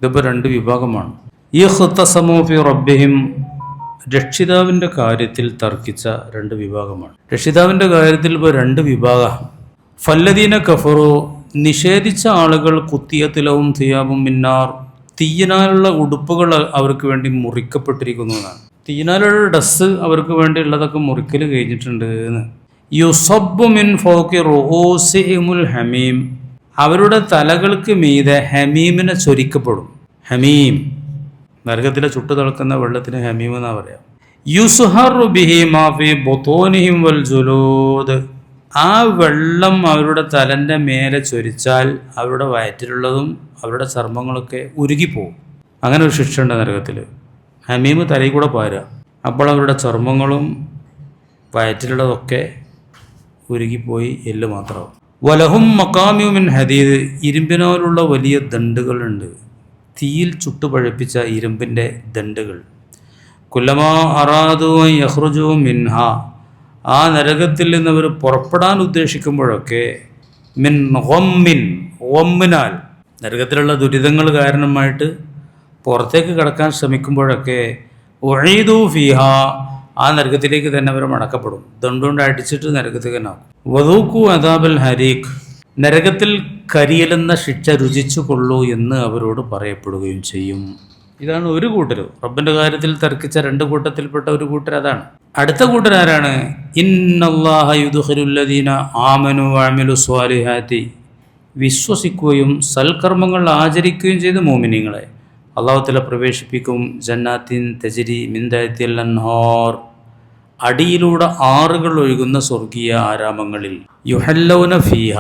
ഇതിപ്പോൾ രണ്ട് വിഭാഗമാണ്. ഇഖ്തസമൂ ഫി റബ്ബിഹിം, രക്ഷിതാവിൻ്റെ കാര്യത്തിൽ തർക്കിച്ച രണ്ട് വിഭാഗമാണ്. രക്ഷിതാവിൻ്റെ കാര്യത്തിൽ ഇപ്പോൾ രണ്ട് വിഭാഗം. ഫല്ലദീന കഫറു, നിഷേധിച്ച ആളുകൾ കുത്തിയത്തിലവും തിയാബും മിന്നാർ, തീയിനാലുള്ള ഉടുപ്പുകൾ അവർക്ക് വേണ്ടി മുറിക്കപ്പെട്ടിരിക്കുന്നു എന്നാണ്. തീയിനാലുള്ള ഡ്രസ്സ് അവർക്ക് വേണ്ടിയുള്ളതൊക്കെ മുറിക്കൽ കഴിഞ്ഞിട്ടുണ്ട് എന്ന്. യുസബ്ബു മിൻ ഫൗഖി റൂസിഹിമുൽ ഹമീം, അവരുടെ തലകൾക്ക് മീതെ ഹമീമിനെ ചൊരിക്കപ്പെടും. ഹമീം, നരകത്തിലെ ചുട്ടു തിളക്കുന്ന വെള്ളത്തിന് ഹമീം എന്നാണ് പറയാം. യുസ്ഹറു ബിഹി മാ ഫീ ബുതൂനിഹിം വൽ ജുലൂദ്, ആ വെള്ളം അവരുടെ തലൻ്റെ മേലെ ചൊരിച്ചാൽ അവരുടെ വയറ്റിലുള്ളതും അവരുടെ ചർമ്മങ്ങളൊക്കെ ഉരുകിപ്പോവും. അങ്ങനെ ഒരു ശിക്ഷ ഉണ്ട് നരകത്തിൽ. ഹമീം തലയിൽ കൂടെ പാരുക, അപ്പോൾ അവരുടെ ചർമ്മങ്ങളും വയറ്റിലുള്ളതൊക്കെ ഉരുകിപ്പോയി എല്ല് മാത്രമാവും. വലഹും മഖാമിഉ മിൻ ഹദീദ്, ഇരുമ്പിനാലുള്ള വലിയ ദണ്ടുകളുണ്ട്, തീയിൽ ചുട്ടുപഴപ്പിച്ച ഇരുമ്പിൻ്റെ ദണ്ടുകൾ. കുല്ലമാ അറാദു അൻ യഖ്റുജു മിൻഹ, ആ നരകത്തിൽ നിന്ന് അവർ പുറപ്പെടാൻ ഉദ്ദേശിക്കുമ്പോഴൊക്കെ, മിൻ ഗമ്മിൻ, ഗമ്മിനാൽ നരകത്തിലുള്ള ദുരിതങ്ങൾ കാരണമായിട്ട് പുറത്തേക്ക് കടക്കാൻ ശ്രമിക്കുമ്പോഴൊക്കെ, ഉഈദു ഫീഹ, ആ നരകത്തിലേക്ക് തന്നെ അവർ മടക്കപ്പെടും. ദണ്ടുകൊണ്ട് അടിച്ചിട്ട് നരകത്തേക്ക് തന്നെ ആക്കും. വദൂഖു അദാബൽ ഹരീഖ്, നരകത്തിൽ കരിയലെന്ന ശിക്ഷ രുചിച്ചു കൊള്ളൂ എന്ന് അവരോട് പറയപ്പെടുകയും ചെയ്യും. ഇതാണ് ഒരു കൂട്ടർ. റബ്ബിൻ്റെ കാര്യത്തിൽ തർക്കിച്ച രണ്ട് കൂട്ടത്തിൽപ്പെട്ട ഒരു കൂട്ടർ അതാണ്. അടുത്ത കൂട്ടരാരാണ്? ഇന്നല്ലാഹ യുദ്ഖിലുല്ലദീന ആമനു വഅമിലു സ്വാലിഹാത്തി, വിശ്വസിക്കുകയും സൽക്കർമ്മങ്ങൾ ആചരിക്കുകയും ചെയ്ത മോമിനീങ്ങളെ അല്ലാഹു തആല പ്രവേശിപ്പിക്കും. ജന്നാത്തിൻ തജ്രി മിൻ തഹ്തിൽ അൻഹാർ, അടിയിലൂടെ ആറുകൾ ഒഴുകുന്ന സ്വർഗീയ ആരാമങ്ങളിൽ. യുഹല്ലൗന ഫീഹ,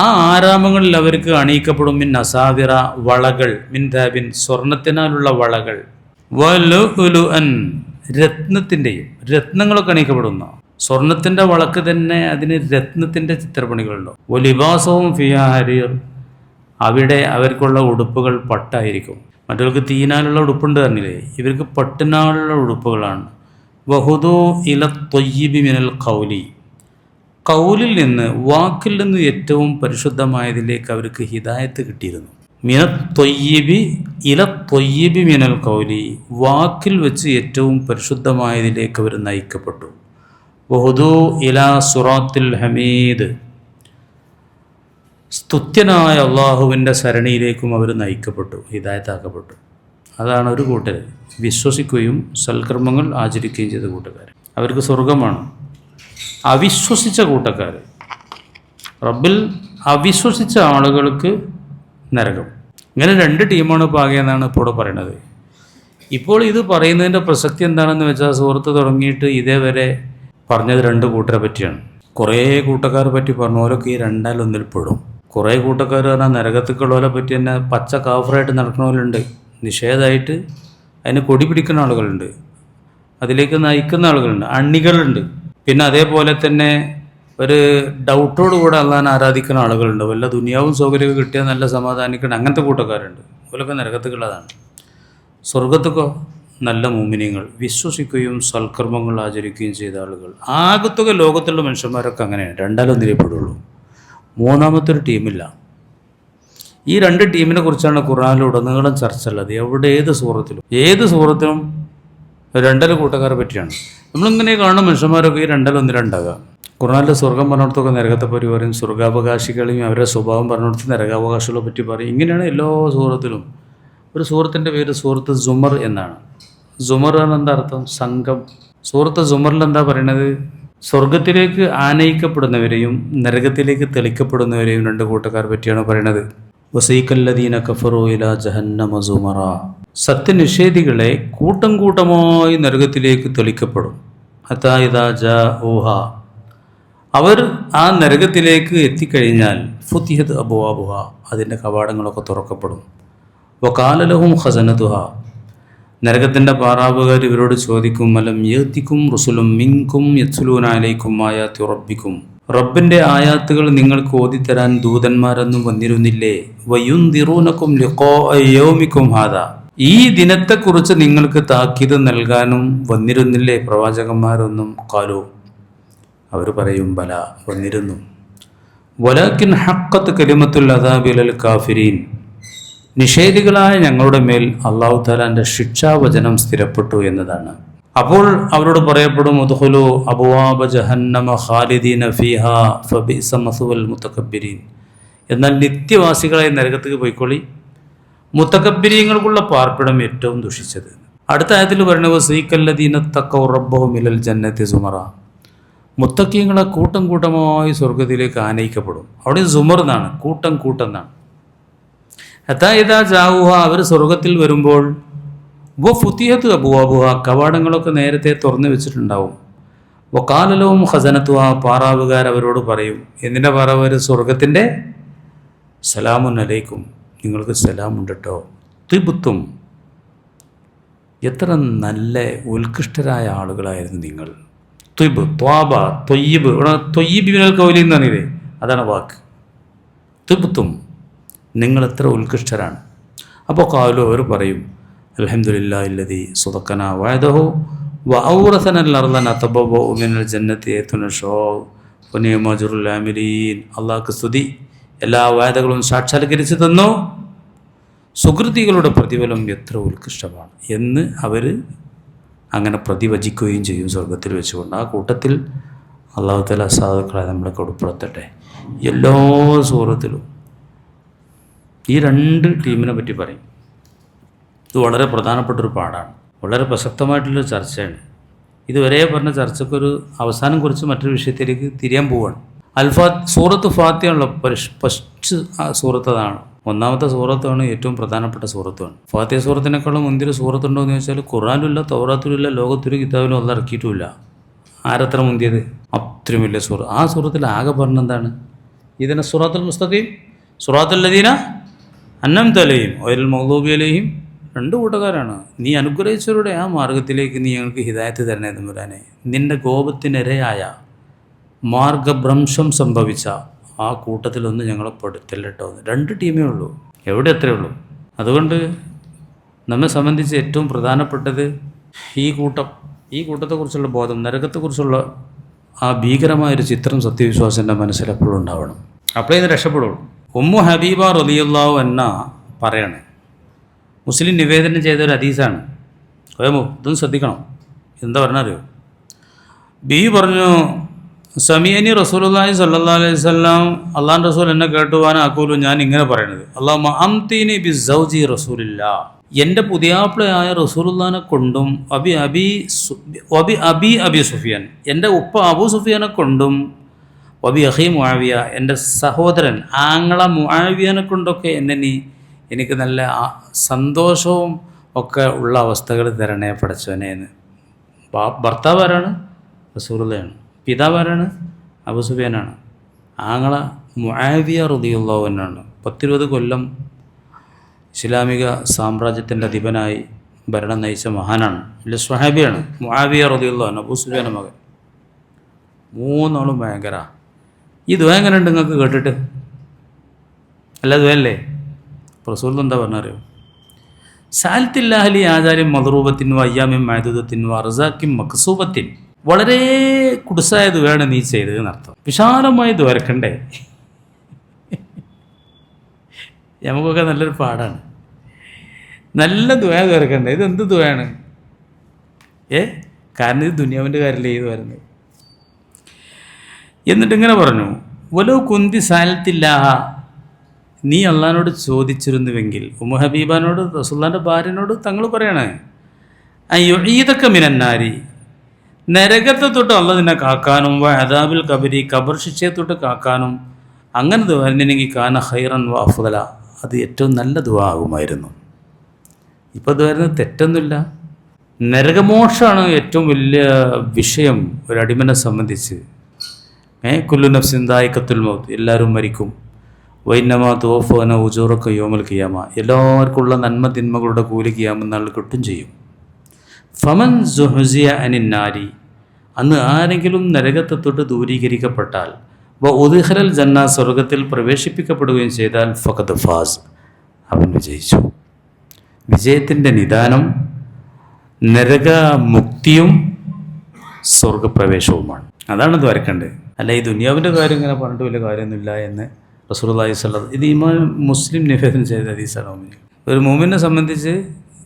ആ ആരാമങ്ങളിൽ അവർക്ക് അണിയിക്കപ്പെടും. മിൻ അസാവിറ, വളകൾ. മിൻ ദാബിൻ, സ്വർണത്തിനാലുള്ള വളകൾ. വലുഅൻ, രത്നത്തിൻ്റെയും, രത്നങ്ങളൊക്കെ അണിയിക്കപ്പെടുന്ന സ്വർണത്തിൻ്റെ വളക്ക് തന്നെ അതിന് രത്നത്തിൻ്റെ ചിത്രപ്പണികളുണ്ടോ. വലിബാസവും ഫിയ ഹരീർ, അവിടെ അവർക്കുള്ള ഉടുപ്പുകൾ പട്ടായിരിക്കും. മറ്റവർക്ക് തീനാലുള്ള ഉടുപ്പുണ്ട് പറഞ്ഞില്ലേ, ഇവർക്ക് പട്ടിനാലുള്ള ഉടുപ്പുകളാണ്. വഹുദു ഇല ത്വയ്യിബി മിനൽ ഖൗലി, കൗലിൽ നിന്ന്, വാക്കിൽ നിന്ന് ഏറ്റവും പരിശുദ്ധമായതിലേക്ക് അവർക്ക് ഹിദായത്ത് കിട്ടിയിരുന്നു. മിന ത്വയ്യിബി ഇല ത്വയ്യിബി മിനൽ കൗലി, വാക്കിൽ വെച്ച് ഏറ്റവും പരിശുദ്ധമായതിലേക്ക് അവർ നയിക്കപ്പെട്ടു. വഹുദു ഇലാ സുറാത്തിൽ ഹമീദ്, സ്തുത്യനായ അള്ളാഹുവിൻ്റെ സരണിയിലേക്കും അവർ നയിക്കപ്പെട്ടു, ഹിദായത്താക്കപ്പെട്ടു. അതാണ് ഒരു കൂട്ടർ, വിശ്വസിക്കുകയും സൽക്കർമ്മങ്ങൾ ആചരിക്കുകയും ചെയ്ത കൂട്ടുകാർ. അവർക്ക് സ്വർഗമാണ്. അവിശ്വസിച്ച കൂട്ടക്കാർ, റബ്ബിൽ അവിശ്വസിച്ച ആളുകൾക്ക് നരകം. ഇങ്ങനെ രണ്ട് ടീമാണ് ഇപ്പോൾ ആകെയെന്നാണ് ഇപ്പോൾ പറയുന്നത്. ഇപ്പോൾ ഇത് പറയുന്നതിൻ്റെ പ്രസക്തി എന്താണെന്ന് വെച്ചാൽ, സുഹൃത്ത് തുടങ്ങിയിട്ട് ഇതേവരെ പറഞ്ഞത് രണ്ട് കൂട്ടരെ പറ്റിയാണ്. കുറേ കൂട്ടക്കാരെ പറ്റി പറഞ്ഞു, ഓരൊക്കെ ഈ രണ്ടാലൊന്നിൽ പെടും. കുറേ കൂട്ടക്കാർ പറഞ്ഞാൽ നരകത്തിക്കുള്ളവരെ പറ്റി തന്നെ പച്ച കാഫറായിട്ട് നടക്കണവരുണ്ട്, നിഷേധമായിട്ട് അതിന് കൊടി പിടിക്കുന്ന ആളുകളുണ്ട്, അതിലേക്ക് നയിക്കുന്ന ആളുകളുണ്ട്, അണികളുണ്ട്. പിന്നെ അതേപോലെ തന്നെ ഒരു ഡൗട്ടോടുകൂടെ അള്ളാഹനെ ആരാധിക്കുന്ന ആളുകളുണ്ട്. വല്ല ദുനിയാവും സൗകര്യമൊക്കെ കിട്ടിയാൽ നല്ല സമാധാനിക്കണം, അങ്ങനത്തെ കൂട്ടക്കാരുണ്ട്. അവരൊക്കെ നരകത്തുക്കുള്ളതാണ്. സ്വർഗത്തൊക്കെ നല്ല മുഅ്മിനീങ്ങൾ, വിശ്വസിക്കുകയും സൽക്കർമ്മങ്ങൾ ആചരിക്കുകയും ചെയ്ത ആളുകൾ. ആകത്തുക ലോകത്തുള്ള മനുഷ്യന്മാരൊക്കെ അങ്ങനെയാണ്, രണ്ടാലൊന്നിലേ പെടുള്ളൂ. മൂന്നാമത്തെ ഒരു ടീമില്ല. ഈ രണ്ട് ടീമിനെ കുറിച്ചാണ് ഖുർആനിലുടനീളം ചർച്ച ഉള്ളത്. എവിടെ, ഏത് സൂറത്തിലും രണ്ടര കൂട്ടക്കാരെ പറ്റിയാണ്. നമ്മളിങ്ങനെ കാണുന്ന മനുഷ്യന്മാരൊക്കെ ഈ രണ്ടലൊന്നിലുണ്ടാകുക. ഖുർആനിലെ സ്വർഗം പറഞ്ഞിടത്തൊക്കെ നരകത്തെ പറ്റി പറയും, സ്വർഗാവകാശികളെയും അവരുടെ സ്വഭാവം പറഞ്ഞിടത്ത് നരകാവകാശികളെ പറ്റി പറയും. ഇങ്ങനെയാണ് എല്ലാ സൂറത്തിലും. ഒരു സൂറത്തിൻ്റെ പേര് സൂറത്ത് സുമർ എന്നാണ്. സുമർ എന്ന് എന്താ അർത്ഥം? സംഘം. സൂറത്ത് സുമറിൽ എന്താ പറയണത്? സ്വർഗത്തിലേക്ക് ആനയിക്കപ്പെടുന്നവരെയും നരകത്തിലേക്ക് തെളിക്കപ്പെടുന്നവരെയും രണ്ട് കൂട്ടക്കാരെ പറ്റിയാണ് പറയണത്. വസീഖല്ലദീന കഫറു ഇലാ ജഹന്നമ സുമറ, സത്യനിഷേധികളെ കൂട്ടം കൂട്ടമായി നരകത്തിലേക്ക് തെളിക്കപ്പെടും. ഹത്താ ഇദാ ജാഊഹ, അവർ ആ നരകത്തിലേക്ക് എത്തിക്കഴിഞ്ഞാൽ ഫുതിഹത് അബ്വാബുഹ, അതിൻ്റെ കവാടങ്ങളൊക്കെ തുറക്കപ്പെടും. വഖാല ലഹും ഖസനതുഹ, നരകത്തിൻ്റെ പാറാവുകാർ ഇവരോട് ചോദിക്കും, അലം യഅതികും റുസുലും മിൻകും യത്ലൂന അലൈക്കും ആയാതി റബ്ബിക്കും, റബ്ബിൻ്റെ ആയാത്തുകൾ നിങ്ങൾക്ക് ഓതിത്തരാൻ ദൂതന്മാരൊന്നും വന്നിരുന്നില്ലേ? വയുൻദിറൂനകും ലിഖാഅ യൗമിക്കും ഹാദാ, ഈ ദിനത്തെക്കുറിച്ച് നിങ്ങൾക്ക് താക്കീത് നൽകാനും വന്നിരുന്നില്ലേ പ്രവാചകന്മാരൊന്നും? ഖാലു, അവർ പറയും, ബല, വന്നിരുന്നു. വലാകിൻ ഹഖ്ഖത്ത് കലിമത്തുൽ അദാബി ലൽ കാഫിരീൻ, നിഷേധികളായ ഞങ്ങളുടെ മേൽ അല്ലാഹു തആലാന്റെ ശിക്ഷാവചനം സ്ഥിരപ്പെട്ടു എന്നതാണ്. അപ്പോൾ അവരോട് പറയപ്പെടും, ഉദ്ഖുലൂ അബ്വാബ ജഹന്നമ ഖാലിദീന ഫീഹാ ഫബിഅസ മസ്വൽ മുതകബ്ബിരീൻ. എന്നാൽ നിത്യവാസികളായ നരകത്തേക്ക് പോയിക്കൊള്ളി, മുതകബ്ബിരീങ്ങൾക്കുള്ള പാർപ്പിടം ഏറ്റവും ദുഷിച്ചത്. അടുത്ത ആയത്തിൽ പറയുന്നത് വസീഖല്ലദീന തഖൗ റബ്ബഹും ഇലൽ ജന്നത്തി സുമറ. മുത്തഖീങ്ങളെ കൂട്ടം കൂട്ടമായി സ്വർഗത്തിലേക്ക് ആനയിക്കപ്പെടും. അവിടെ സുമർ എന്നാണ്, കൂട്ടം കൂട്ടം എന്നാണ്. ഹത്താ ഇദാ ജാഊഹ, അവർ സ്വർഗത്തിൽ വരുമ്പോൾ ഫുതിഹത്ത് അബ്വാബുഹ, കവാടങ്ങളൊക്കെ നേരത്തെ തുറന്നു വെച്ചിട്ടുണ്ടാവും. വഖാല ലഹും ഖസനതുഹ, പാറാവുകാർ അവരോട് പറയും. എന്തിൻ്റെ പാറാവുകാർ? സ്വർഗത്തിൻ്റെ സലാമുൻ അലൈക്കും, നിങ്ങൾക്ക് സലാമുണ്ട് കേട്ടോ. തിബ്തും, എത്ര നല്ല ഉത്കൃഷ്ടരായ ആളുകളായിരുന്നു നിങ്ങൾ. ത്വിബ്, ത്വാബ, തൊയ്യിബ്, ഇവിടെ തൊയ്യിബ് മിനൽ ഖൗലി എന്ന് പറഞ്ഞില്ലേ, അതാണ് വാക്ക്. തിബ്തും, നിങ്ങൾ എത്ര ഉത്കൃഷ്ടരാണ്. അപ്പോൾ ഖാലു, അവർ പറയും, അൽഹംദുലില്ലാഹില്ലദീ സദഖനാ വഅദഹു വഔറസനൽ അർള നതബവ്വഉ മിനൽ ജന്നത്തി ഹൈതു നശാഉ വനിഅമ അജ്റുൽ ആമിലീൻ. അല്ലാഹുക്ക് സ്തുതി, എല്ലാ വാദകളും സാക്ഷാത്കരിച്ചു തന്നു, സുകൃതികളുടെ പ്രതിഫലം എത്ര ഉത്കൃഷ്ടമാണ് എന്ന് അവർ അങ്ങനെ പ്രതിവചിക്കുകയും ചെയ്യും സ്വർഗത്തിൽ വെച്ചുകൊണ്ട്. ആ കൂട്ടത്തിൽ അല്ലാഹു തആല സാധുക്കളെ നമ്മളെ കൊടുപ്പെടുത്തട്ടെ. എല്ലാ സൂറത്തിലും ഈ രണ്ട് ടീമിനെ പറ്റി പറയും. ഇത് വളരെ പ്രധാനപ്പെട്ടൊരു പാഠാണ്, വളരെ പ്രസക്തമായിട്ടുള്ളൊരു ചർച്ചയാണ്. ഇതുവരെ പറഞ്ഞ ചർച്ചക്കൊരു അവസാനം കുറിച്ച് മറ്റൊരു വിഷയത്തിലേക്ക് തിരിയാൻ പോവുകയാണ്. സൂറത്ത് ഫാത്തിഹയുള്ള ഫസ്റ്റ് സൂറത്ത് അതാണ്. ഒന്നാമത്തെ സൂറത്താണ് ഏറ്റവും പ്രധാനപ്പെട്ട സൂറത്തുമാണ്. ഫാത്തിഹ സൂറത്തിനേക്കാളും മുന്തിയൊരു സൂറത്തുണ്ടോ എന്ന് ചോദിച്ചാൽ ഖുർആനിലുമില്ല, തൗറാത്തിലുമില്ല, ലോകത്തൊരു കിതാബിലും ഒന്നും ഇറക്കിയിട്ടുമില്ല. ആരത്ര മുന്തിയത്? അത്രയും വലിയ സൂറത്ത്. ആ സൂറത്തിൽ ആകെ പറഞ്ഞെന്താണ്? ഇതിനെ സുറാത്തുൽ മുസ്തഖീം, സുറാത്തുൽ ലദീന അൻഅംത അലൈഹിം ഗൈറിൽ മഗ്ദൂബി അലൈഹിം. രണ്ട് കൂട്ടക്കാരാണ്. നീ അനുഗ്രഹിച്ചവരുടെ ആ മാർഗത്തിലേക്ക് നീ ഞങ്ങൾക്ക് ഹിദായത്ത് തരണേ തമ്പുരാനെ. നിൻ്റെ കോപത്തിനിരയായ മാർഗഭ്രംശം സംഭവിച്ച ആ കൂട്ടത്തിലൊന്നും ഞങ്ങളെ പെടുത്തല്ലോ. രണ്ട് ടീമേ ഉള്ളൂ, എവിടെ അത്രയേ ഉള്ളൂ. അതുകൊണ്ട് നമ്മെ സംബന്ധിച്ച് ഏറ്റവും പ്രധാനപ്പെട്ടത് ഈ കൂട്ടത്തെക്കുറിച്ചുള്ള ബോധം, നരകത്തെക്കുറിച്ചുള്ള ആ ഭീകരമായൊരു ചിത്രം സത്യവിശ്വാസൻ്റെ മനസ്സിലെപ്പോഴും ഉണ്ടാവണം. അപ്പോഴേ ഇത് രക്ഷപ്പെടുള്ളൂ. ഉമ്മു ഹബീബ റളിയല്ലാഹു അൻഹ പറയാണ്, മുസ്ലിം നിവേദനം ചെയ്തൊരു ഹദീസാണ്. ഇതൊന്നും ശ്രദ്ധിക്കണം. എന്താ പറഞ്ഞറിയോ? പറഞ്ഞു, സമീഅനി റസൂലുള്ളാഹി സ്വല്ലല്ലാഹു അലൈഹി വസല്ലം, അള്ളാഹുവിൻ്റെ റസൂൽ എന്നെ കേട്ടുവാൻ അഖൂലു, ഞാൻ ഇങ്ങനെ പറയുന്നത്, അല്ലാഹുമ്മ അംതീനി ബിസൗജി റസൂലില്ലാ, എൻ്റെ പുതിയാപ്പിളയായ റസൂലുള്ളാഹിനെ കൊണ്ടും അബി സുഫിയാൻ, എൻ്റെ ഉപ്പ അബൂ സുഫിയാനെ കൊണ്ടും വബി അഖി മുആവിയ, എൻ്റെ സഹോദരൻ ആങ്ങള മുആവിയനെ കൊണ്ടൊക്കെ എനിക്ക് നല്ല സന്തോഷവും ഒക്കെ ഉള്ള അവസ്ഥകൾ തരണേ പടച്ചോനെ എന്ന്. ഭർത്താവ് ആരാണ്? റസൂലുള്ളാഹിയാണ്. പിതാവ് ആരാണ്? അബൂ സുഫിയാനാണ്. ആങ്ങള മുആവിയ റളിയല്ലാഹു അൻഹു 10-20 കൊല്ലം ഇസ്ലാമിക സാമ്രാജ്യത്തിൻ്റെ അധിപനായി ഭരണം നയിച്ച മഹാനാണ്, വലിയ സ്വഹാബിയാണ്. മുആവിയ റളിയല്ലാഹു അൻഹു, അബൂ സുഫിയാൻ്റെ മകൻ. മൂന്നാളും ഭയങ്കര. ഈ ദുആ എങ്ങനെയുണ്ട് നിങ്ങൾക്ക് കേട്ടിട്ട്? അല്ല ദുആയല്ലേ? റസൂൽ എന്താ പറഞ്ഞറിയോ? സാൽത്തില്ലാഹലി ആചാര്യം മദ്റൂബത്തിൻ വയ്യാമിൻ മഅദൂദത്തിൻ വറസാക്കിൻ മക്സൂബത്തിൻ. വളരെ കുടുസായ ദുആണ് നീ ചെയ്തതെന്ന് അർത്ഥം. വിശാലമായി ദ്വാരക്കണ്ടേ? നമുക്കൊക്കെ നല്ലൊരു പാടാണ്. നല്ല ദുആ ദ്വാരക്കണ്ടേ? ഇതെന്ത് ദുആണ്? കാരണം ഇത് ദുനിയാവിൻ്റെ കാര്യമല്ലേ ഇത് വരുന്നത്. എന്നിട്ട് ഇങ്ങനെ പറഞ്ഞു, വലോ കുന്തി സാലത്തില്ലാഹ, നീ അള്ളാഹിനോട് ചോദിച്ചിരുന്നുവെങ്കിൽ. ഉമ്മു ഹബീബാനോട്, റസൂലുള്ളാഹിൻ്റെ ഭാര്യനോട് തങ്ങൾ പറയണേ, ഈദക്ക മിനന്നാരി, നരകത്തെ തൊട്ട് അള്ളാഹ് നിന്നെ കാക്കാനും അദാബിൽ ഖബരി, ഖബർ ശിക്ഷയെ തൊട്ട് കാക്കാനും അങ്ങനെ ദുആനെങ്കിൽ കാന ഖൈറൻ വ അഫ്ദല, അത് ഏറ്റവും നല്ല ദുആ ആകുമായിരുന്നു. ഇപ്പോൾ ദുആ തെറ്റൊന്നുമില്ല. നരകമോക്ഷമാണ് ഏറ്റവും വലിയ വിഷയം ഒരു അടിമനെ സംബന്ധിച്ച്. കുല്ലു നഫ്സിൻ ദായിഖത്തുൽ മൗത്ത്, എല്ലാവരും മരിക്കും. വൈന്നമാ തുവഫന ഉജൂറക യൗമൽ ഖിയാമ, എല്ലാവർക്കുള്ള നന്മ തിന്മകളുടെ കൂലി ഖിയാമത്ത് നാളിൽ കിട്ടും ചെയ്യും. ഫമൻ സുഹ്സിയ അനിന്നാരി, അന്ന് ആരെങ്കിലും നരകത്തെ തൊട്ട് ദൂരീകരിക്കപ്പെട്ടാൽ, വ ഉദ്ഖിലൽ ജന്ന, സ്വർഗത്തിൽ പ്രവേശിപ്പിക്കപ്പെടുകയും ചെയ്താൽ, ഫഖദ് ഫാസ്, അവൻ വിജയിച്ചു. വിജയത്തിൻ്റെ നിദാനം നരകമുക്തിയും സ്വർഗപ്രവേശവുമാണ്. അതാണ് ഇത് വരക്കേണ്ടത്. അല്ല ഈ ദുനിയാവിൻ്റെ കാര്യം ഇങ്ങനെ പറഞ്ഞിട്ട് വലിയ കാര്യമൊന്നുമില്ല എന്ന് റസൂലുള്ളാഹി സ്വല്ലല്ലാഹു അലൈഹി വസല്ലം. ഇത് ഇമാം മുസ്ലിം നിവേദനം ചെയ്ത ഹദീസാണ്. ഒരു മുഅ്മിനെ സംബന്ധിച്ച്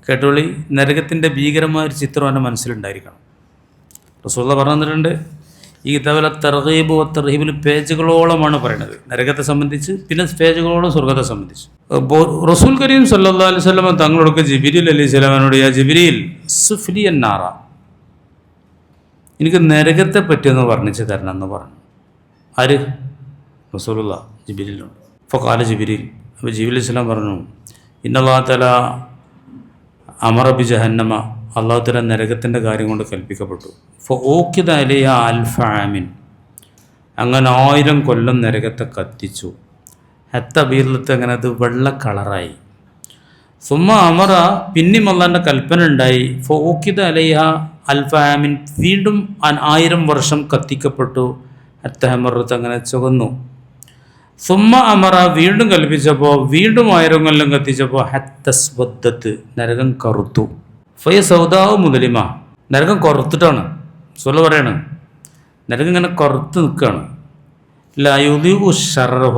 കേട്ടോളി, നരകത്തിൻ്റെ ഭീകരമായ ഒരു ചിത്രം അവൻ്റെ മനസ്സിലുണ്ടായിരിക്കണം. റസൂലുള്ളാഹി പറഞ്ഞു തന്നിട്ടുണ്ട്, ഈ കിതാബിലെ തർഗീബ് വ തർഹീബിൽ പേജുകളോളമാണ് പറയുന്നത് നരകത്തെ സംബന്ധിച്ച്, പിന്നെ പേജുകളോളം സ്വർഗത്തെ സംബന്ധിച്ച്. റസൂൽ കരീം സല്ലല്ലാഹു അലൈഹി വസല്ലം തങ്ങളോടൊക്കെ ജിബ്രീൽ അലൈഹിസ്സലാമിനോട്, യാ ജിബ്രീൽ സുഫ്ലി അന്നാറ, എനിക്ക് നരകത്തെ പറ്റിയൊന്ന് വർണ്ണിച്ച് തരണം എന്ന് പറഞ്ഞു. ആര്? റസൂലുള്ളാഹി ജിബ്രീലിനോട്. ഫഖാല ജിബ്രീൽ, അപ്പോൾ ജിബ്രീൽ അലൈഹിസ്സലാം പറഞ്ഞു, ഇന്നല്ലാഹു തആല അമറ ബി ജഹന്നമ, അള്ളാഹു തആല നരകത്തിൻ്റെ കാര്യം കൊണ്ട് കൽപ്പിക്കപ്പെട്ടു. ഫഊഖിദ അലൈഹ അൽഫ ആമിൻ, അങ്ങനെ 1000 കൊല്ലം നരകത്തെ കത്തിച്ചു. ഹത്ത ബീർലത്ത്, അങ്ങനെ അത് വെള്ള കളറായി. സുമ്മ അമറ, പിന്നെയും അള്ളാഹിൻ്റെ കൽപ്പന ഉണ്ടായി. ഫഊഖിദ അലൈഹ അൽഫ ആമിൻ, വീണ്ടും 1000 വർഷം കത്തിക്കപ്പെട്ടു. ഹത്ത ഹമറത്ത്, അങ്ങനെ ചുവന്നു. സുമ്മ അമറ, വീണ്ടും കൽപ്പിച്ചപ്പോൾ വീണ്ടും 1000 കൊല്ലം കത്തിച്ചപ്പോൾ ഹത്തസ്വദ്ദത്ത്, നരകം കറുത്തു. ഫയ സൗദാവ് മുതലിമ, നരകം കറുത്തിട്ടാണ്. സുല പറയാണ്, നരകം ഇങ്ങനെ കറുത്ത് നിൽക്കുകയാണ്. ലയുദിഉ ശർറഹ,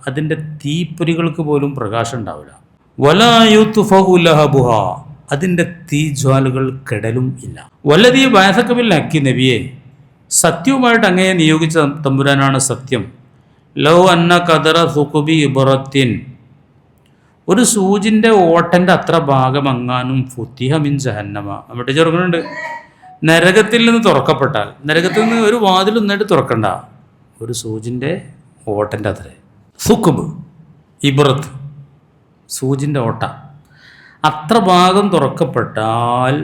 അതിൻ്റെ തീപ്പൊരികൾക്ക് പോലും പ്രകാശം ഉണ്ടാവില്ല. വലായുത്ഫഉ ലഹബുഹ, അതിൻ്റെ തീജ്വാലുകൾ കെടലും ഇല്ല. വല്ലദീ ബഅസക ബിൽ ഹഖി, നബിയെ സത്യവുമായിട്ട് അങ്ങയെ നിയോഗിച്ച തമ്പുരാനാണ് സത്യം. ലൗ അന്ന ഖദറ സുഖുബി ഇബ്റത്തിൻ, ഒരു സൂചിൻ്റെ ഓട്ടൻ്റെ അത്ര ഭാഗം അങ്ങാനും ഫുത്തിഹ മിൻ ജഹന്നമ, നമ്മുടെ ചെറുക്കുന്നുണ്ട്, നരകത്തിൽ നിന്ന് തുറക്കപ്പെട്ടാൽ, നരകത്തിൽ നിന്ന് ഒരു വാതിൽ ഒന്നായിട്ട് തുറക്കണ്ട, ഒരു സൂചിൻ്റെ ഓട്ടൻ്റെ അത്ര. സുഖുബ് ഇബ്റത്ത്, സൂചിൻ്റെ ഓട്ട, അത്ര ഭാഗം തുറക്കപ്പെട്ടാൽ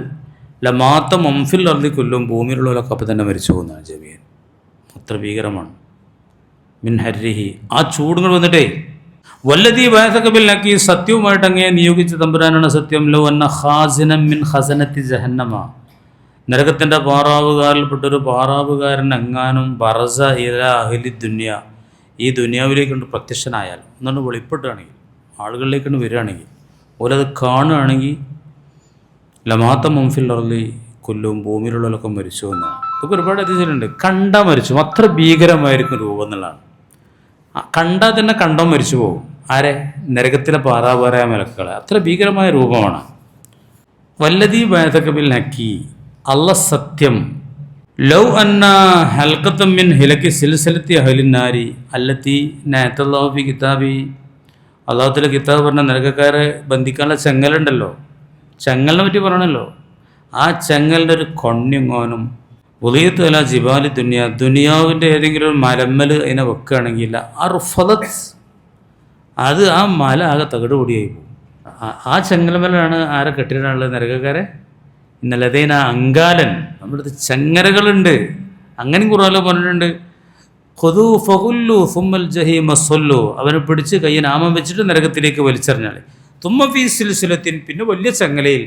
ലമാത്ത മംഫിൽ അർളി കൊല്ലും, ഭൂമിയിലുള്ളവരൊക്കെ അപ്പം തന്നെ മരിച്ചു പോകുന്നതാണ് ജബീൻ. അത്ര ഭീകരമാണ്. മിൻ ഹർരിഹി, ആ ചൂടുകൾ വന്നിട്ടേ. വല്ലദീ ബഅസക ബിൽ ഹഖി, സത്യവുമായിട്ട് അങ്ങയെ നിയോഗിച്ച തമ്പുരാനാണ് സത്യം. ലൗ അന്ന ഖാസിനം മിൻ ഖസനത്തി ജഹന്നമ, നരകത്തിൻ്റെ പാറാവുകാരിൽപ്പെട്ടൊരു പാറാവുകാരൻ എങ്ങാനും ബറസ ഇല അഹ്ലി ദുനിയ, ഈ ദുനിയാവിലേക്ക് കൊണ്ട് പ്രത്യക്ഷനായാൽ, ഒന്നുകൊണ്ട് വെളിപ്പെട്ടുകയാണെങ്കിൽ, ആളുകളിലേക്ക് കൊണ്ട് വരികയാണെങ്കിൽ, ഓരത് കാണുകയാണെങ്കിൽ, ലമാത്ത മംഫിൽ അർളി കൊല്ലും, ഭൂമിയിലുള്ളവരൊക്കെ മരിച്ചു എന്നാണ്. ഇതൊക്കെ ഒരുപാട് അതിശയമുണ്ട്. കണ്ടാൽ മരിച്ചു, അത്ര ഭീകരമായിരിക്കും രൂപം എന്നുള്ളതാണ്. കണ്ടാൽ തന്നെ കണ്ടോ മരിച്ചു പോകും. ആരെ? നരകത്തിലെ പാറാപാറായ മലക്കുകളെ. അത്ര ഭീകരമായ രൂപമാണ്. വല്ലദീ ബഅസക ബിൽ ഹഖി, അല്ലാഹ് സത്യം. ലൗ അന്ന ഹൽഖത്തൻ മിൻ ഹിലകി സിൽസിലത്തി അഹ്ലിൻ നാരി അല്ലത്തി നഅതല്ലാഹു ഫി കിതാബി, അല്ലാഹുവിൻ്റെ കിതാബ് പറഞ്ഞ നരകക്കാരെ ബന്ധിക്കാനുള്ള ചെങ്ങലുണ്ടല്ലോ, ചെങ്ങലിനെ പറ്റി പറയണല്ലോ, ആ ചെങ്ങലിൻ്റെ ഒരു കൊണ്യങ്ങോനും ഉദയത്ത് അല ജിബാലി ദുനിയ, ദുനിയാവിൻ്റെ ഏതെങ്കിലും ഒരു മലമ്മൽ അതിനെ വെക്കുകയാണെങ്കിൽ അർഫദത്ത്, അത് ആ മല ആകെ തകിട് പൊടിയായി പോകും. ആ ചെങ്ങലമലാണ് ആരെ കെട്ടിടാനുള്ളത്? നരകക്കാരെ. ഇന്നലതേന അങ്കാലൻ, നമ്മുടെ അടുത്ത് ചെങ്ങരകളുണ്ട്. അങ്ങനെയും ഖുർആനിൽ പറഞ്ഞിട്ടുണ്ട്, ഖുദൂ ഫഗുല്ലു സുമ്മൽ ജഹീമ സ്വല്ലു, അവനെ പിടിച്ച് കയ്യിൽ നാമം വെച്ചിട്ട് നരകത്തിലേക്ക് വലിച്ചെറിഞ്ഞാൽ. തുമ്മ ഫീ സിൽസിലത്തിൻ, പിന്നെ വലിയ ചെങ്ങലയിൽ,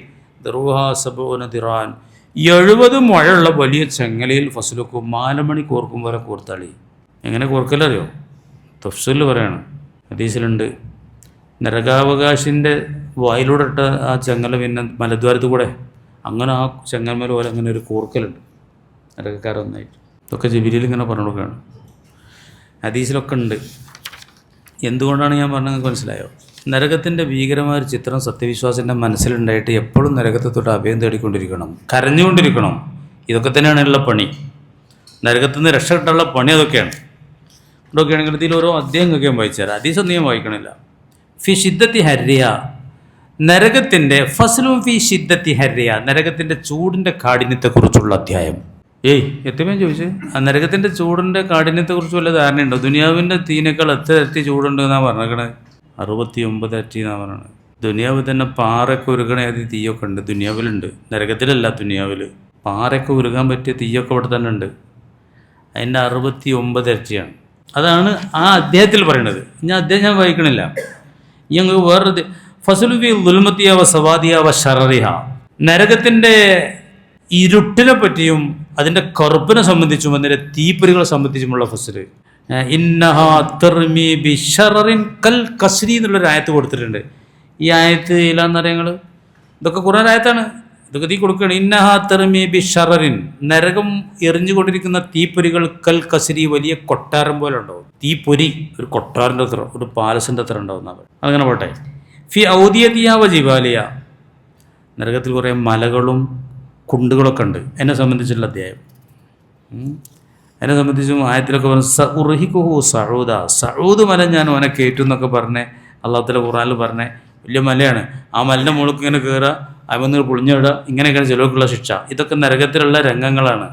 ദറുഹാ സബൂന ദിറാൻ, 70 മുഴയുള്ള വലിയ ചെങ്ങലയിൽ ഫസ്ലുക്കും, 4 മണി കോർക്കും പോലെ കോർത്താളി. എങ്ങനെ കോർക്കലറിയോ? തഫ്സീറിൽ പറയാണ്, ഹദീസിലുണ്ട്, നരകാവകാശിൻ്റെ വായിലൂടെ ഇട്ട ആ ചെങ്ങല പിന്നെ മലദ്വാരത്തിൽ കൂടെ അങ്ങനെ ആ ചെങ്ങന്മേൽ പോലെ അങ്ങനെ ഒരു കോർക്കലുണ്ട് നരകക്കാരൊന്നായിട്ട്. ഇതൊക്കെ ജിബ്രീൽ ഇങ്ങനെ പറഞ്ഞു കൊടുക്കുകയാണ്. ഹദീസിലൊക്കെ ഉണ്ട്. എന്തുകൊണ്ടാണ് ഞാൻ പറഞ്ഞത് മനസ്സിലായോ? നരകത്തിൻ്റെ ഭീകരമായ ഒരു ചിത്രം സത്യവിശ്വാസിൻ്റെ മനസ്സിലുണ്ടായിട്ട് എപ്പോഴും നരകത്തെ തൊട്ട് അഭയം തേടിക്കൊണ്ടിരിക്കണം, കരഞ്ഞുകൊണ്ടിരിക്കണം. ഇതൊക്കെ തന്നെയാണ് ഉള്ള പണി. നരകത്തിൽ നിന്ന് രക്ഷപ്പെട്ടുള്ള പണി അതൊക്കെയാണ്. ഇതൊക്കെയാണെങ്കിൽ ഇതിൽ ഓരോ അധ്യായങ്ങളൊക്കെ ഞാൻ വായിച്ചു തരാം. ഹദീസൊന്നും ഞാൻ വായിക്കണില്ല. ഫി ഷിദ്ദത്തി ഹർരിയ, നരകത്തിൻ്റെ ഫസ്ലും ഫി ഷിദ്ദത്തി ഹർരിയ, നരകത്തിൻ്റെ ചൂടിൻ്റെ കാഠിന്യത്തെക്കുറിച്ചുള്ള അധ്യായം. എത്രയും ചോദിച്ചു, ആ നരകത്തിൻ്റെ ചൂടിൻ്റെ കാഠിന്യത്തെക്കുറിച്ച് വല്ല ധാരണയുണ്ടോ? ദുനിയാവിൻ്റെ തീനേക്കാൾ എത്ര ഇരട്ടി ചൂടുണ്ട് എന്നാണ് പറഞ്ഞേക്കണത്. 69 ഇരട്ടി എന്നാണ് പറയുന്നത്. ദുനിയാവ് തന്നെ പാറയൊക്കെ ഉരുകണ അത് തീയൊക്കെ ഉണ്ട്, ദുനിയാവിലുണ്ട്. നരകത്തിലല്ല, ദുനിയാവിൽ പാറയൊക്കെ ഉരുകാൻ പറ്റിയ തീയൊക്കെ ഇവിടെ തന്നെ ഉണ്ട്. അതിൻ്റെ 69 ഇരട്ടിയാണ്. അതാണ് ആ അധ്യായത്തിൽ പറയുന്നത്. ഞാൻ അദ്ദേഹം ഞാൻ വായിക്കണില്ല. ഞങ്ങൾക്ക് വേറൊരു ഫസലുബി ദുൽമത്തിയാവ സവാദിയാവ ഷററിഹ, നരകത്തിൻ്റെ ഇരുട്ടിനെ പറ്റിയും അതിൻ്റെ കറുപ്പിനെ സംബന്ധിച്ചും അതിൻ്റെ തീപ്പൊരികളെ സംബന്ധിച്ചുമുള്ള ഫസല്. ഇന്നഹാ തർമി ബി ഷററിൻ കൽ കസ്രി എന്നുള്ളൊരു ആയത്ത് കൊടുത്തിട്ടുണ്ട്. ഈ ആയത്ത് ഇല്ലാന്ന് പറയുന്നത് ഇതൊക്കെ ഖുർആൻ ആയത്താണ്. ഇതൊക്കെ തീ കൊടുക്കുകയാണ്. ഇന്നഹാ തർമി ബി ഷററിൻ, നരകം എറിഞ്ഞുകൊണ്ടിരിക്കുന്ന തീപ്പൊരികൾ കൽ കസ്രി, വലിയ കൊട്ടാരം പോലെ ഉണ്ടാവും. തീപ്പൊരി ഒരു കൊട്ടാരൻ്റെ അത്ര, ഒരു പാലസിൻ്റെ അത്ര ഉണ്ടാവുന്ന. അങ്ങനെ പോട്ടെ. ഫി ഔദിയതിയ വ ജിബാലിയ, നരകത്തിൽ കുറേ മലകളും കുണ്ടുകളൊക്കെ ഉണ്ട്. എന്നെ സംബന്ധിച്ചുള്ള അധ്യായം. എന്നെ സംബന്ധിച്ചും ആയത്തിലൊക്കെ പറഞ്ഞു സഉർഹിഖുഹു സഊദ, സഊദ് മല ഞാൻ ഓനെ കയറ്റും എന്നൊക്കെ പറഞ്ഞ് അല്ലാഹു തആല ഖുർആനിൽ പറഞ്ഞ് വലിയ മലയാണ്. ആ മലിൻ്റെ മുകളിൽ ഇങ്ങനെ കയറുക, അവന്ന് പൊളിഞ്ഞിടുക, ഇങ്ങനെയൊക്കെയാണ് ചിലർക്കുള്ള ശിക്ഷ. ഇതൊക്കെ നരകത്തിലുള്ള രംഗങ്ങളാണ്.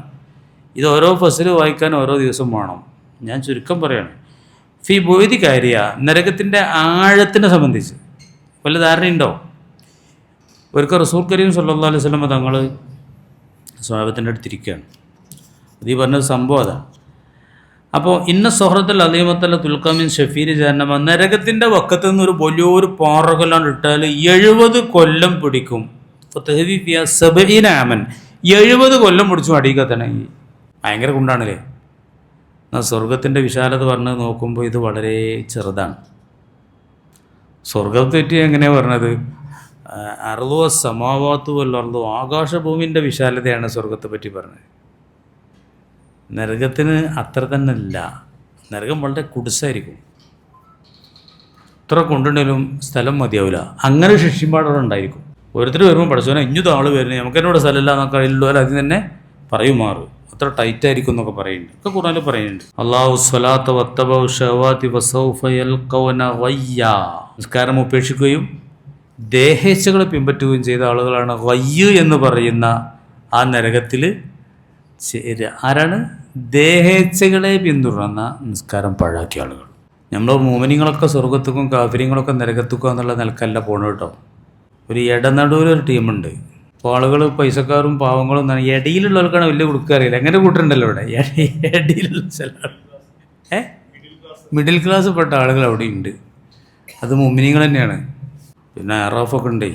ഇത് ഓരോ ഫസല് വായിക്കാൻ ഓരോ ദിവസം വേണം. ഞാൻ ചുരുക്കം പറയാണ്. ഫി ബോധി കാര്യ, നരകത്തിൻ്റെ ആഴത്തിനെ സംബന്ധിച്ച് വല്ല ധാരണയുണ്ടോ? ഒരിക്കൽ റസൂൽ കരീം സല്ലല്ലാഹു അലൈഹി വസല്ലം തങ്ങൾ സ്വഹാബത്തിൻ്റെ അടുത്തിരിക്കുകയാണ്. അത് ഈ പറഞ്ഞ സംഭവം അതാണ്. അപ്പോൾ ഇന്ന സൊഹറത്തുൽ അലീമത്തല്ല തുൽക്കാമിൻ ഷഫീർ ജഹന്നമ, നരകത്തിൻ്റെ വക്കത്ത് നിന്ന് ഒരു വലിയൊരു പാറകൊല്ലാണ്ട് ഇട്ടാൽ 70 കൊല്ലം പിടിക്കും. ഫതഹവിയ 70 ആമൻ, 70 കൊല്ലം പിടിച്ചു അടിക്കത്തണമെങ്കിൽ. ഭയങ്കര കുണ്ടാണല്ലേ. എന്നാൽ സ്വർഗത്തിൻ്റെ വിശാലത പറഞ്ഞ് നോക്കുമ്പോൾ ഇത് വളരെ ചെറുതാണ്. സ്വർഗത്തെ പറ്റി എങ്ങനെയാണ് പറഞ്ഞത്? അർളു സമാവാത്തു വല്ലർളു, ആകാശഭൂമിൻ്റെ വിശാലതയാണ് സ്വർഗത്തെ പറ്റി പറഞ്ഞത്. നരകത്തിന് അത്ര തന്നെ ഇല്ല. നരകം വളരെ കുടിസായിരിക്കും. ഇത്ര കൊണ്ടുണ്ടെങ്കിലും സ്ഥലം മതിയാവില്ല. അങ്ങനെ ശിഷ്യന്മാരുടെ ഉണ്ടായിരിക്കും. ഓരോരുത്തർ വരുമ്പോൾ പഠിച്ചോനെ ഇഞ്ഞത് ആൾ വരുന്നത് നമുക്ക് എന്നോട് സ്ഥലമില്ല എന്നൊക്കെ ഉള്ളവർ അതിൽ തന്നെ പറയുമാറ്. അത്ര ടൈറ്റായിരിക്കും എന്നൊക്കെ പറയുന്നുണ്ട്. ഒക്കെ ഖുർആനിൽ പറയുന്നുണ്ട്. അല്ലാഹു സ്വലാത്ത വത്തബഉ ശഹവാതി വസൗഫ യൽഖൗന ഗയ്യ, നിസ്കാരം ഉപേക്ഷിക്കുകയും ദേഹേച്ഛകളെ പിൻപറ്റുകയും ചെയ്ത ആളുകളാണ് ഗയ്യ് എന്ന് പറയുന്ന ആ നരകത്തിൽ ആരാണ്? ദേഹേച്ഛകളെ പിന്തുടർന്ന നിസ്കാരം പാഴാക്കിയ ആളുകൾ. നമ്മൾ മോമിനിങ്ങളൊക്കെ സ്വർഗത്തുക്കും കാഫിര്യങ്ങളൊക്കെ നരകത്തുക്കും എന്നുള്ള നിലക്കല്ല പോകണം കേട്ടോ. ഒരു ഇടനടുവിലൊരു ടീമുണ്ട്. അപ്പോൾ ആളുകൾ പൈസക്കാരും പാവങ്ങളും ഇടയിലുള്ളവർക്കാണ് വലിയ കൊടുക്കാറില്ല. എങ്ങനെ കൂട്ടുണ്ടല്ലോ ഇവിടെ ഇടയിലുള്ള ചില മിഡിൽ ക്ലാസ് പെട്ട ആളുകൾ അവിടെ ഉണ്ട്. അത് മോമിനിങ്ങൾ തന്നെയാണ്. പിന്നെ അറാഫൊക്കെ ഉണ്ടേ.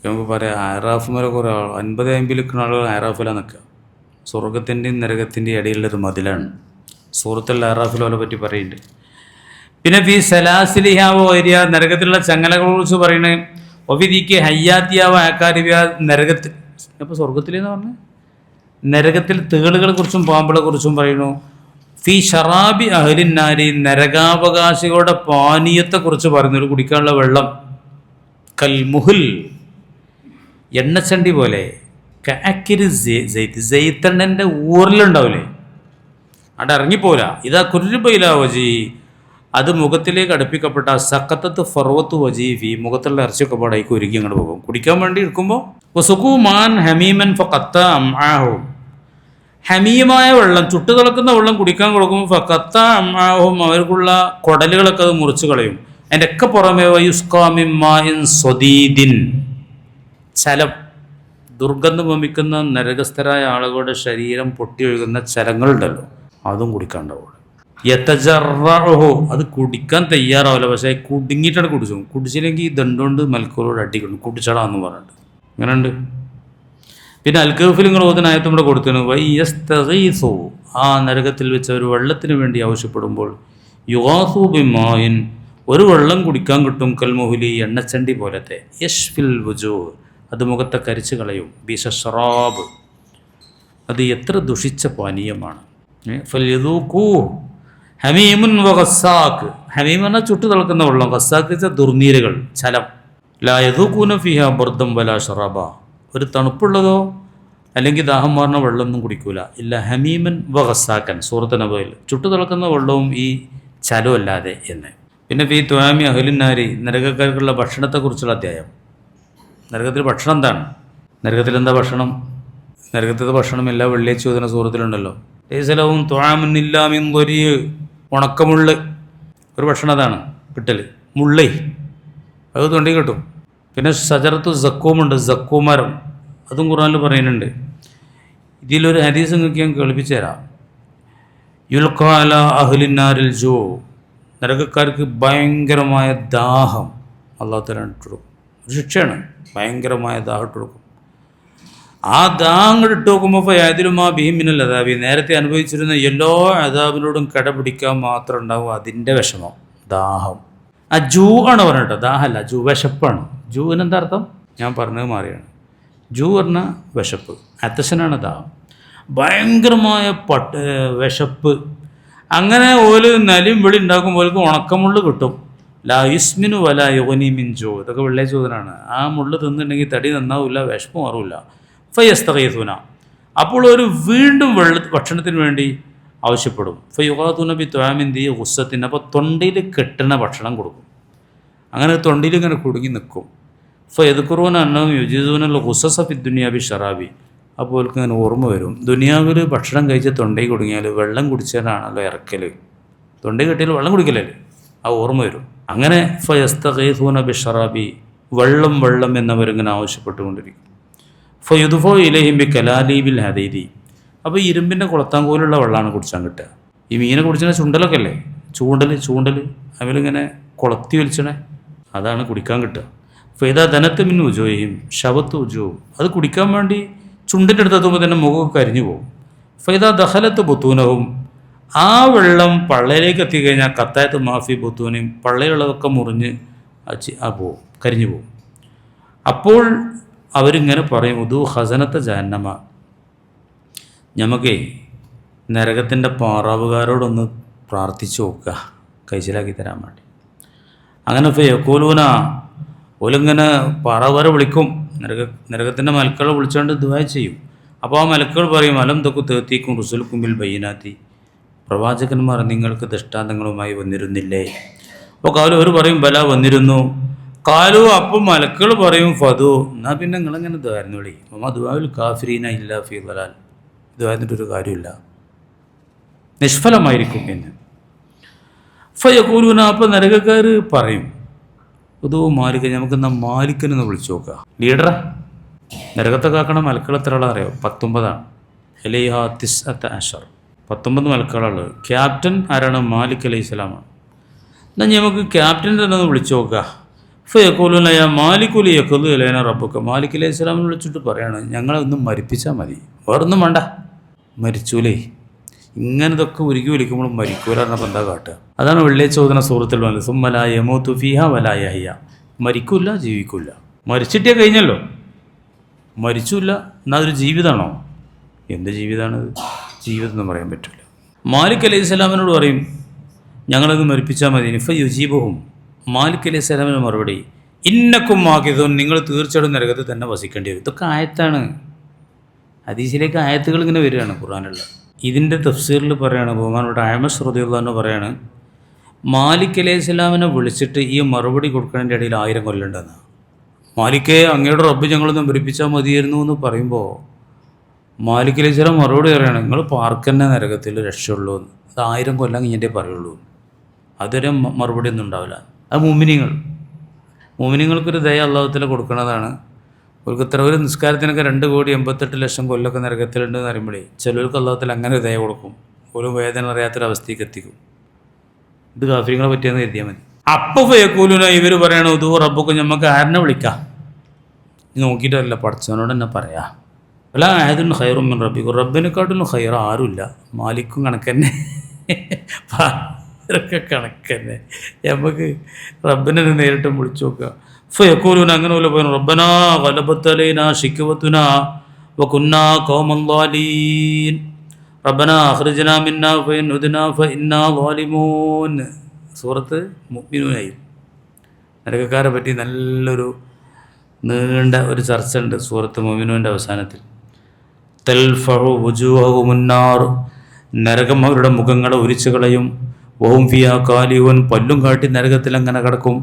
നമുക്ക് പറയാം അറാഫ് മേലെ കുറേ 50-50 നിൽക്കുന്ന ആളുകൾ അറാഫിലാണ് നിൽക്കുക. സ്വർഗത്തിൻ്റെയും നരകത്തിൻ്റെയും ഇടയിലുള്ളൊരു മതിലാണ്. സൂറത്തുൽ അറാഫിൽ അവരെ പറ്റി പറയുന്നുണ്ട്. പിന്നെ ഫി സലാസിലിഹാവോ ഏരിയ, നരകത്തിലുള്ള ചങ്ങലകളെ കുറിച്ച് പറയുന്നത്. ഒവിദിക്ക് ഹയ്യാത്തിയാവ ആക്കാരിവ്യ, നരകത്തിൽ അപ്പോൾ സ്വർഗത്തിലെന്ന് പറഞ്ഞാൽ നരകത്തിൽ തേളുകളെ കുറിച്ചും പാമ്പുകളെ കുറിച്ചും പറയുന്നു. ഫി ഷറാബി അഹ്ലിന്നാരി, നരകാവകാശികളുടെ പാനീയത്തെക്കുറിച്ച് പറയുന്നു. ഒരു കുടിക്കാനുള്ള വെള്ളം കൽമുഹുൽ, എണ്ണച്ചണ്ടി പോലെ, ജെയ്ത്തണ്ണൻ്റെ ഊറിലുണ്ടാവില്ലേ, അവിടെ ഇറങ്ങിപ്പോല. ഇതാ കുരുബയില വജി, അത് മുഖത്തിലേക്ക് അടുപ്പിക്കപ്പെട്ട സക്കത്തത്ത് ഫർവത്ത് വജീഫി, മുഖത്തുള്ള ഇറച്ചിയൊക്കെ പാടായിക്ക് ഒരുക്കി അങ്ങോട്ട് പോകും. കുടിക്കാൻ വേണ്ടി എടുക്കുമ്പോൾ സുഖുമാൻ ഹമീമൻ ഫക്കത്ത അംആഹും, ഹമീമായ വെള്ളം, ചുട്ടു തിളക്കുന്ന വെള്ളം കുടിക്കാൻ കൊടുക്കുമ്പോൾ ഫക്കത്ത അംആഹും, അവർക്കുള്ള കുടലുകളൊക്കെ അത് മുറിച്ച് കളയും. അതിൻ്റെ ഒക്കെ പുറമേ വയുസ്കാമിൻ സ്വദീദിൻ, ചലം, ദുർഗന്ധം വമിക്കുന്ന നരകസ്ഥരായ ആളുകളുടെ ശരീരം പൊട്ടി ഒഴുകുന്ന ചലങ്ങളുണ്ടല്ലോ, അതും കുടിക്കാണ്ടാവും. യതജറഹു, അത് കുടിക്കാൻ തയ്യാറാവില്ല, പക്ഷേ കുടുങ്ങിയിട്ടാണ് കുടിച്ചു. കുടിച്ചില്ലെങ്കിൽ ഈ ദണ്ടുകൊണ്ട് മൽക്കോലോട് അടിക്കണം, കുടിച്ചടാന്ന് പറഞ്ഞിട്ട് അങ്ങനെ ഉണ്ട്. പിന്നെ അൽക്കഫിൽ നിങ്ങൾ ഓതനായത്തും കൂടെ കൊടുത്തിരുന്നു. വൈയസ്തഗീസു, ആ നരകത്തിൽ വെച്ച് ഒരു വെള്ളത്തിന് വേണ്ടി ആവശ്യപ്പെടുമ്പോൾ യുഗാസു ബിമായിൻ, ഒരു വെള്ളം കുടിക്കാൻ കിട്ടും. കൽമുഹുലി, എണ്ണച്ചണ്ടി പോലത്തെ. യഷ്ഫിൽ വുജൂ, അത് മുഖത്തെ കരിച്ചു കളയും. ബിശറാബ്, അത് എത്ര ദുഷിച്ച പാനീയമാണ്. ഫൽയദൂഖൂ ഹമീമുൻ വഗസ്സാഖ്, ഹമീം പറഞ്ഞാൽ ചുട്ടു തിളക്കുന്ന വെള്ളം, ഗസ്സാഖ് വെച്ചാൽ ദുർനീരുകൾ, ചലം. ലാ യദൂഖൂന ഫിഹാ ബർദം വലാ ഷറബ, ഒരു തണുപ്പുള്ളതോ അല്ലെങ്കിൽ ദാഹം മാറുന്ന വെള്ളമൊന്നും കുടിക്കൂല. ഇല്ല ഹമീമൻ വഗസ്സാക്കൻ, സൂറത്ത് നബയിൽ, ചുട്ടു തിളക്കുന്ന വെള്ളവും ഈ ചലവും അല്ലാതെ എന്ന്. പിന്നെ ഫീ തുആമി അഹ്ലിന്നാരി, നരകക്കാർക്കുള്ള ഭക്ഷണത്തെക്കുറിച്ചുള്ള അധ്യായം. നരകത്തിൽ ഭക്ഷണം എന്താണ്? നരകത്തിൽ എന്താ ഭക്ഷണം? നരകത്തിലെ ഭക്ഷണം എല്ലാ വെള്ളിയാഴ്ച ചോദന സൂറത്തിലുണ്ടല്ലോ. ലൈസലഹും തുആമുന്നില്ലാ മിൻ ദരീ, ഉണക്കമുള്ള് ഒരു ഭക്ഷണം അതാണ് കിട്ടൽ. മുള്ളേ അത് തൊണ്ടി കിട്ടും. പിന്നെ സജറത്തു സക്കൂമുണ്ട്, സക്കൂമരം, അതും ഖുർആനിൽ പറയുന്നുണ്ട്. ഇതിലൊരു ഹദീസ് നിങ്ങൾക്ക് ഞാൻ കേൾപ്പിച്ചു തരാം. യുൽഖാ അലാ അഹ്ലിന്നാരിൽ ജൂ, നരകക്കാർക്ക് ഭയങ്കരമായ ദാഹം അല്ലാഹു തആല ഇട്ട് കൊടുക്കും. ഒരു ശിക്ഷയാണ്, ഭയങ്കരമായ ദാഹം ഇട്ട് കൊടുക്കും. ആ ദാഹം ഇട്ട് നോക്കുമ്പോൾ ഫയാദിലുമാ ബിഹിം മിനൽ അദാബി, നേരത്തെ അനുഭവിച്ചിരുന്ന എല്ലാ അദാബിനോടും കടപിടിക്കാൻ മാത്രം ഉണ്ടാവും അതിൻ്റെ വിഷമം, ദാഹം. ആ ജൂ ആണ് പറഞ്ഞിട്ടോ, ദാഹമല്ല, ജൂ വിശപ്പാണ്. ജൂവിന് എന്താ അർത്ഥം? ഞാൻ പറഞ്ഞത് മാറിയാണ്. ജൂ പറഞ്ഞാൽ വിശപ്പ്, അത്തശനാണ് ദാഹം. ഭയങ്കരമായ വിശപ്പ്. അങ്ങനെ ഓല് നലിയും വെളി ഉണ്ടാക്കുമ്പോൾ ഓൽക്ക് ഉണക്കമുള്ളു കിട്ടും. ലാ യുസ്മിനു വലാ യുഗ്നി മിൻ ജൂ. ഇതൊക്കെ വെള്ളേ ചോദനാണ്. ആ മുള്ള് തിന്നിട്ടുണ്ടെങ്കിൽ തടി നന്നാവില്ല, വിഷമം മാറില്ല. ഫയസ്തഗീസുന, അപ്പോൾ ഒരു വീണ്ടും ഭക്ഷണത്തിന് വേണ്ടി ആവശ്യപ്പെടും. ഫയുഗാതുന ബി ത്വാമിൻ ദി ഗുസ്സത്തിൻ, അപ്പോൾ തൊണ്ടയിൽ കെട്ടുന്ന ഭക്ഷണം കൊടുക്കും. അങ്ങനെ തൊണ്ടയിൽ ഇങ്ങനെ കുടുങ്ങി നിൽക്കും. ഫയദ്കുറൂന അന്നഹും യുജീസൂനൽ ഗുസ്സസ ഫി ദുനിയാ ബി ഷറാബി, അപ്പോൾ ഇങ്ങനെ ഓർമ്മ വരും, ദുനിയാവിൽ ഭക്ഷണം കഴിച്ച് തൊണ്ടയിൽ കുടുങ്ങിയാൽ വെള്ളം കുടിച്ചാലാണല്ലോ ഇറക്കൽ, തൊണ്ടയിൽ കെട്ടിയാൽ വെള്ളം കുടിക്കലല്ലേ, ആ ഓർമ്മ വരും. അങ്ങനെ ഫയസ്തഗീസൂന ബി ഷറാബി, വെള്ളം വെള്ളം എന്നവരിങ്ങനെ ആവശ്യപ്പെട്ടുകൊണ്ടിരിക്കും. ഫയുദ്ഫോ ഇലൈഹിം ബി കലാലീബിൽ ഹദീദി, അപ്പോൾ ഇരുമ്പിൻ്റെ കുളത്താങ്കോലുള്ള വെള്ളമാണ് കുടിച്ചാൽ കിട്ടുക. ഈ മീനെ കുടിച്ചാൽ ചുണ്ടലൊക്കെ അല്ലേ, ചൂണ്ടൽ അവരിങ്ങനെ കുളത്തി വലിച്ചണേ, അതാണ് കുടിക്കാൻ കിട്ടുക. ഫൈദ ധനത്ത് മിൻ ഉജോയും ശവത്ത് ഉജോവും, അത് കുടിക്കാൻ വേണ്ടി ചുണ്ടിൻ്റെ അടുത്തെത്തുമ്പോൾ തന്നെ മുഖമൊക്കെ കരിഞ്ഞു പോകും. ഫൈദ ദഹലത്ത് ബുത്തൂനവും, ആ വെള്ളം പള്ളയിലേക്ക് എത്തിക്കഴിഞ്ഞാൽ കത്തായത്ത് മാഫി ബുത്തൂനയും, പള്ളയിലുള്ളതൊക്കെ മുറിഞ്ഞ് പോവും, കരിഞ്ഞു പോവും. അപ്പോൾ അവരിങ്ങനെ പറയും, ഉദു ഹസനത്ത് ജഹന്നമ, ഞമ്മക്കേ നരകത്തിൻ്റെ പാറാവുകാരോടൊന്ന് പ്രാർത്ഥിച്ചു നോക്കുക കൈശലാക്കി തരാൻ വേണ്ടി. അങ്ങനെ ഫയഖൂലൂന, ഓലിങ്ങനെ പാറാവുകാരെ വിളിക്കും, നരകത്തിൻ്റെ മലക്കുകളെ വിളിച്ചുകൊണ്ട് ദുആ ചെയ്യും. അപ്പോൾ ആ മലക്കുകൾ പറയും, അലം തക്കു തേത്തിക്കും റുസുൽക്കും ബിൽ ബയ്യിനാത്തി, പ്രവാചകന്മാർ നിങ്ങൾക്ക് ദൃഷ്ടാന്തങ്ങളുമായി വന്നിരുന്നില്ലേ? അപ്പോൾ കാലു അവർ പറയും, ബല വന്നിരുന്നു. കാലു, അപ്പം മലക്കുകൾ പറയും, ഫതു, എന്നാൽ പിന്നെ നിങ്ങളെങ്ങനെ ദുആയിരുന്നു വിളി, മമ്മ ദുആഉൽ കാഫിരീന ഇല്ലാ ഫീ ദലാൽ, ദുആന്നിട്ടൊരു കാര്യമില്ല, നിഷ്ഫലമായിരിക്കും എന്ന്. ഫയഖൂലൂന, അപ്പം നരകക്കാർ പറയും, ഉദൂ മാലിക, നമുക്കെന്നാൽ മാലിക്കനെന്ന് വിളിച്ചു നോക്കുക. ലീഡറാ, നരകത്തെ കാക്കണ മലക്കുകൾ എത്ര ആളാ അറിയോ? 19. എലൈഹ 19 19 മലക്കുകളുള്ളത്. ക്യാപ്റ്റൻ ആരാണ്? മാലിക് അലൈഹി സ്വലാമാണ്. എന്നാൽ നമുക്ക് ക്യാപ്റ്റൻ്റെ തന്നെ ഒന്ന് വിളിച്ചു നോക്കുക. ഫയഖൂലൂന യാ മാലിക്കുലി യഖ്ദു ഇലൈനാ റബ്ബുക, മാലിക് അലൈഹി സ്വലാമിനെ വിളിച്ചിട്ട് പറയാണ്, ഞങ്ങളെ ഒന്ന് മരിപ്പിച്ചാൽ മതി, വേറൊന്നും വേണ്ട, മരിച്ചൂലേ. ഇങ്ങനതൊക്കെ ഉരുകി വിളിക്കുമ്പോഴും മരിക്കൂല പറഞ്ഞപ്പോൾ എന്താ കാട്ടുക? അതാണ് വെള്ളിയാഴ്ച ചോദന സൂറത്തിൽ വന്നത്, സുമ്മ ലാ യമൂതു ഫീഹാ വലാ യഹ്യ, മരിക്കില്ല ജീവിക്കില്ല. മരിച്ചിട്ടേ കഴിഞ്ഞല്ലോ, മരിച്ചില്ല, എന്നാൽ അതൊരു ജീവിതമാണോ? എന്ത് ജീവിതമാണത്? ജീവിതം എന്ന് പറയാൻ പറ്റില്ല. മാലിക് അലൈഹി സ്വലാമിനോട് പറയും, ഞങ്ങളത് മരിപ്പിച്ചാൽ മതി. ഫ യുജീബുഹും, മാലിക് അലൈഹി സ്വലാമിന് മറുപടി, ഇന്നക്കും മാകിദുൻ, നിങ്ങൾ തീർച്ചയായിട്ടും നരകത്തിൽ തന്നെ വസിക്കേണ്ടി വരും. ഇതൊക്കെ ആയത്താണ്, ഹദീസിലേക്ക് ആയത്തുകൾ ഇങ്ങനെ വരികയാണ് ഖുർആനിലുള്ള. ഇതിൻ്റെ തഫ്സീറിൽ പറയാണ്, ബഹുമാനപ്പെട്ട അഅ്മശ് റളിയല്ലാഹു അൻഹു പറയാണ്, മാലിക് അലൈഹി സ്വലാമിനെ വിളിച്ചിട്ട് ഈ മറുപടി കൊടുക്കുന്നതിൻ്റെ ഇടയിൽ 1000 കൊല്ലമുണ്ടെന്ന്. മാലിക്കേ, അങ്ങയുടെ റബ്ബ് ഞങ്ങളൊന്ന് മരിപ്പിച്ചാൽ മതിയായിരുന്നു എന്ന് പറയുമ്പോൾ മാലിക് അലൈഹി സ്വലാം മറുപടി പറയാണ്, നിങ്ങൾ പാർക്കന്നെ നരകത്തിൽ രക്ഷയുള്ളൂ എന്ന്. അത് 1000 കൊല്ലം കഴിഞ്ഞിട്ടേ പറയുള്ളൂ. അതുവരെ മറുപടി ഒന്നും ഉണ്ടാവില്ല. അത് മുഅ്മിനീങ്ങൾക്കൊരു ദയ അല്ലാഹു തആല കൊടുക്കുന്നതാണ്. അവർക്ക് ഇത്ര ഒരു നിസ്കാരത്തിനൊക്കെ 2,88,00,000 കൊല്ലമൊക്കെ നരകത്തിലുണ്ടെന്ന് പറയുമ്പോഴേ ചിലർക്ക് അല്ലാഹു തആല അങ്ങനെ ഒരു ദയ കൊടുക്കും, ഒരു വേദന അറിയാത്തൊരവസ്ഥയ്ക്ക് എത്തിക്കും. ഇത് കാഫിറുകളെ പറ്റിയെന്ന് കരുതിയാൽ മതി. അപ്പോൾ ഫയഖൂലൂന, ഇവർ പറയണു, ഉദൂ റബ്ബുക്കും, നമുക്ക് ആരനെ വിളിക്കാം, നോക്കിയിട്ടല്ല പടച്ചവനോട് തന്നെ പറയാം. അല്ല ആയതും ഖൈറും മിൻ റബ്ബിക്കും, റബ്ബിനെക്കാട്ടിലും ഖൈർ ആരുമില്ല. മാലിക്കും കണക്കന്നെ, ഇതൊക്കെ കണക്കന്നെ, നമുക്ക് റബ്ബിനെ നേരിട്ടും വിളിച്ചു നോക്കുക. ഫയഖൂലൂന, അങ്ങനെ പോലെ പറയുന്നു, റബ്ബനാ ഗലബത് അലൈനാ ശിക്വതുനാ വകുന്നാ ഖൗമൻ ളാലീൻ റബ്ബനാ അഖ്രിജ്നാ മിന്നാ ഫഇൻ ഉദ്നാ ഫഇന്നാ ളാലിമൂൻ. സൂറത്ത് മുഅ്മിനൂനായി നരകക്കാരെ പറ്റി നല്ലൊരു നീണ്ട ഒരു ചർച്ച ഉണ്ട് സൂറത്ത് മുഅ്മിനൂൻ്റെ അവസാനത്തിൽ. തൽഫഉ വുജൂഹഹുമുന്നാർ, നരകം അവരുടെ മുഖങ്ങളെ ഉരിച്ചു കളയും. വഹും ഫിഹാ കാലിഊൻ, പല്ലും കാട്ടി നരകത്തിൽ അങ്ങനെ കിടക്കും.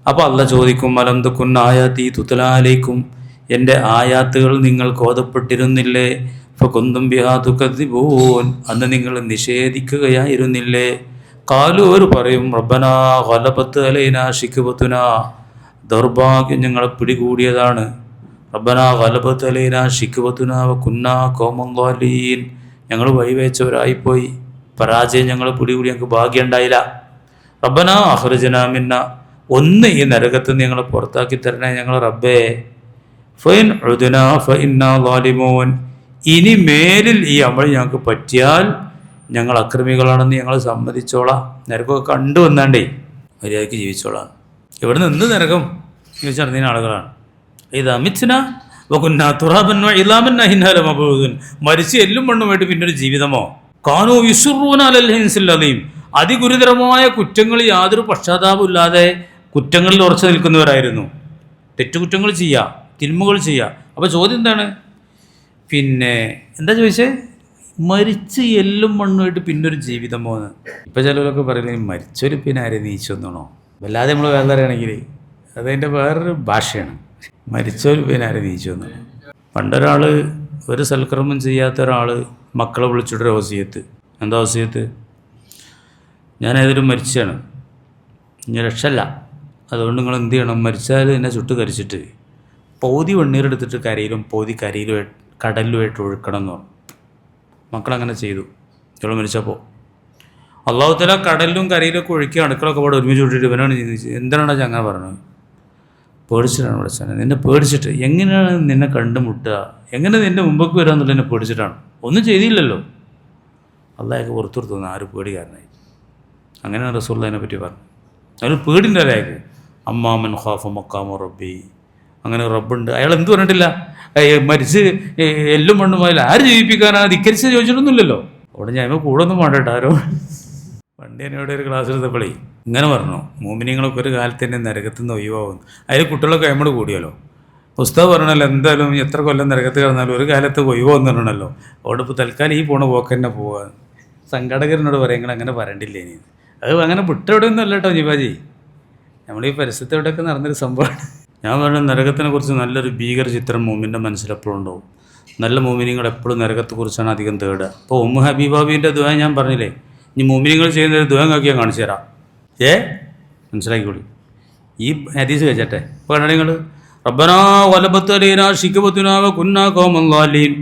അപ്പോൾ അല്ലാഹ് ചോദിക്കും, അലം തകുൻ ആയാതി തുത്ലാ അലൈക്കും, എൻ്റെ ആയാത്തുകൾ നിങ്ങൾക്ക് ഓതപ്പെട്ടിരുന്നില്ലേ? ഫകുന്തും ബിഹാ തുകദ്ദിബൂൻ, അന്ന് നിങ്ങൾ നിഷേധിക്കുകയായിരുന്നില്ലേ? ഖാലു, അവർ പറയും, റബ്ബനാ ഗലബത് അലൈനാ ശിക്വതുനാ, ദൗർഭാഗ്യം ഞങ്ങളെ പിടികൂടിയതാണ്. റബ്ബനാ ഗലബത് അലൈനാ ശിക്വതുനാ വകുന്നാ ഖൗമൻ ളാലീൻ, ഞങ്ങൾ വഴിവേച്ചവരായിപ്പോയി, പരാജയം ഞങ്ങൾ പിടികൂടി, ഞങ്ങൾക്ക് ഭാഗ്യം ഉണ്ടായില്ല. റബ്ബനാ അഖ്രിജ്നാ മിന്നാ, ഒന്ന് ഈ നരകത്ത് നിന്ന് ഞങ്ങളെ പുറത്താക്കി തരണേ ഞങ്ങൾ റബ്ബേ. ഫഇൻ ഉദ്നാ ഫഇന്നാ ളാലിമൂൻ, ഇനി മേലിൽ ഈ അമൽ ഞങ്ങൾക്ക് പറ്റിയാൽ ഞങ്ങൾ അക്രമികളാണെന്ന് ഞങ്ങൾ സമ്മതിച്ചോളാം. നരകമൊക്കെ കണ്ടു വന്നാണ്ടേ മര്യാദയ്ക്ക് ജീവിച്ചോളാം. ഇവിടെ നിന്ന് നരകം ചോദിച്ചറിഞ്ഞ ആളുകളാണ്. ഇത് അമിത്ന വകുന്നാ തുറാബൻ വഇലാമൻ ഇന്നാ ലമബഊദൂൻ, മരിച്ച് എല്ലും മണ്ണുമായിട്ട് പിന്നൊരു ജീവിതമോ? കാനൂ യുസ്റൂന അലൽ ഹിൻസിൽ അലീം, അതിഗുരുതരമായ കുറ്റങ്ങൾ യാതൊരു പക്ഷാതാപമില്ലാതെ കുറ്റങ്ങളിൽ ഉറച്ചു നിൽക്കുന്നവരായിരുന്നു. തെറ്റുകുറ്റങ്ങൾ ചെയ്യുക, തിന്മകൾ ചെയ്യുക. അപ്പോൾ ചോദ്യം എന്താണ്? പിന്നെ എന്താ ചോദിച്ചേ? മരിച്ച് എല്ലും മണ്ണുമായിട്ട് പിന്നൊരു ജീവിതം പോകുന്നത്. ഇപ്പം ചിലരൊക്കെ പറയുന്നത് മരിച്ചൊരു പിന്നെ ആരെ നീച്ചൊന്നാണോ? വല്ലാതെ നമ്മൾ വേറെ അറിയണമെങ്കിൽ അതതിൻ്റെ വേറൊരു ഭാഷയാണ്. മരിച്ചൊരു പിന്നെ ആരെ നീച്ചൊന്നാണ്. പണ്ടൊരാൾ ഒരു സൽക്കർമ്മം ചെയ്യാത്ത ഒരാൾ മക്കളെ വിളിച്ചിട്ടൊരു വസിയത്ത്. എന്താ വസിയത്ത്? ഞാൻ ഏതൊരു മരിച്ചാണ്, ഇനി രക്ഷല്ല, അതുകൊണ്ട് നിങ്ങൾ എന്ത് ചെയ്യണം, മരിച്ചാൽ എന്നെ ചുട്ട് കരിച്ചിട്ട് പൗതി വെണ്ണീരെടുത്തിട്ട് കരയിലും പൗതി കടലിലുമായിട്ട് ഒഴുക്കണം എന്ന് പറഞ്ഞു. മക്കളങ്ങനെ ചെയ്തു. ഇവൾ മരിച്ചപ്പോൾ അള്ളാഹു തആല കടലിലും കരയിലൊക്കെ ഒഴുക്കി അണുക്കളൊക്കെ പാടെ ഒരുമിച്ച് വിട്ടിട്ട് ഇവനാണ് ചിന്തിച്ച് എന്തിനാണ് അങ്ങനെ പറഞ്ഞത്? പേടിച്ചിട്ടാണ് വിളിച്ചത്. നിന്നെ പേടിച്ചിട്ട്. എങ്ങനെയാണ് നിന്നെ കണ്ടുമുട്ടുക, എങ്ങനെ നിൻ്റെ മുമ്പൊക്കെ വരിക എന്നുള്ളതിനെ പേടിച്ചിട്ടാണ്. ഒന്നും ചെയ്തില്ലല്ലോ. അള്ളാഹ്ക്ക് പുറത്തു തോന്നുന്നു ആരും പേടിക്കാരനായി. അങ്ങനെയാണ് റസൂലുള്ളാഹിനെ പറ്റി പറഞ്ഞു. അതിന് പേടിൻ്റെ അയാൾക്ക്. അമ്മാമൻ ഖാഫ മഖാമ റബ്ബി, അങ്ങനെ റബ്ബുണ്ട്. അയാൾ എന്ത് പറഞ്ഞിട്ടില്ല? മരിച്ച് എല്ലും മണ്ണും പോയാൽ ആര് ജീവിപ്പിക്കാനാണ്? ധിക്കരിച്ച് ചോദിച്ചിട്ടൊന്നുമില്ലല്ലോ. അവിടെ ഞാൻ കൂടെ ഒന്നും വേണ്ടട്ടോ ആരോ. പണ്ട് എന്നോട് ഒരു ക്ലാസ് എടുത്തപ്പോഴേ ഇങ്ങനെ പറഞ്ഞു, മോമിനിങ്ങളൊക്കെ ഒരു കാലത്ത് തന്നെ നരകത്തു നിന്ന് ഒഴിവാകുന്നു. അതിൽ കുട്ടികളൊക്കെ അമ്മോട് കൂടിയല്ലോ. ഉസ്താദ് പറഞ്ഞല്ലോ എന്തായാലും എത്ര കൊല്ലം നരകത്ത് കിടന്നാലും ഒരു കാലത്ത് ഒഴിവാന്ന് പറഞ്ഞല്ലോ. അവിടെ ഇപ്പോൾ തൽക്കാലം ഈ പോണ പോക്ക് തന്നെ പോകാൻ. സംഘാടകരനോട് പറയുമ്പോൾ അങ്ങനെ പറയണ്ടില്ലേ ഇനി. അത് അങ്ങനെ വിട്ടെവിടെയൊന്നും അല്ല കേട്ടോ ജിബാജി, നമ്മൾ ഈ പരിസരത്തെവിടെയൊക്കെ നടന്നൊരു സംഭവമാണ്. ഞാൻ പറഞ്ഞ നരകത്തിനെ കുറിച്ച് നല്ലൊരു ഭീകര ചിത്രം മോമിൻ്റെ മനസ്സിലെപ്പോഴും ഉണ്ടാവും. നല്ല മോമിനിങ്ങൾ എപ്പോഴും നരകത്തെക്കുറിച്ചാണ് അധികം തേടുക. അപ്പോൾ ഉമ്മു ഹബീബാബീൻ്റെ ദുആ ഞാൻ പറഞ്ഞില്ലേ, ഇനി മോമിനിങ്ങൾ ചെയ്യുന്നൊരു ദുആ ആക്കിയാൽ കാണിച്ചു തരാം. മനസ്സിലാക്കിക്കോളി. ഈ ഹദീസ് വെച്ചട്ടെ. ഇപ്പോൾ കണ്ടോ നിങ്ങൾ, റബ്ബനാ വലബത്ത് അലൈനാ ശിഖവതുനാ വകുന്നാ ഖൗമൻ ളാലീൻ,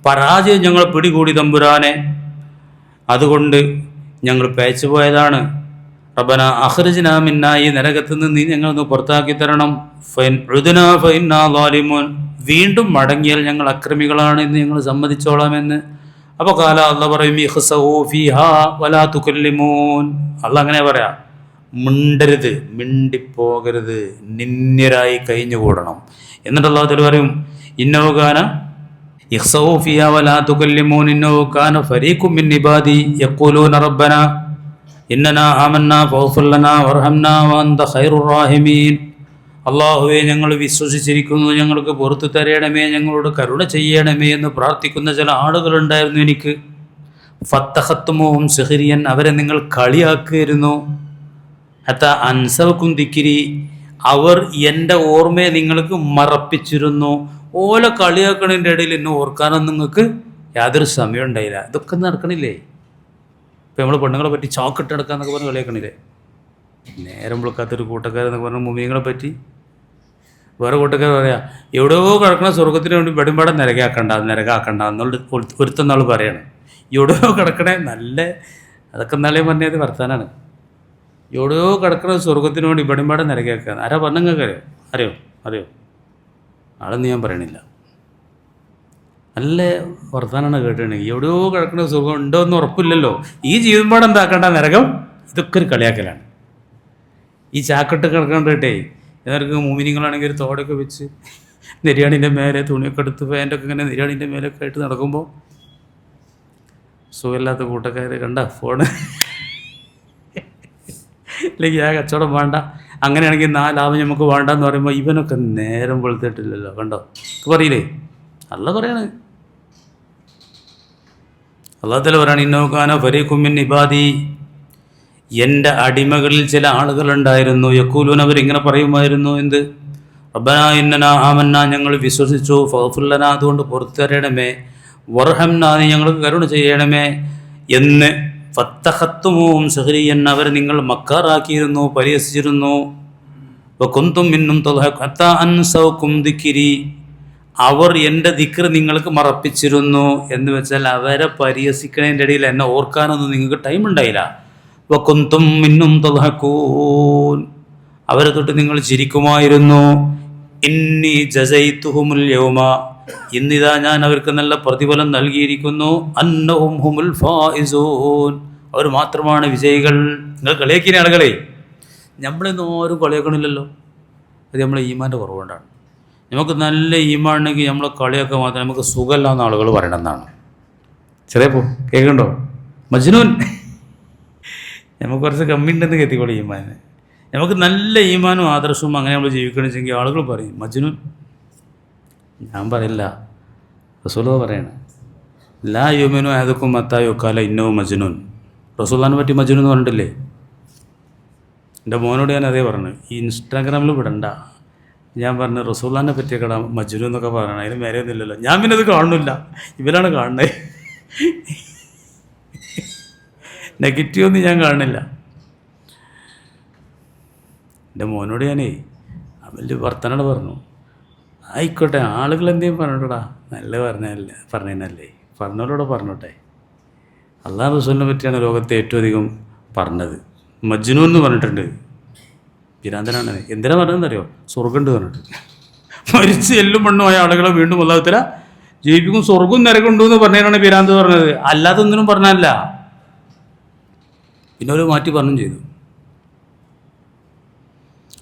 പരാജയം ഞങ്ങൾ പിടികൂടി തമ്പുരാനെ, അതുകൊണ്ട് ഞങ്ങൾ പേച്ചു പോയതാണ്. റബ്ബന അഖ്രിജ്നാ മിന്നാ, ഈ നരകത്ത് നിന്ന് നീ ഞങ്ങളൊന്ന് പുറത്താക്കി തരണം. ഫൈൻ ഉദ്നാ ഫഇന്നാ ളാലിമൂൻ, വീണ്ടും മടങ്ങിയാൽ ഞങ്ങൾ അക്രമികളാണ് എന്ന് ഞങ്ങൾ സമ്മതിച്ചോളാമെന്ന്. അപ്പോൾ കാല അള്ളാഹ് പറയും ഇഖ്സഊ ഫീഹാ വലാ തുകല്ലിമൂൻ. അള്ളാഹ് അങ്ങനെ പറയാം, മിണ്ടരുത്, മിണ്ടിപ്പോകരുത്, നിന്ദ്യരായി കഴിഞ്ഞുകൂടണം. എന്നിട്ട് അള്ളാഹു തആല പറയും ഇന്നഹു കാന ഇഖ്സഊ ഫീഹാ വലാ തുകല്ലിമൂൻ ഇന്നഹു കാന ഫരീഖും മിൻ ഇബാദി യഖൂലൂന റബ്ബന ഇന്നനാ ആമന്നാ ഫഗ്ഫിർ ലനാ വർഹംനാ വഅൻത ഖൈറുർ റാഹിമീൻ. അള്ളാഹുവേ, ഞങ്ങൾ വിശ്വസിച്ചിരിക്കുന്നു, ഞങ്ങൾക്ക് പുറത്തു തരണമേ, ഞങ്ങളോട് കരുണ ചെയ്യണമേ എന്ന് പ്രാർത്ഥിക്കുന്ന ചില ആളുകളുണ്ടായിരുന്നു എനിക്ക്. ഫത്തഖത്തുമുഹും സിഹ്രിയൻ, അവരെ നിങ്ങൾ കളിയാക്കിയിരുന്നു. ഹത്താ അൻസവക്കും ദിക്രി, അവർ എൻ്റെ ഓർമ്മയെ നിങ്ങൾക്ക് മറപ്പിച്ചിരുന്നു. ഓല കളിയാക്കണതിൻ്റെ ഇടയിൽ എന്നെ ഓർക്കാനൊന്നും നിങ്ങൾക്ക് യാതൊരു സമയം ഉണ്ടായില്ല. ഇതൊക്കെ നടക്കണില്ലേ? ഇപ്പം നമ്മൾ പെണ്ണുങ്ങളെ പറ്റി ചോക്കിട്ട് എടുക്കാന്നൊക്കെ പറഞ്ഞ് കളിയാക്കണില്ലേ? നേരം വിളിക്കാത്തൊരു കൂട്ടക്കാരെന്നൊക്കെ പറഞ്ഞ മുമിനിങ്ങളെ പറ്റി വേറെ കൂട്ടക്കാർ പറയാം, എവിടെയോ കിടക്കണ സ്വർഗത്തിന് വേണ്ടി വെടുമ്പാടെ നരകാക്കണ്ട എന്നുള്ള ഒരുത്തന്നാൾ പറയാണ്. എവിടെയോ കിടക്കണേ നല്ല, അതൊക്കെ നാളെ പറഞ്ഞത് വർത്താനാണ്. എവിടെയോ കിടക്കണ സ്വർഗത്തിന് വേണ്ടി വെടുമ്പാടെ നരകാക്കുക. ആരാ പറഞ്ഞങ്ങൾക്ക് അറിയോ ആളെന്ന് ഞാൻ പറയണില്ല. നല്ല വർത്താനാണ് കേട്ടിട്ടുണ്ടെങ്കിൽ. എവിടെയോ കിടക്കുന്ന സുഖം ഉണ്ടോ എന്ന് ഉറപ്പില്ലല്ലോ. ഈ ജീവിതം എന്താക്കണ്ട നരകം. ഇതൊക്കെ ഒരു കളിയാക്കലാണ്. ഈ ചാക്കിട്ട് കിടക്കണ്ടേ എന്നവർക്ക് മോമിനിങ്ങളാണെങ്കിൽ ഒരു തോടൊക്കെ വെച്ച് നെര്യാണിൻ്റെ മേലെ തുണിയൊക്കെ എടുത്ത് പാൻ്റൊക്കെ ഇങ്ങനെ നെര്യാണിൻ്റെ മേലൊക്കെ ആയിട്ട് നടക്കുമ്പോൾ സുഖമില്ലാത്ത കൂട്ടക്കാർ കണ്ട ഫോണ് അല്ലെങ്കിൽ ആ കച്ചവടം വേണ്ട, അങ്ങനെയാണെങ്കിൽ 4 ലാഭം നമുക്ക് വേണ്ടെന്ന് പറയുമ്പോൾ ഇവനൊക്കെ നേരം വെളുത്തിട്ടില്ലല്ലോ. കണ്ടോ പറയില്ലേ? അല്ല പറയാണ്. അല്ലാഹു തആല പറയാണ് ഇന്നഹു കാന ഫരീഖും മിൻ ഇബാദി, എൻ്റെ അടിമകളിൽ ചില ആളുകളുണ്ടായിരുന്നു. യഖൂലൂന, അവരിങ്ങനെ പറയുമായിരുന്നു, എന്ത്? റബ്ബനാ ഇന്നനാ ആമന്നാ, ഞങ്ങൾ വിശ്വസിച്ചു, ഫഗ്ഫിർ ലനാ, അതുകൊണ്ട് പുറത്തു തരണമേ, വർഹംനാ, നീ ഞങ്ങൾക്ക് കരുണ ചെയ്യണമേ എന്ന്. ഫത്തഖത്തുമുഹും സിഹ്രിയൻ, അവരെ നിങ്ങൾ മക്കാറാക്കിയിരുന്നു, പരിഹസിച്ചിരുന്നു. വകുന്തും മിന്നും തദ്ഹക് ഹത്താ അൻസൗകും ദിക്രി, അവർ എൻ്റെ ദിക്ർ നിങ്ങൾക്ക് മറപ്പിച്ചിരുന്നു. എന്ന് വെച്ചാൽ അവരെ പരിഹസിക്കുന്നതിൻ്റെ ഇടയിൽ എന്നെ ഓർക്കാനൊന്നും നിങ്ങൾക്ക് ടൈം ഉണ്ടായില്ല. വകുന്തും മിന്നും തദ്ഹകൂൻ, അവരെ തൊട്ട് നിങ്ങൾ ചിരിക്കുമായിരുന്നു. ഇന്നി ജസൈതുഹുമുൽ യൗമ, ഇന്നിതാ ഞാൻ അവർക്ക് നല്ല പ്രതിഫലം നൽകിയിരിക്കുന്നു. അന്നഹും ഹുമുൽ ഫായിസൂൻ, അവർ മാത്രമാണ് വിജയികൾ. നിങ്ങൾ കളിയാക്കിയ ആളുകളെ നമ്മളിന്ന് ആരും കളിയാക്കണില്ലല്ലോ. അത് നമ്മളെ ഈമാൻ്റെ കുറവുകൊണ്ടാണ്. നമുക്ക് നല്ല ഈമാണെങ്കിൽ നമ്മളെ കളിയൊക്കെ മാത്രം നമുക്ക് സുഖമില്ലാന്ന് ആളുകൾ പറയണമെന്നാണ്. ചെറിയപ്പോൾ കേൾക്കണ്ടോ? മജ്നൂൻ നമുക്ക് കുറച്ച് കമ്മി ഉണ്ടെന്ന് കെത്തിക്കോളൂ ഈമാന്. നമുക്ക് നല്ല ഈമാനും ആദർശവും അങ്ങനെ നമ്മൾ ജീവിക്കണമെങ്കിൽ ആളുകൾ പറയും മജ്നൂൻ. ഞാൻ പറയില്ല, റസൂലുള്ളാഹി പറയണം ലാ യുമിനു അഹദുക്കും ഹത്താ യുഖാല ഇന്നഹു മജ്നൂൻ. റസൂലുള്ളാഹിനെ പറ്റി മജ്നൂൻ എന്ന് പറഞ്ഞിട്ടില്ലേ? എൻ്റെ മോനോട് ഞാൻ അതേ പറഞ്ഞു, ഈ ഇൻസ്റ്റാഗ്രാമിൽ വിടണ്ട. ഞാൻ പറഞ്ഞു റസൂലുള്ളാഹിനെ പറ്റിയൊക്കെ മജ്നൂൻ എന്നൊക്കെ പറയണം, അതിന് മേലെയൊന്നും ഇല്ലല്ലോ. ഞാൻ പിന്നെ അത് കാണുന്നില്ല, ഇവരാണ് കാണുന്നത്. നെഗറ്റീവൊന്നും ഞാൻ കാണുന്നില്ല. എൻ്റെ മോനോട് ഞാനേ വലിയ വർത്തനോട് പറഞ്ഞു, ആയിക്കോട്ടെ ആളുകൾ എന്തെങ്കിലും പറഞ്ഞോടാ, നല്ല പറഞ്ഞതല്ലേ, പറഞ്ഞവരോട് പറഞ്ഞോട്ടെ. അള്ളാഹു റസൂലിനെ പറ്റിയാണ് ലോകത്തെ ഏറ്റവും അധികം പറഞ്ഞത്. മജ്നൂൻ എന്ന് പറഞ്ഞിട്ടുണ്ട്, പിരാന്തനാണ്. എന്തിനാ പറഞ്ഞതെന്നറിയോ? സ്വർഗ്ഗമുണ്ട് പറഞ്ഞിട്ട്. മരിച്ച് എല്ലും മണ്ണുമായ ആളുകളെ വീണ്ടും അല്ലാഹു തആല ജീവിക്കും, സ്വർഗ്ഗവും നരകമുണ്ട് എന്ന് പറഞ്ഞതിനാണ് പിരാന്ത് പറഞ്ഞത്, അല്ലാതെ ഒന്നിനും പറഞ്ഞല്ല. പിന്നെ ഒരു മാറ്റി പറഞ്ഞും ചെയ്തു.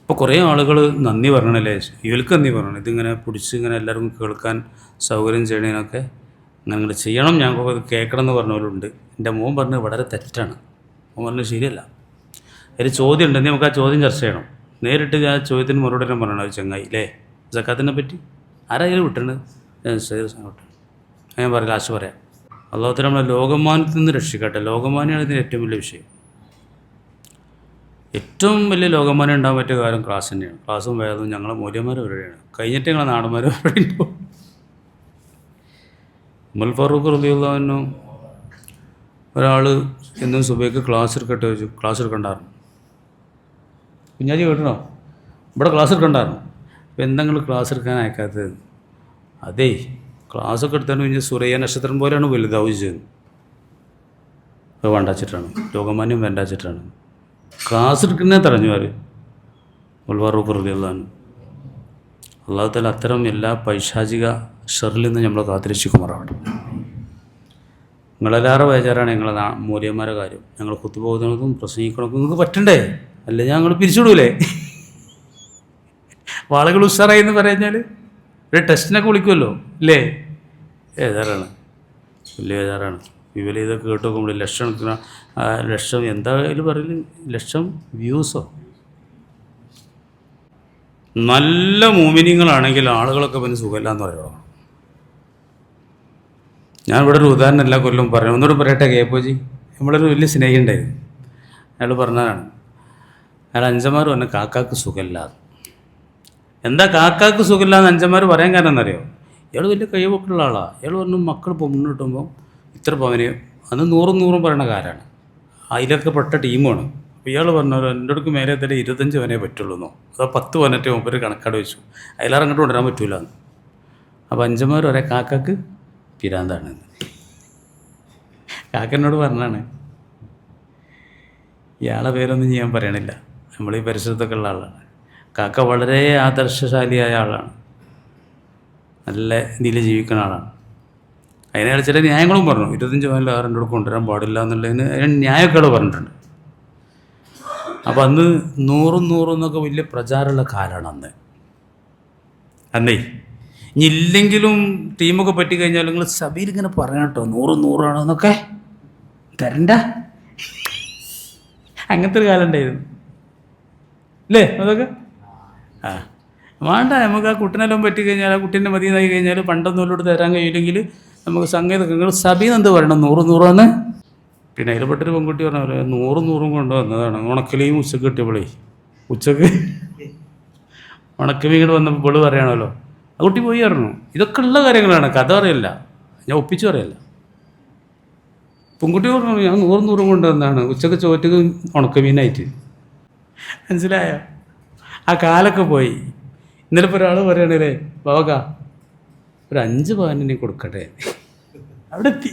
ഇപ്പോൾ കുറേ ആളുകൾ നന്ദി പറയണല്ലേ, ഇവർക്ക് നന്ദി പറയണം. ഇതിങ്ങനെ പിടിച്ച് ഇങ്ങനെ എല്ലാവർക്കും കേൾക്കാൻ സൗകര്യം ചെയ്യണതിനൊക്കെ അങ്ങനെ ചെയ്യണം, ഞങ്ങൾക്ക് കേൾക്കണം എന്ന് പറഞ്ഞവരുണ്ട്. എൻ്റെ മോൻ പറഞ്ഞത് വളരെ തെറ്റാണ്. മോൻ പറഞ്ഞത് ശരിയല്ല. ഒരു ചോദ്യം ഉണ്ട്, നമുക്ക് ആ ചോദ്യം ചർച്ച ചെയ്യണം. നേരിട്ട് ആ ചോദ്യത്തിന് മറുപടി തന്നെ പറയണം. അത് ചങ്ങായി അല്ലേ, സക്കാത്തിനെ പറ്റി ആരായാലും വിട്ടുണ്ട്. ഞാൻ പറയാം, ലാസ്റ്റ് പറയാം. അല്ലാഹു തആല നമ്മളെ ലോകമാന്യത്തിൽ നിന്ന് രക്ഷിക്കട്ടെ. ലോകമാന്യമാണ് ഇതിന് ഏറ്റവും വലിയ വിഷയം. ഏറ്റവും വലിയ ലോകമാന്യം ഉണ്ടാകാൻ പറ്റിയ കാര്യം ക്ലാസ് തന്നെയാണ്. ക്ലാസ്സും വേദവും ഞങ്ങളെ മൂല്യന്മാർ അവരുടെയാണ്. കഴിഞ്ഞിട്ട് ഞങ്ങളെ നാടന്മാർ അവരുടെ ഉണ്ടാവും. ഉമർ ഫാറൂഖ് റളിയല്ലാഹു അൻഹു ഒരാൾ എന്നും സുബൈക്ക് ക്ലാസ് എടുക്കട്ടെ ചോദിച്ചു. ക്ലാസ് എടുക്കണ്ടായിരുന്നു. കുഞ്ഞാജി കേട്ടണോ? ഇവിടെ ക്ലാസ് എടുക്കണ്ടായിരുന്നു. അപ്പോൾ എന്തെങ്കിലും ക്ലാസ് എടുക്കാൻ അയക്കാത്തത്? അതേ ക്ലാസ്സൊക്കെ എടുത്താൽ കഴിഞ്ഞാൽ സുറയ്യ നക്ഷത്രം പോലെയാണ് വലുതാവും ചെയ്യുന്നത്. അത് വേണ്ടാച്ചിട്ടാണ്, ലോകമാന്യം വേണ്ടാച്ചിട്ടാണ് ക്ലാസ് എടുക്കുന്നേ തടഞ്ഞുമാർ. ഉമർ ഫാറൂഖ് റളിയല്ലാഹു അൻഹു. അല്ലാഹു തആല അത്തരം എല്ലാ പൈശാചിക ഷറിൽ നിന്ന് നമ്മളെ കാത്തിരക്ഷിക്കുമാറാവട്ടെ. നിങ്ങളെല്ലാവരും ബേജാറാണ് ഞങ്ങളെ മൂല്യന്മാരെ കാര്യം. ഞങ്ങൾ ഖുത്ബ ഓതുന്നതും പ്രസംഗിക്കണമൊക്കെ നിങ്ങൾക്ക് പറ്റണ്ടേ? അല്ല ഞങ്ങൾ പിരിച്ചുവിടൂലേ? ആളുകൾ ഉഷാറായി എന്ന് പറഞ്ഞാൽ ഒരു ടെസ്റ്റിനൊക്കെ വിളിക്കുമല്ലോ അല്ലേ? ബേജാറാണ്, വലിയ ബേജാറാണ്. ഇവർ ഇതൊക്കെ കേട്ട് നോക്കുമ്പോൾ ലക്ഷം എന്താ ഇതിൽ പറയല്, ലക്ഷം വ്യൂസോ. നല്ല മോമിനിയങ്ങളാണെങ്കിൽ ആളുകളൊക്കെ പിന്നെ സുഖമില്ല എന്ന് പറയുമോ? ഞാൻ ഇവിടെ ഒരു ഉദാഹരണം എല്ലാ കൊല്ലം പറഞ്ഞു. ഒന്നുകൂടെ പറയട്ടെ കേപ്പോജി. നമ്മളൊരു വലിയ സ്നേഹി ഉണ്ടായിരുന്നു. അയാൾ പറഞ്ഞതാണ്, അയാൾ അഞ്ചന്മാർ പറഞ്ഞ കാക്കാക്ക് സുഖമില്ല. എന്താ കാക്കാക്ക് സുഖമില്ലാന്ന് അഞ്ചന്മാർ പറയാൻ കാരണം എന്നറിയോ? ഇയാൾ വലിയ കഴിവൊക്കെ ഉള്ള ആളാണ്. ഇയാൾ പറഞ്ഞു മക്കൾ പൊണ്ണു കിട്ടുമ്പോൾ ഇത്ര പവന്, അന്ന് 100 പറയുന്ന കാരാണ്, അതിലൊക്കെ പെട്ട ടീമാണ്. അപ്പോൾ ഇയാൾ പറഞ്ഞു എൻ്റെ അടുക്ക് മേലെ തന്നെ 25 പവനേ പറ്റുള്ളൂ എന്നോ, അതോ 10 പവനറ്റേ മുമ്പ് കണക്കാട് വെച്ചു, അതിലേറെ അങ്ങോട്ട് കൊണ്ടുവരാൻ പറ്റൂല എന്ന്. അപ്പോൾ അഞ്ചന്മാർ ഒരേ കാക്കാക്ക് പിരാന്താണ്. കാക്കനോട് പറഞ്ഞാണ്. ഇയാളെ പേരൊന്നും ഞാൻ പറയണില്ല, നമ്മൾ ഈ പരിസരത്തൊക്കെ ഉള്ള ആളാണ്. കാക്ക വളരെ ആദർശശാലിയായ ആളാണ്, നല്ല ഇതിൽ ജീവിക്കുന്ന ആളാണ്. അതിനയാൾ ചില ന്യായങ്ങളും പറഞ്ഞു. 25 പവനിൽ ആരുടെ കൂടെ കൊണ്ടുവരാൻ പാടില്ല എന്നുള്ളതിന് ന്യായമൊക്കെ പറഞ്ഞിട്ടുണ്ട്. അപ്പം അന്ന് 100 എന്നൊക്കെ വലിയ പ്രചാരമുള്ള കാലമാണ് അന്നേ. ഇനി ഇല്ലെങ്കിലും ടീമൊക്കെ പറ്റിക്കഴിഞ്ഞാൽ നിങ്ങൾ സഭയിൽ ഇങ്ങനെ പറയണം കേട്ടോ, 100 ആണെന്നൊക്കെ തരണ്ട. അങ്ങനത്തെ ഒരു കാലം ഉണ്ടായിരുന്നു അല്ലേ? അതൊക്കെ വേണ്ട, നമുക്ക് ആ കുട്ടനെല്ലാം പറ്റിക്കഴിഞ്ഞാൽ, ആ കുട്ടീൻ്റെ മതിയായി കഴിഞ്ഞാൽ പണ്ടൊന്നും തരാൻ കഴിയില്ലെങ്കിൽ നമുക്ക് സംഗീതം നിങ്ങൾ സഭയിൽ നിന്ന് എന്ത് പറയണം, 100 പിന്നെ അതിൽപ്പെട്ടൊരു പെൺകുട്ടി പറഞ്ഞ 100 കൊണ്ടുവന്നതാണ്. ഉണക്കലയും ഉച്ചക്ക് കിട്ടിയപ്പോഴേ, ഉച്ചക്ക് ഉണക്കമീൻ ഇങ്ങോട്ട് വന്നപ്പോൾ പൊളി പറയണമല്ലോ, ആ കുട്ടി പോയി പറഞ്ഞു. ഇതൊക്കെ ഉള്ള കാര്യങ്ങളാണ്, കഥ പറയല്ല, ഞാൻ ഒപ്പിച്ച് പറയല്ല. പെൺകുട്ടി പറഞ്ഞു ഞാൻ 100 കൊണ്ടുവന്നതാണ് ഉച്ചക്ക് ചോറ്റക്ക് ഉണക്കമീനായിട്ട്. മനസ്സിലായോ? ആ കാലൊക്കെ പോയി. ഇന്നലെ ഇപ്പോൾ ഒരാൾ പറയണല്ലേ, ബാബക്ക ഒരു 5 പവനെ കൊടുക്കട്ടെ. അവിടെ എത്തി.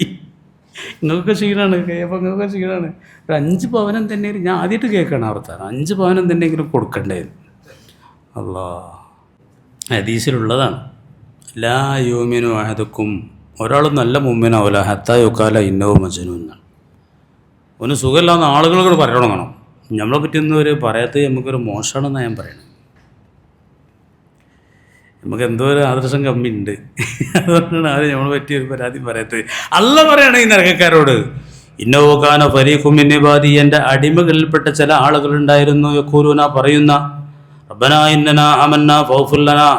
നിങ്ങൾക്ക് ക്ഷീണമാണ്, കേൾപ്പോൾ നിങ്ങൾക്ക് ക്ഷീണമാണ്. ഒരു 5 പവനം തന്നെ ഞാൻ ആദ്യമായിട്ട് കേൾക്കണം അവർത്താനം. 5 പവനം തന്നെയെങ്കിലും കൊടുക്കണ്ടേ? അല്ലാ, ഹദീസിലുള്ളതാണ്. ലാ യുമിനു അഹദുക്കും, ഒരാൾ നല്ല മുഅ്മിനാവൂല ഹത്താ യുഖാല ഇന്നഹു മജ്നൂൻ എന്നാണ്. ഒന്ന് സുഖമില്ലാന്ന് ആളുകളോട് പറയണം. നമ്മളെ പറ്റിയൊന്നും ഒരു പറയാത്തത് നമുക്കൊരു മോശമാണെന്നാണ് ഞാൻ പറയുന്നത്. നമുക്ക് എന്തോ ഒരു ആദർശം കമ്മിയുണ്ട്, അതുകൊണ്ടാണ് ആരും നമ്മളെ പറ്റിയൊരു പരാതി പറയാത്തത്. അല്ല പറയണേ ഈ നരകക്കാരോട്, ഇന്നഹു കാന ഫരീഖും മിൻ ഇബാദി, എൻ്റെ അടിമകളിൽപ്പെട്ട ചില ആളുകളുണ്ടായിരുന്നു, യഖൂലൂന പറയുന്ന, റബ്ബനാ ഇന്നനാ ആമന്നാ ഫഗ്ഫിർ ലനാ,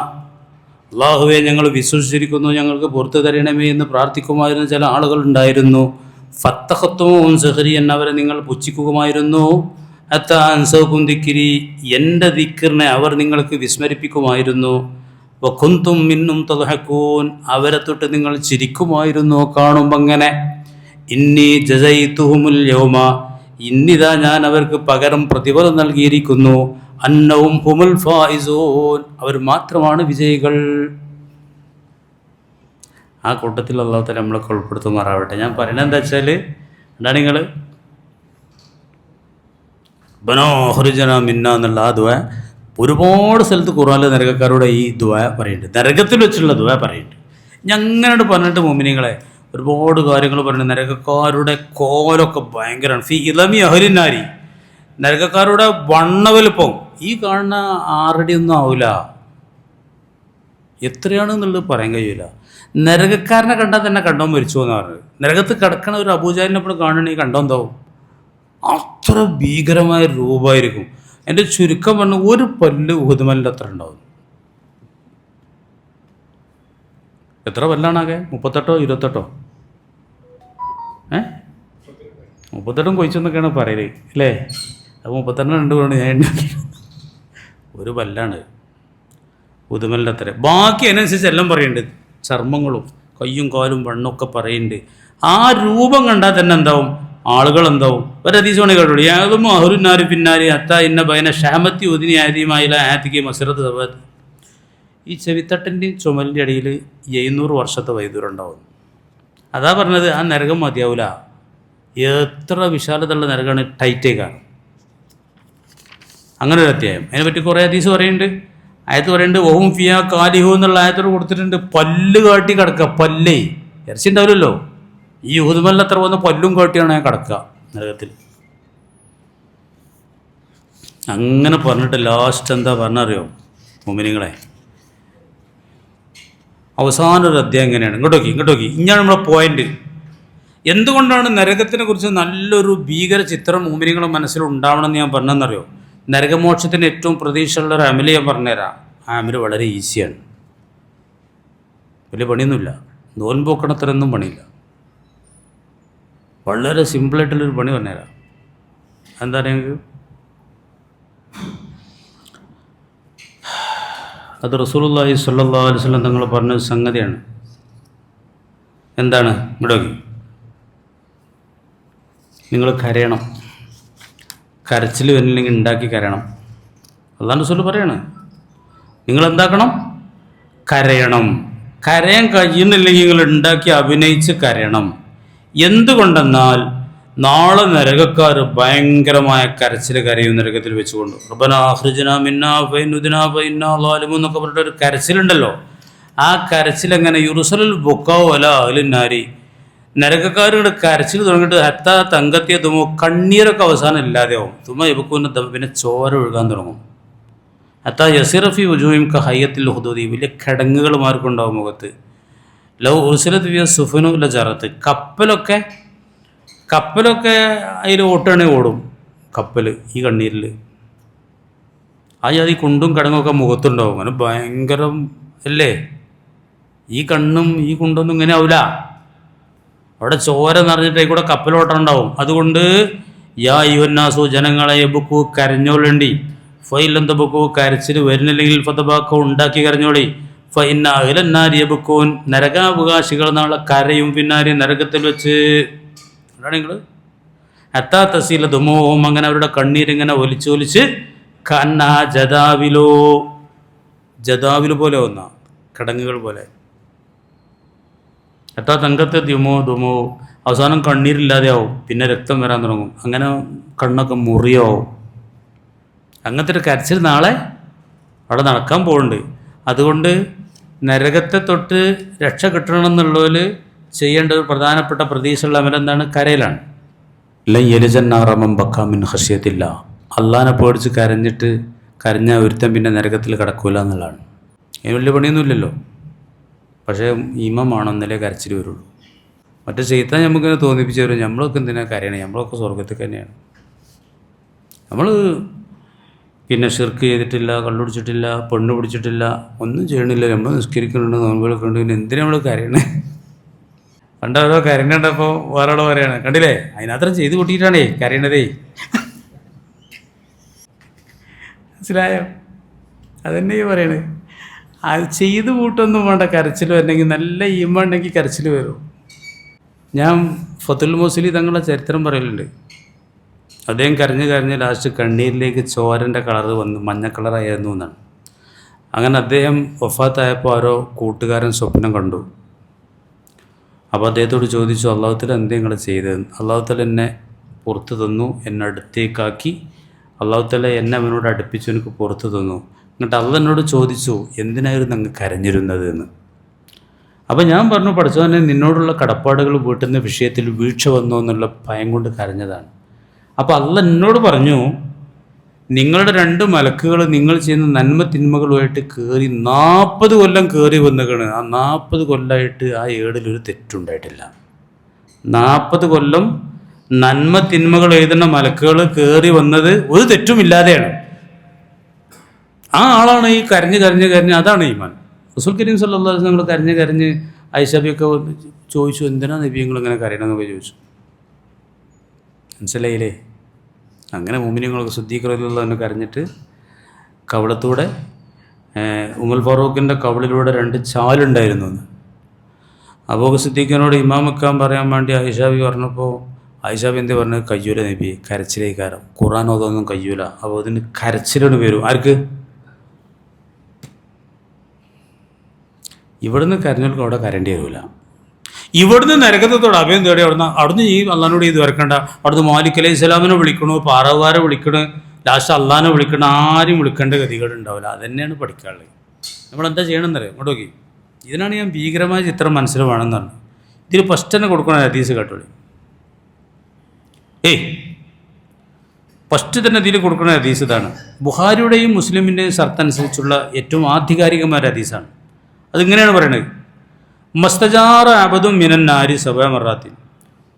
അല്ലാഹുവേ ഞങ്ങൾ വിശ്വസിച്ചിരിക്കുന്നു, ഞങ്ങൾക്ക് പുറത്തു തരണമേ എന്ന് പ്രാർത്ഥിക്കുമായിരുന്ന ചില ആളുകൾ ഉണ്ടായിരുന്നു. ഫത്തഖത്തും സഹരിയൻ, അവരെ നിങ്ങൾ പുച്ഛിക്കുമായിരുന്നു. ഹത്താ അൻസൗകും ദിക്രി, എൻ്റെ ദിക്റിനെ അവർ നിങ്ങൾക്ക് വിസ്മരിപ്പിക്കുമായിരുന്നു. വകുന്തും മിന്നും തദ്ഹകൂൻ, അവരെ തൊട്ട് നിങ്ങൾ ചിരിക്കുമായിരുന്നു കാണുമ്പോൾ. അങ്ങനെ ഇന്നി ജസൈതുഹുമുൽ യൗമ, ഇന്നിതാ ഞാൻ അവർക്ക് പകരം പ്രതിഫലം നൽകിയിരിക്കുന്നു. അന്നവും ഹുമുൽ ഫായിസൂൻ, അവർ മാത്രമാണ് വിജയികൾ. ആ കൂട്ടത്തിൽ അല്ലാഹു തആല നമ്മളൊക്കെ ഉൾപ്പെടുത്തുമാറാവട്ടെ. ഞാൻ പറയുന്നത് എന്താ വെച്ചാൽ, എന്താണ് നിങ്ങൾ ബനോ ഖുർജന മിന്ന എന്നുള്ള ആ ദുആ ഒരുപാട് സ്ഥലത്ത് ഖുർആനിൽ നരകക്കാരുടെ ഈ ദുആ പറയുന്നുണ്ട്, നരകത്തിൽ വെച്ചുള്ള ദുആ പറയുന്നുണ്ട്. ഞങ്ങനെ പറഞ്ഞിട്ട് മുഅ്മിനീങ്ങളെ ഒരുപാട് കാര്യങ്ങൾ പറയുന്നുണ്ട്. നരകക്കാരുടെ കോലൊക്കെ ഭയങ്കരമാണ്. ഫി ഇളമി അഹ്ലിന്നാരി, നരകക്കാരുടെ വണ്ണവലുപ്പം ഈ കാണുന്ന 6 അടിയൊന്നും ആവില്ല. എത്രയാണെന്നുള്ളത് പറയാൻ കഴിയില്ല. നരകക്കാരനെ കണ്ടാൽ തന്നെ കണ്ടോ മരിച്ചു എന്ന് പറഞ്ഞത്. നരകത്ത് കിടക്കണ ഒരു അബൂജാലിനെപ്പോഴും കാണണമെങ്കിൽ കണ്ടോ എന്താവും, അത്ര ഭീകരമായ രൂപമായിരിക്കും. എൻ്റെ ചുരുക്കം പറഞ്ഞ ഒരു പല്ല് ഉഹുദ് അത്ര ഉണ്ടാവും. എത്ര പല്ലാണാകെ? 38 28? 38 കൊയിച്ചെന്നൊക്കെയാണ് പറയല് അല്ലേ? അപ്പോൾ 32 കൊണ്ട് ഞാൻ ഒരു പല്ലാണ് ഉഹുദ് അത്ര. ബാക്കി അതിനനുസരിച്ച് എല്ലാം പറയുന്നുണ്ട്. ചർമ്മങ്ങളും കയ്യും കാലും വണ്ണമൊക്കെ പറയുന്നുണ്ട്. ആ രൂപം കണ്ടാൽ തന്നെ എന്താവും, ആളുകൾ എന്താവും. ഒരു ഹദീസാണ് കേട്ടോ, യാതും അഹ്ലുന്നാരി പിന്നാരി അത്താ ഇന്ന ബൈന ഷഹമത്തി ഉദിനി ആദ്യമായില്ല ആത്തിക്ക് മസ്റത്ത് സബത്ത്. ഈ ചെവിത്തട്ടിൻ്റെയും ചുമലിൻ്റെ ഇടയിൽ 700 വർഷത്തെ വൈദ്യുരം ഉണ്ടാവും. അതാ പറഞ്ഞത്, ആ നരകം മതിയാവില്ല. എത്ര വിശാലതയുള്ള നരകമാണ്, ടൈറ്റേക്കാണ്. അങ്ങനെ ഒരു അധ്യായം. അതിനെപ്പറ്റി കുറേ ഹദീസ് പറയുന്നുണ്ട്. ആയത്ത് പറയുന്നുണ്ട്, ഓഹും ഫിയാ കാലിഹു എന്നുള്ള ആയത്തോട് കൊടുത്തിട്ടുണ്ട്. പല്ല് കാട്ടി കിടക്കുക, പല്ലേ ഇറച്ചി ഉണ്ടാവില്ലല്ലോ. ഈ ഉഹുദ് അത്ര വന്ന പല്ലും കാട്ടിയാണ് ഞാൻ കിടക്കുക നരകത്തിൽ. അങ്ങനെ പറഞ്ഞിട്ട് ലാസ്റ്റ് എന്താ പറഞ്ഞറിയോ മുഅ്മിനീങ്ങളെ, അവസാനം ഒരു അധ്യായം എങ്ങനെയാണ്, ഇങ്ങോട്ടോക്കി ഇങ്ങനെയാണ് നമ്മളെ പോയിന്റ്. എന്തുകൊണ്ടാണ് നരകത്തിനെ കുറിച്ച് നല്ലൊരു ഭീകര ചിത്രം മുഅ്മിനീങ്ങളുടെ മനസ്സിൽ ഉണ്ടാവണമെന്ന് ഞാൻ പറഞ്ഞെന്നറിയോ? നരകമോക്ഷത്തിന് ഏറ്റവും പ്രതീക്ഷയുള്ള ഒരു അമല് ഞാൻ പറഞ്ഞുതരാം. ആ അമല് വളരെ ഈസിയാണ്, വലിയ പണിയൊന്നുമില്ല. നോൻപോക്കണത്രയൊന്നും പണിയില്ല. വളരെ സിമ്പിളായിട്ടുള്ളൊരു പണി പറഞ്ഞുതരാം. എന്താ നിങ്ങൾക്ക്, അത് റസൂലുള്ളാഹി സ്വല്ലല്ലാഹു അലൈഹി വസല്ലം തങ്ങൾ പറഞ്ഞ സംഗതിയാണ്. എന്താണ്? ഇങ്ങോട്ടോക്കി. നിങ്ങൾ കരയണം. കരച്ചിൽ വന്നില്ലെങ്കിൽ ഉണ്ടാക്കി കരയണം. അല്ലാഹു റസൂൽ പറയാണ്, നിങ്ങൾ എന്താക്കണം? കരയണം. കരയാൻ കഴിയുന്നില്ലെങ്കിൽ നിങ്ങൾ ഉണ്ടാക്കി അഭിനയിച്ച് കരയണം. എന്തുകൊണ്ടെന്നാൽ നാളെ നരകക്കാർ ഭയങ്കരമായ കരച്ചിൽ കരയും നരകത്തിൽ വെച്ചുകൊണ്ട്. റബ്ബനാ അഖ്രിജ്നാ മിന്നാ ഫഇന്നുദ്നാ ഫഇന്നാ ളാലിമൂൻ എന്നൊക്കെ പറഞ്ഞിട്ട് ഒരു കരച്ചിലുണ്ടല്ലോ. ആ കരച്ചിലെങ്ങനെ, യുർസലുൽ ബുക്കാഉ അലാ അഹ്ലിന്നാരി, നരകക്കാരുടെ കരച്ചിൽ തുടങ്ങിയിട്ട് ഹത്താ തങ്കത്തിയ തുമോ, കണ്ണീരൊക്കെ അവസാനം ഇല്ലാതെയാവും. തുമ യബുക്കൂന ദം, പിന്നെ ചോര ഒഴുകാൻ തുടങ്ങും. ഹത്താ യസിറഫി വുജൂഹിം കഹയ്യത്തിൽ ഹുദൂദി, വലിയ കിടങ്ങുകളുമാർക്കുണ്ടാവും മുഖത്ത്. ലൗ ഉർസിലത് ഫിയ സുഫുനു ലജറത്ത്, കപ്പലൊക്കെ അതിൽ ഓട്ടുകയാണെങ്കിൽ ഓടും. കപ്പൽ ഈ കണ്ണീരിൽ ആ ജാതി കുണ്ടും കടങ്ങൊക്കെ മുഖത്തുണ്ടാവും. അങ്ങനെ ഭയങ്കരം അല്ലേ? ഈ കണ്ണും ഈ കുണ്ടൊന്നും ഇങ്ങനെ ആവില്ല. അവിടെ ചോര നിറഞ്ഞിട്ട് കൂടെ കപ്പലോട്ടമുണ്ടാവും. അതുകൊണ്ട് യാ യുവന്നാസു, ജനങ്ങളെ ബുക്കു കരഞ്ഞോളേണ്ടി. ഫൈലെന്ത ബുക്കു, കരച്ചിൽ വരുന്നില്ലെങ്കിൽ ഫതബാക്കോ, ഉണ്ടാക്കി കരഞ്ഞോളി. ഫൈന്ന അഹ്ലന്നാരി യബ്കൂൻ, നരകാവകാശികൾ നാളെ കരയും പിന്നാരി നരകത്തിൽ വെച്ച്. അതാണ് നിങ്ങൾ ഹത്താ തസീല ദുമൂഹും, അങ്ങനെ അവരുടെ കണ്ണീരിങ്ങനെ ഒലിച്ചൊലിച്ച് കന്ന ജദാവിലു പോലെ വന്ന കിടങ്ങുകൾ പോലെ. ഹത്താ തങ്കത്തെ ദുമോ, അവസാനം കണ്ണീരില്ലാതെയാവും. പിന്നെ രക്തം വരാൻ തുടങ്ങും. അങ്ങനെ കണ്ണൊക്കെ മുറിയാവും. അങ്ങനത്തെ ഒരു കരച്ചിൽ നാളെ അവിടെ നടക്കാൻ പോകുന്നുണ്ട്. അതുകൊണ്ട് നരകത്തെ തൊട്ട് രക്ഷ കിട്ടണമെന്നുള്ളവർ ചെയ്യേണ്ട ഒരു പ്രധാനപ്പെട്ട പ്രതീക്ഷയുള്ള അമലെന്താണ്? കരയിലാണ്. ലയ്യലിജന്നാറമം ബക്കാമിൻ ഹഷ്യത്തില്ല, അള്ളാനെ പേടിച്ച് കരഞ്ഞ ഒരുത്തൻ പിന്നെ നരകത്തിൽ കിടക്കൂല എന്നുള്ളതാണ്. അതിന് വലിയ പണിയൊന്നുമില്ലല്ലോ. പക്ഷേ ഈമമാണെന്നല്ലേ കരച്ചിൽ വരുള്ളൂ. മറ്റേ ശൈത്താൻ നമുക്കിങ്ങനെ തോന്നിപ്പിച്ച് തരും, നമ്മളൊക്കെ എന്തിനാ കരയണേ, നമ്മളൊക്കെ സ്വർഗത്തിൽ തന്നെയാണ്. നമ്മൾ പിന്നെ ഷിർക്ക് ചെയ്തിട്ടില്ല, കള്ളുപിടിച്ചിട്ടില്ല, പെണ്ണ് പിടിച്ചിട്ടില്ല, ഒന്നും ചെയ്യണില്ല, നമ്മൾ നിസ്കരിക്കുന്നുണ്ട്, നോമ്പുകളൊക്കെ ഉണ്ട്, പിന്നെ എന്തിനാ നമ്മൾ കരയണേ? പണ്ടോരോ കരഞ്ഞപ്പോൾ വേറെ പറയാണ്, കണ്ടില്ലേ അതിനത്രയും ചെയ്ത് കൂട്ടിയിട്ടാണേ കരയണതേ. മനസ്സിലായോ? അതന്നെ ഈ പറയണേ. അത് ചെയ്ത് കൂട്ടൊന്നും വേണ്ട, കരച്ചിൽ വരണമെങ്കിൽ നല്ല ഈമ ഉണ്ടെങ്കിൽ കരച്ചിൽ വരും. ഞാൻ ഫത്തുൽ മുസ്ലി തങ്ങളുടെ ചരിത്രം പറയലുണ്ട്. അദ്ദേഹം കരഞ്ഞ് കരഞ്ഞ് ലാസ്റ്റ് കണ്ണീരിലേക്ക് ചോരൻ്റെ കളറ് വന്ന് മഞ്ഞ കളറായിരുന്നു എന്നാണ്. അങ്ങനെ അദ്ദേഹം വഫാത്തായപ്പോൾ ആരോ കൂട്ടുകാരൻ സ്വപ്നം കണ്ടു. അപ്പോൾ അദ്ദേഹത്തോട് ചോദിച്ചു, അള്ളാഹുത്താല എന്ത് നിങ്ങൾ ചെയ്തതെന്ന്. അള്ളാഹുത്താല എന്നെ പുറത്തു തന്നു, എന്നെ അടുത്തേക്കാക്കി, അള്ളാഹുത്താല എന്നെ അവനോട് അടുപ്പിച്ചു, എനിക്ക് പുറത്തു തന്നു. എന്നിട്ട് അള്ളാഹ് എന്നോട് ചോദിച്ചു, എന്തിനായിരുന്നു അങ്ങ് കരഞ്ഞിരുന്നത് എന്ന്. അപ്പോൾ ഞാൻ പറഞ്ഞു, പഠിച്ചവനെ നിന്നോടുള്ള കടപ്പാടുകൾ വീട്ടുന്ന വിഷയത്തിൽ വീഴ്ച വന്നു എന്നുള്ള ഭയം കൊണ്ട് കരഞ്ഞതാണ്. അപ്പോൾ അള്ളാഹ് എന്നോട് പറഞ്ഞു, നിങ്ങളുടെ 2 മലക്കുകൾ നിങ്ങൾ ചെയ്യുന്ന നന്മ തിന്മകളുമായിട്ട് കയറി 40 കൊല്ലം കയറി വന്നുകയാണ്. ആ 40 കൊല്ലമായിട്ട് ആ ഏടിലൊരു തെറ്റുണ്ടായിട്ടില്ല. 40 കൊല്ലം നന്മ തിന്മകൾ എഴുതുന്ന മലക്കുകൾ കയറി വന്നത് ഒരു തെറ്റുമില്ലാതെയാണ്. ആ ആളാണ് ഈ കരഞ്ഞ് കരഞ്ഞ് കരഞ്ഞ്, അതാണ് ഈമാൻ. റസൂൽ കരീം സല്ലല്ലാഹു അലൈഹി വസല്ലം കരഞ്ഞ് കരഞ്ഞ് ഐഷബിയൊക്കെ ചോദിച്ചു, എന്തിനാ നബി നിങ്ങളിങ്ങനെ കരയണമെന്നൊക്കെ ചോദിച്ചു. മനസ്സിലായില്ലേ? അങ്ങനെ മുഅ്മിനീങ്ങളൊക്കെ സിദ്ദീഖ് റളിയല്ലാഹു അൻഹു കരഞ്ഞിട്ട് കവളത്തൂടെ ഉമർ ഫാറൂഖിൻ്റെ കവളിലൂടെ 2 ചാലുണ്ടായിരുന്നു എന്ന്. അബൂബക്കർ സിദ്ദീഖിനോട് ഇമാം വെക്കാൻ പറയാൻ വേണ്ടി ആയിഷാബി പറഞ്ഞപ്പോൾ ആയിഷാബി എന്ത് പറഞ്ഞത്, കയ്യൂല നബി, കരച്ചിലേക്കാരം, ഖുർആൻ ഓതൊന്നും കയ്യൂല. അപ്പോൾ അതിന് കരച്ചിലോട് വരും. ആർക്ക്? ഇവിടുന്ന് കരഞ്ഞവർക്ക് അവിടെ കരണ്ടി വരില്ല. ഇവിടുന്ന് നരകത്തോട് അഭയം തേടി അവിടുന്ന് ഈ അള്ളഹാനോട് ഇത് വരക്കണ്ട. അവിടുന്ന് മാലിക് അലൈഹി സ്വലാമിനെ വിളിക്കണു, പാറവാരെ വിളിക്കണു, ലാസ്റ്റ് അള്ളഹാനെ വിളിക്കണം, ആരും വിളിക്കേണ്ട ഗതികളുണ്ടാവില്ല. അതന്നെയാണ് പഠിക്കാനുള്ളത്. നമ്മളെന്താ ചെയ്യണമെന്നറിയാം? ഇങ്ങോട്ട് നോക്കി. ഇതിനാണ് ഞാൻ ഭീകരമായ ചിത്രം മനസ്സിൽ വേണമെന്നാണ്. ഇതിൽ ഫസ്റ്റ് തന്നെ കൊടുക്കണ ഹദീസ് കേട്ടോളി. ഫസ്റ്റ് തന്നെ ഇതിൽ കൊടുക്കുന്ന ഹദീസ് ഇതാണ്. ബുഖാരിയുടെയും മുസ്ലിമിൻ്റെയും ഷർത്തനുസരിച്ചുള്ള ഏറ്റവും ആധികാരികമായ ഹദീസാണ്. അതിങ്ങനെയാണ് പറയണത്, മസ്തജാറ അബദും മിനൻ നാരി സബഅ മറാത്തിൻ,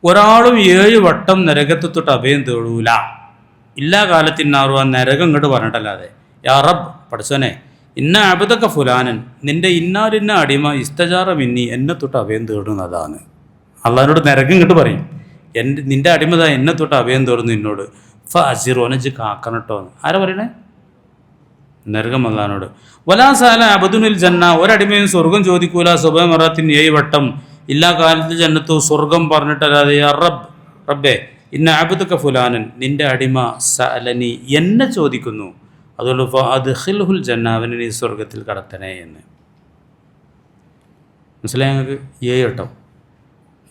ഒരാളും 7 വട്ടം നരകത്തെ തൊട്ട് അഭയം തേടൂല. ഇല്ലാ കാലത്തിനാറു, ആ നരകം ഇങ്ങോട്ട് പറഞ്ഞിട്ടല്ലാതെ, യാ റബ്ബ്, പഠിച്ചോനെ, ഇന്ന അബദക്ക ഫുലാനൻ, നിൻ്റെ ഇന്നാലിന്ന അടിമ ഇസ്തജാറ മിന്നി, എന്നെ തൊട്ട് അഭയം തേടുന്നതാണ്. അള്ളാഹിനോട് നരകം ഇങ്ങോട്ട് പറയും, നിൻ്റെ അടിമത എന്നെ തൊട്ട് അഭയം തേടുന്നു എന്നോട്, ഫ അസിറോനജ് കാക്കണട്ടോ. ആരാ പറയണേ? നരകം അള്ളാഹിനോട്. വലാ സാല അബദുനിൽ ജന്ന, ഒരടിമയും സ്വർഗം ചോദിക്കൂല സബഅ മറാത്തിൻ 7 വട്ടം, ഇല്ലാ കാലത്തിൽ ജന്നത്തു, സ്വർഗം പറഞ്ഞിട്ടല്ലാതെ, യാ റബ്ബ്, റബ്ബേ, ഇന്ന അബ്ദക ഫുലാനൻ, നിൻ്റെ അടിമ സഅലനി, എന്നെ ചോദിക്കുന്നു, അതുകൊണ്ട് ഫഅദ്ഖിൽഹുൽ ജന്ന, അവനെ നീ സ്വർഗത്തിൽ കടത്തണേ എന്ന്. മനസ്സിലായി ഞങ്ങൾക്ക്? 7 വട്ടം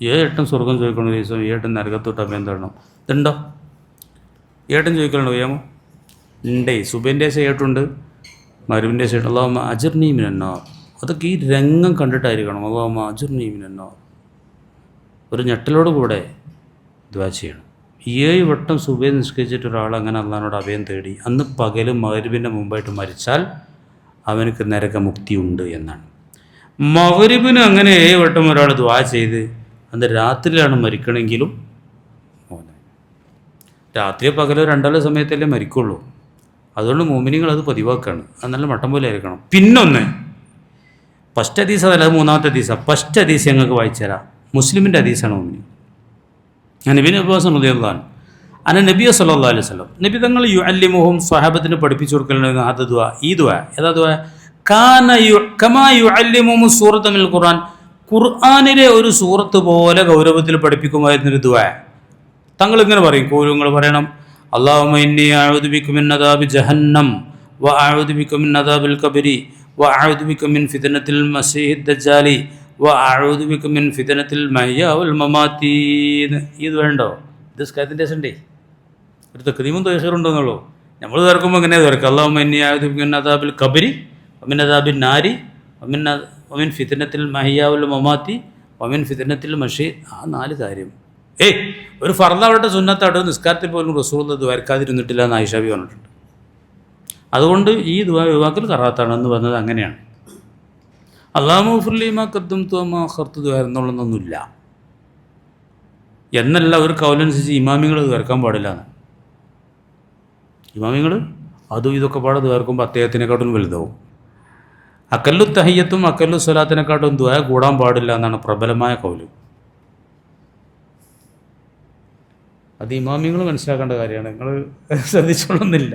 7 വട്ടം സ്വർഗം ചോദിക്കുന്ന ദിവസം 7 വട്ടം നരകത്തോട്ട് അഭയം തരണം. ഇതുണ്ടോ? 7 വട്ടം ചോദിക്കലുണ്ടോ? ചെയ്യാമോ? ഉണ്ടേ. സുബൈൻ്റെ ശേഷമുണ്ട്, മരുവിൻ്റെ ശേഷം. അല്ലാഹുമ്മ അജിർനി മിനന്നാർ. അതൊക്കെ ഈ രംഗം കണ്ടിട്ടായിരിക്കണം. അല്ലാഹുമ്മ അജിർനി മിനന്നാർ. ഒരു ഞെട്ടലോട് കൂടെ ദുആ ചെയ്യണം. 7 വട്ടം സുബൈ നിസ്കരിച്ചിട്ട് ഒരാൾ അങ്ങനെ അള്ളാഹിനോട് അഭയം തേടി അന്ന് പകലും മഗ്‌രിബിൻ്റെ മുമ്പായിട്ട് മരിച്ചാൽ അവനക്ക് നരകമുക്തി ഉണ്ട് എന്നാണ്. മഗ്‌രിബിന് അങ്ങനെ 7 വട്ടം ഒരാൾ ദുആ ചെയ്ത് അന്ന് രാത്രിയിലാണ് മരിക്കണമെങ്കിലും, രാത്രിയോ പകലോ രണ്ടാലോ സമയത്തല്ലേ മരിക്കുള്ളൂ. അതുകൊണ്ട് മുഅ്മിനീങ്ങൾ അത് പതിവാക്കുകയാണ്. അത് നല്ല മട്ടം പോലെ ആയിരിക്കണം. പിന്നൊന്ന്, ഫസ്റ്റ് ഹദീസ് അതല്ല, 3ാമത്തെ ഹദീസാണ്. ഫസ്റ്റ് ഹദീസ് ഞങ്ങൾക്ക് വായിച്ചു തരാം. മുസ്ലിമിൻ്റെ ഹദീസാണ്. മുഅ്മിനീൻ ഇബ്നു അബ്ബാസ് റളിയല്ലാഹു അൻഹു അന്ന നബി സല്ലല്ലാഹു അലൈഹി വസല്ലം, നബി തങ്ങൾ യുഅല്ലിമുഹും, സ്വഹാബത്തിന് പഠിപ്പിച്ചു കൊടുക്കലുണ്ട് അത് ദുആ. ഈ ദുആ ഏതാ ദുആ? കാന കമാ യുഅല്ലിമുഹും സൂറത മിനൽ ഖുർആൻ, ഖുർആനിലെ ഒരു സൂറത്ത് പോലെ ഗൗരവത്തിൽ പഠിപ്പിക്കുമായിരുന്നൊരു ദുആ. തങ്ങൾ ഇങ്ങനെ പറയും, നിങ്ങൾ പറയണം, അല്ലാഹുമ്മ ഇന്നി അഊദു ബിക മിൻ അദാബി ജഹന്നം വ അഊദു ബിക മിൻ അദാബിൽ ഖബരി വ അഊദു ബിക മിൻ ഫിത്നത്തിൽ മസീഹിദ് ദജ്ജാലി വ അഊദു ബിക മിൻ ഫിത്നത്തിൽ മഹ്യാ വൽ മമാത്തി. ഇത് വേണ്ടോ? ഇത് സ്കാത്തിൻ്റെ ഉണ്ടേ, ഒരു തക്രീമും തയ്സീറുണ്ടോന്നുള്ളൂ. നമ്മൾ തുറക്കുമ്പോൾ ഇങ്ങനെ തുറക്കുക, അല്ലാഹുമ്മ ഇന്നി അഊദു ബിക മിൻ അദാബിൽ ഖബരി വ മിൻ അദാബിൻ നാരി വ മിൻ ഫിത്നത്തിൽ മഹ്യാ വൽ മമാത്തി വ മിൻ ഫിത്നത്തിൽ മഷീദ്. ആ 4 കാര്യം. ഒരു ഫർദാവട്ടെ സുന്നത്താവട്ടെ നിസ്കാരത്തിൽ പോലും റസൂലുള്ളാഹി ദുആർക്കാതിരുന്നിട്ടില്ല എന്ന് ആയിഷാബി പറഞ്ഞിട്ടുണ്ട്. അതുകൊണ്ട് ഈ ദുആ ഒഴിവാക്കൽ കറാത്താണെന്ന് പറഞ്ഞത് അങ്ങനെയാണ്. അല്ലാഹുമ്മ ഗ്ഫിർലി മാ ഖദ്ദംതു വമാ അഖർതു ദുആ എന്നുള്ളതൊന്നുമില്ല. എന്നല്ല ഒരു കൗലനുസരിച്ച് ഇമാമിങ്ങൾ തീർക്കാൻ പാടില്ല എന്ന്. ഇമാമിങ്ങൾ അതും ഇതൊക്കെ പാടെ തീർക്കുമ്പോൾ അദ്ദേഹത്തിനെക്കാട്ടും വലുതാവും. അക്കല്ലു തഹയ്യത്തും അക്കല്ലു സ്വലാത്തിനെക്കാട്ടും ദുആ കൂടാൻ പാടില്ല എന്നാണ് പ്രബലമായ കൗല്. അത് ഇമാമിങ്ങൾ മനസ്സിലാക്കേണ്ട കാര്യമാണ്. നിങ്ങൾ ശ്രദ്ധിച്ചോളൊന്നുമില്ല.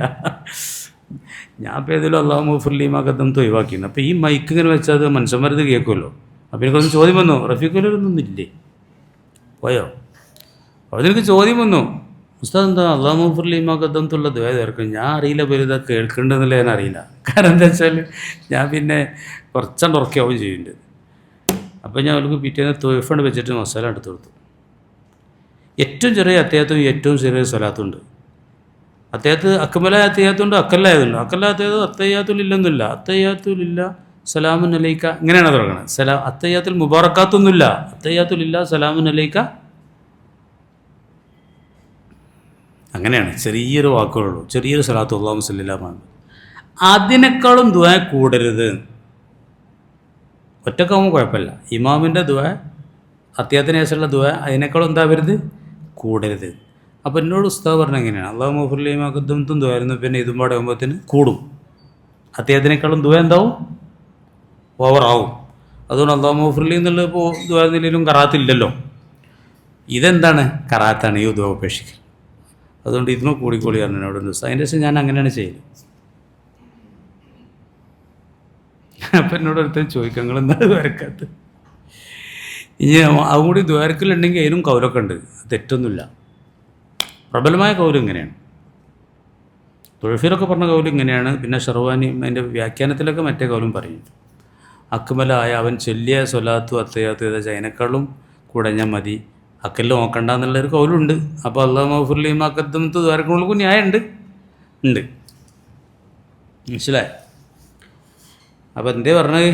ഞാൻ ഇപ്പോൾ ഏതെങ്കിലും അള്ളാഹു മുഫുർലീമാക്കത്തും ഒഴിവാക്കിയിരുന്നു. അപ്പോൾ ഈ മൈക്ക് ഇങ്ങനെ വെച്ചാൽ അത് മനുഷ്യന്മാരത് കേൾക്കുമല്ലോ. അപ്പോൾ എനിക്കൊന്ന് ചോദ്യം വന്നു, റഫീഖുലൊന്നും ഇല്ലേ പോയോ? അപ്പോൾ എനിക്ക് ചോദ്യം വന്നു, ഉസ്താദ് എന്താ അള്ളാഹു മുഫുർലീമാക്കത്തുള്ള ദുആ തീർക്കും? ഞാൻ അറിയില്ല, പേര് ഇതൊക്കെ കേൾക്കേണ്ടതെന്നില്ല, ഞാൻ അറിയില്ല. കാരണം എന്താ വെച്ചാൽ ഞാൻ പിന്നെ കുറച്ചുകൊണ്ട് ഉറക്കാവും ചെയ്യുന്നുണ്ട്. അപ്പോൾ ഞാൻ അവർക്ക് പിറ്റേന്ന് തൊയ്ഫണ്ട് വെച്ചിട്ട് മസാല എടുത്ത് കൊടുത്തു. ഏറ്റവും ചെറിയ അത്തയ്യാത്തും ഏറ്റവും ചെറിയ സ്വലാത്തുണ്ട്. അത്തയ്യാത്ത് അക്മലായ അത്തയ്യാത്തുണ്ട്, അക്കല്ലായതുണ്ട്. അക്കല്ലായ അത്തയ്യാത്തും അത്തയ്യാത്തുലില്ലെന്നില്ല. അത്തയ്യാത്തുലില്ല സലാമുൻ അലൈക്ക, ഇങ്ങനെയാണ് തുടങ്ങുന്നത്. അത്തയ്യാത്തുൽ മുബാറക്കാത്തൊന്നുമില്ല. അത്തയ്യാത്തുലില്ല സലാമുൻ അലൈക്ക, അങ്ങനെയാണ്. ചെറിയൊരു വാക്കുകളുള്ളൂ. ചെറിയൊരു സ്വലാത്തു അല്ലാഹുമ്മ സ്വല്ലി അലാ മുഹമ്മദ്. അതിനേക്കാളും ദുആ കൂടരുത്. ഒറ്റക്കാവുമ്പോൾ കുഴപ്പമില്ല. ഇമാമിൻ്റെ ദുആ, അത്തയ്യാത്തിന് ശേഷമുള്ള ദുആ, അതിനേക്കാളും എന്താവരുത്, കൂടരുത്. അപ്പോൾ എന്നോട് ഉസ്താദ് പറഞ്ഞ എങ്ങനെയാണ്, അള്ളാഹു മുഫുർലീമാക്കത്തും ദുആയിരുന്നു, പിന്നെ ഇതും പാടെ ആകുമ്പോഴത്തേന് കൂടും. അത്തയ്യാത്തിനേക്കാളും ദുആ എന്താവും, ഓവറാവും. അതുകൊണ്ട് അള്ളാഹു മുഫുർലി എന്നുള്ളത് ഇപ്പോൾ ദുആ നിലയിലും കറാത്തില്ലല്ലോ. ഇതെന്താണ്, കറാത്താണ് ഈ ദുആ ഉപേക്ഷിക്കൽ. അതുകൊണ്ട് ഇതിന് കൂടിക്കൂടി പറഞ്ഞു എന്നോട് ഉസ്താദ്. അതിൻ്റെ ശേഷം ഞാൻ അങ്ങനെയാണ് ചെയ്യല്. അപ്പം എന്നോട് അടുത്ത് ചോദിക്കാം, നിങ്ങൾ എന്താ ദ്വാരക്കാത്ത? ഇനി അതും കൂടി ദ്വാരക്കലുണ്ടെങ്കിൽ അതിനും കൗലൊക്കെ ഉണ്ട്, തെറ്റൊന്നുമില്ല. പ്രബലമായ കൗല് ഇങ്ങനെയാണ്. തുഴഫീറൊക്കെ പറഞ്ഞ കൗല് ഇങ്ങനെയാണ്. പിന്നെ ഷർവാനി അതിൻ്റെ വ്യാഖ്യാനത്തിലൊക്കെ മറ്റേ കൗലും പറയും. അക്മലായ അവൻ ചൊല്ലിയ സ്വലാത്തു അത്തയ്യാത്തു ഏതാ അതിനേക്കാളും കുടഞ്ഞാൽ മതി, അക്കല് നോക്കണ്ട എന്നുള്ളൊരു കൗലുണ്ട്. അപ്പോൾ അള്ളാഹു മഗ്ഫിർലീമാക്കത്തും ദ്വാരക്കുള്ള ന്യായമുണ്ട്, ഉണ്ട്. മനസ്സിലായി? അപ്പോൾ എന്തേ പറഞ്ഞത്,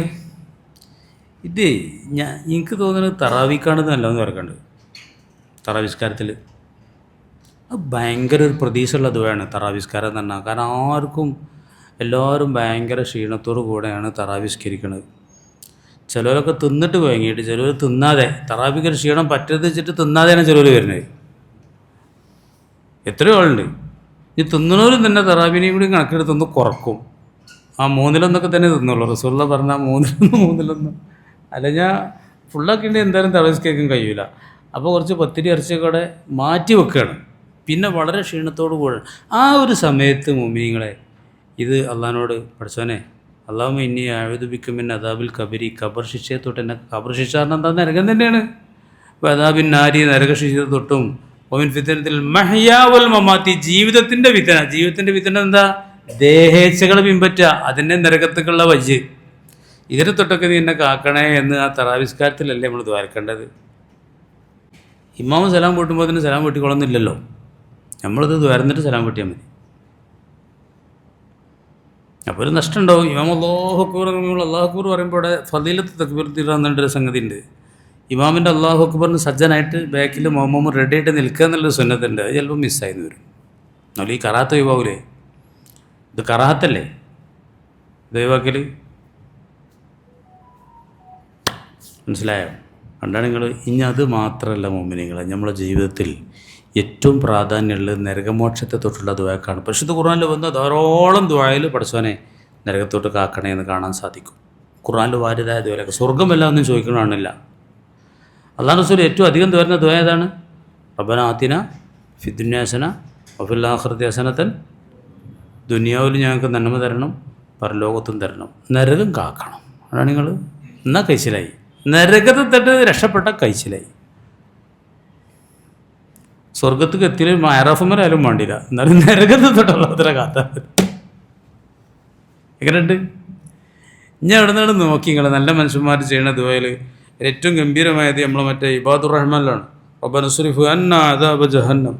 ഇത് എനിക്ക് തോന്നുന്നത് തറാവിക്കാണെന്ന് നല്ലതെന്ന് പറയണ്ട്. തറാവിസ്കാരത്തിൽ അത് ഭയങ്കര ഒരു പ്രതീക്ഷയുള്ള ദുആയാണ് തറാവിസ്കാരം എന്ന് പറഞ്ഞാൽ. കാരണം എല്ലാവരും ഭയങ്കര ക്ഷീണത്തോടു കൂടെയാണ് തറാവിസ്കരിക്കുന്നത്. ചിലരൊക്കെ തിന്നിട്ട് വാങ്ങിയിട്ട്, ചിലർ തിന്നാതെ, തറാവിക്ക് ഒരു ക്ഷീണം പറ്റരുത് വെച്ചിട്ട് തിന്നാതെയാണ് ചിലർ വരുന്നത്. എത്രയോ ആളുണ്ട്. ഈ തിന്നണവരും തന്നെ തറാവിനെയും കൂടി കണക്കെടുത്തൊന്ന് കുറക്കും. ആ 3-1 തന്നെ തിന്നുള്ളൂ. റസൂലുള്ള പറഞ്ഞാൽ 3-1 അല്ല, ഞാൻ ഫുള്ളാക്കിയിട്ട് എന്തായാലും തറാവിസ്കരിക്കാൻ കഴിയില്ല. അപ്പോൾ കുറച്ച് പത്തിരി ഇറച്ചിയൊക്കെ മാറ്റി വെക്കുകയാണ്. പിന്നെ വളരെ ക്ഷീണത്തോടു കൂടെ ആ ഒരു സമയത്ത് മുഅ്മിനീങ്ങളെ ഇത് അള്ളാഹിനോട്, പഠിച്ചോനെ അല്ലാഹുമ്മ ഇന്നി അഊദു ബിക മിൻ അദാബിൽ ഖബരി, ഖബർ ശിക്ഷയെ തൊട്ട് എന്നെ, ഖബർ ശിക്ഷ പറഞ്ഞാൽ എന്താ, നരകം തന്നെയാണ്. അദാബിൻ നാരി, നരക ശിക്ഷയെ തൊട്ടും, വമിൻ ഫിത്നത്തിൽ മഹ്യാ വൽ മമാത്തി, ജീവിതത്തിൻ്റെ ഫിത്ന. ജീവിതത്തിൻ്റെ ഫിത്ന എന്താ, ദേഹേച്ഛകൾ പിൻപറ്റുക, അതിൻ്റെ നരകത്തേക്കുള്ള വജ്ജ്. ഇതിനെ തൊട്ടൊക്കെ നീ എന്നെ കാക്കണേ എന്ന് ആ തറാവിസ്കാരത്തിലല്ലേ നമ്മൾ ദ്വാരക്കേണ്ടത്. ഇമാമ് സലാം വീട്ടുമ്പോൾ തന്നെ സലാം വീട്ടിക്കൊള്ളുന്നില്ലല്ലോ. നമ്മളിത് ദ്വാരന്നിട്ട് സലാം വീട്ടിയാൽ മതി. അപ്പോൾ ഒരു നഷ്ടം ഉണ്ടാവും. ഇമാം അല്ലാഹു അക്ബർ പറയുമ്പോൾ ഇവിടെ ഫളീലത്ത് തക്ബീർ എന്നുള്ളൊരു സംഗതി ഉണ്ട്. ഇമാമിൻ്റെ അല്ലാഹു അക്ബറിന് സജ്ജനായിട്ട് ബാക്കിൽ മൗമൂം റെഡി ആയിട്ട് നിൽക്കുക എന്നുള്ളൊരു സുന്നത്തുണ്ട്. അത് ചിലപ്പോൾ മിസ്സായിന്ന് വരും. എന്നാൽ ഈ കറാത്ത് ഒഴിവാവൂലേ, ഇത് കറാഹത്തല്ലേ ഇത് ഒഴിവാക്കൽ? മനസ്സിലായോ? കണ്ടാണ് നിങ്ങൾ. ഇനി അത് മാത്രമല്ല മുഅ്മിനീങ്ങളെ, നമ്മുടെ ജീവിതത്തിൽ ഏറ്റവും പ്രാധാന്യമുള്ളത് നരകമോക്ഷത്തെ തൊട്ടുള്ള ദുആക്കാണ്. പരിശുദ്ധ ഖുർആനിൽ വന്ന ധാരാളം ദുആയിൽ പടച്ചോനെ നരകത്തോട്ട് കാക്കണേ എന്ന് കാണാൻ സാധിക്കും. ഖുർആനിൽ വാരിതായ ദുആലൊക്കെ സ്വർഗ്ഗമെല്ലാം ഒന്നും ചോദിക്കണമെന്നില്ല. അല്ലാഹു റസൂൽ ഏറ്റവും അധികം വരുന്ന ദുആ ഏതാണ്? റബ്ബനാ ആതിന ഫിദ്ദുനിയ ഹസന വഫിൽ ആഖിറതി ഹസനതൻ, ദുനിയാവിൽ ഞങ്ങൾക്ക് നന്മ തരണം, പരലോകത്തും തരണം, നരകം കാക്കണം. അതാണ് നിങ്ങൾ. എന്നാൽ കഴിച്ചിലായി. നരകത്തെ തൊട്ട് രക്ഷപ്പെട്ട കഴിച്ചിലായി. സ്വർഗത്തേക്ക് എത്തിയാലും മയറാഫുമാരായാലും വേണ്ടില്ല, എന്നാലും നരകത്തെ തൊട്ടുള്ള അത്ര കാത്ത എങ്ങനെയുണ്ട്? ഞാൻ എവിടെ നിന്നാണ് നോക്കി നിങ്ങൾ നല്ല മനുഷ്യന്മാർ ചെയ്യണ ദുആയിൽ ഏറ്റവും ഗംഭീരമായത് നമ്മൾ മറ്റേ ഇബാദുർ റഹ്മാനിലാണ്. റബ്ബനാ സ്രിഫ് അന്നാ അദാബ ജഹന്നം,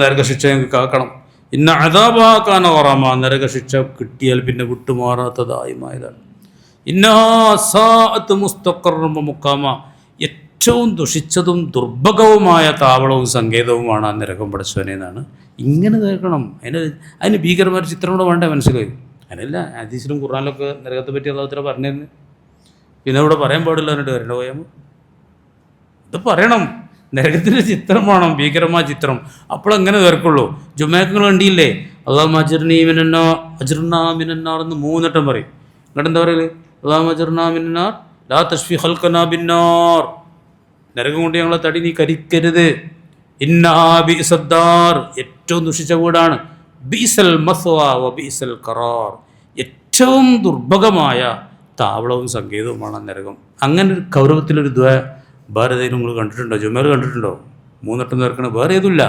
നരകശിക്ഷ ഞങ്ങൾക്ക് കാക്കണം. ഇന്ന അദാബഹാ കാന ഗറാമ, നരകശിക്ഷ കിട്ടിയാൽ പിന്നെ വിട്ടുമാറാത്തതായുമായതാണ്. ഇന്നഹാ സാഅത്ത് മുസ്തഖറൻ വ മുഖാമ, ഏറ്റവും ദുഷിച്ചതും ദുർഭഗവുമായ താവളവും സങ്കേതവുമാണ് ആ നരകം പടച്ചവനെ എന്നാണ്. ഇങ്ങനെ കേൾക്കണം. അതിന് ഭീകരമായ ചിത്രം കൂടെ വേണ്ട മനസ്സിലായി. അതിനല്ല ഹദീസിലും ഖുർആനിലൊക്കെ നരകത്തെ പറ്റി അല്ലാഹു തആല പറഞ്ഞിരുന്നു. പിന്നെ ഇവിടെ പറയാൻ പാടില്ല എന്നിട്ട് വരേണ്ട പോയാൽ ഇത് പറയണം. നരകത്തിൻ്റെ ചിത്രം വേണം, ഭീകരമായ ചിത്രം. അപ്പോഴെങ്ങനെ തീർക്കുള്ളൂ. ജുമാക്കൾ കണ്ടിയില്ലേ, അല്ലാഹുമ്മ അജിർനീ മിനന്നാർ അജിർനാ മിനന്നാർ എന്ന് 3 വട്ടം പറയും. എന്നിട്ട് എന്താ പറയല്? അല്ലാഹുമ്മ അജിർനാ മിനന്നാർ ലാ തശ്ഫി ഖൽഖനാ ബിന്നാർ. നരകം കൊണ്ട് ഞങ്ങളെ തടി നീ കരിക്കരുത്. ഇന്നഹാ ബിഇസദ്ദാർ, ഏറ്റവും ദുഷിച്ച വീടാണ്. ബിഇസൽ മസ്വാ വ ബിഇസൽ ഖറാർ, ഏറ്റവും ദുർഭഗമായ താവളവും സങ്കേതവുമാണ് നരകം. അങ്ങനെ ഒരു ഗൗരവത്തിലൊരു ദ്വ വേറെ ഏതെങ്കിലും നിങ്ങൾ കണ്ടിട്ടുണ്ടോ? ജുമേർ കണ്ടിട്ടുണ്ടോ? 3 വട്ടം തീർക്കണ വേറെ ഏതുമില്ല.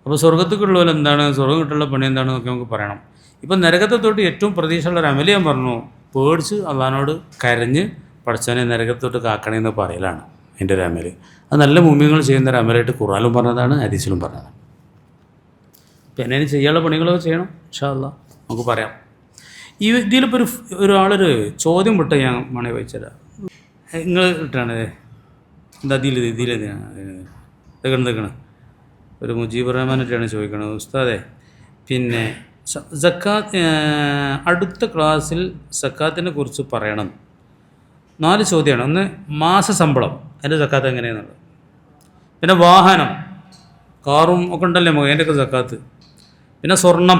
അപ്പോൾ സ്വർഗത്തേക്കുള്ള പോലെ എന്താണ്, സ്വർഗം കിട്ടുള്ള പണി എന്താണെന്നൊക്കെ നമുക്ക് പറയണം. ഇപ്പം നരകത്തെ തൊട്ട് ഏറ്റവും പ്രതീക്ഷയുള്ള ഒരു അമല് ഞാൻ പറഞ്ഞു, പേടിച്ച് അള്ളാഹിനോട് കരഞ്ഞ് പഠിച്ചവനെ നരകത്തോട്ട് കാക്കണേന്ന് പറയലാണ് എൻ്റെ ഒരു അമല്. അത് നല്ല മുമ്പിങ്ങൾ ചെയ്യുന്ന ഒരു അമലായിട്ട് ഖുർആനിലും പറഞ്ഞതാണ്, ഹദീസിലും പറഞ്ഞതാണ്. പിന്നെ അതിന് ചെയ്യാനുള്ള പണികളൊക്കെ ചെയ്യണം ഇൻഷാ അല്ലാഹ്, നമുക്ക് പറയാം. ഇതിലിപ്പോൾ ഒരാളൊരു ചോദ്യം വിട്ട് ഞാൻ മണി വായിച്ചുതരാം. നിങ്ങൾ ഇട്ടാണ് എന്താ ഇതൊക്കെ ഒരു മുജീബ് റഹ്മാനായിട്ടാണ് ചോദിക്കണത്. ഉസ്താദെ, പിന്നെ സക്കാത്ത് അടുത്ത ക്ലാസ്സിൽ സക്കാത്തിനെ കുറിച്ച് പറയണം. 4 ചോദ്യമാണ്. ഒന്ന്, മാസശമ്പളം അതിൻ്റെ സക്കാത്ത് എങ്ങനെയാണെന്നുള്ളത്. പിന്നെ വാഹനം, കാറും ഒക്കെ ഉണ്ടല്ലേ നമുക്ക്, അതിൻ്റെയൊക്കെ സക്കാത്ത്. പിന്നെ സ്വർണം,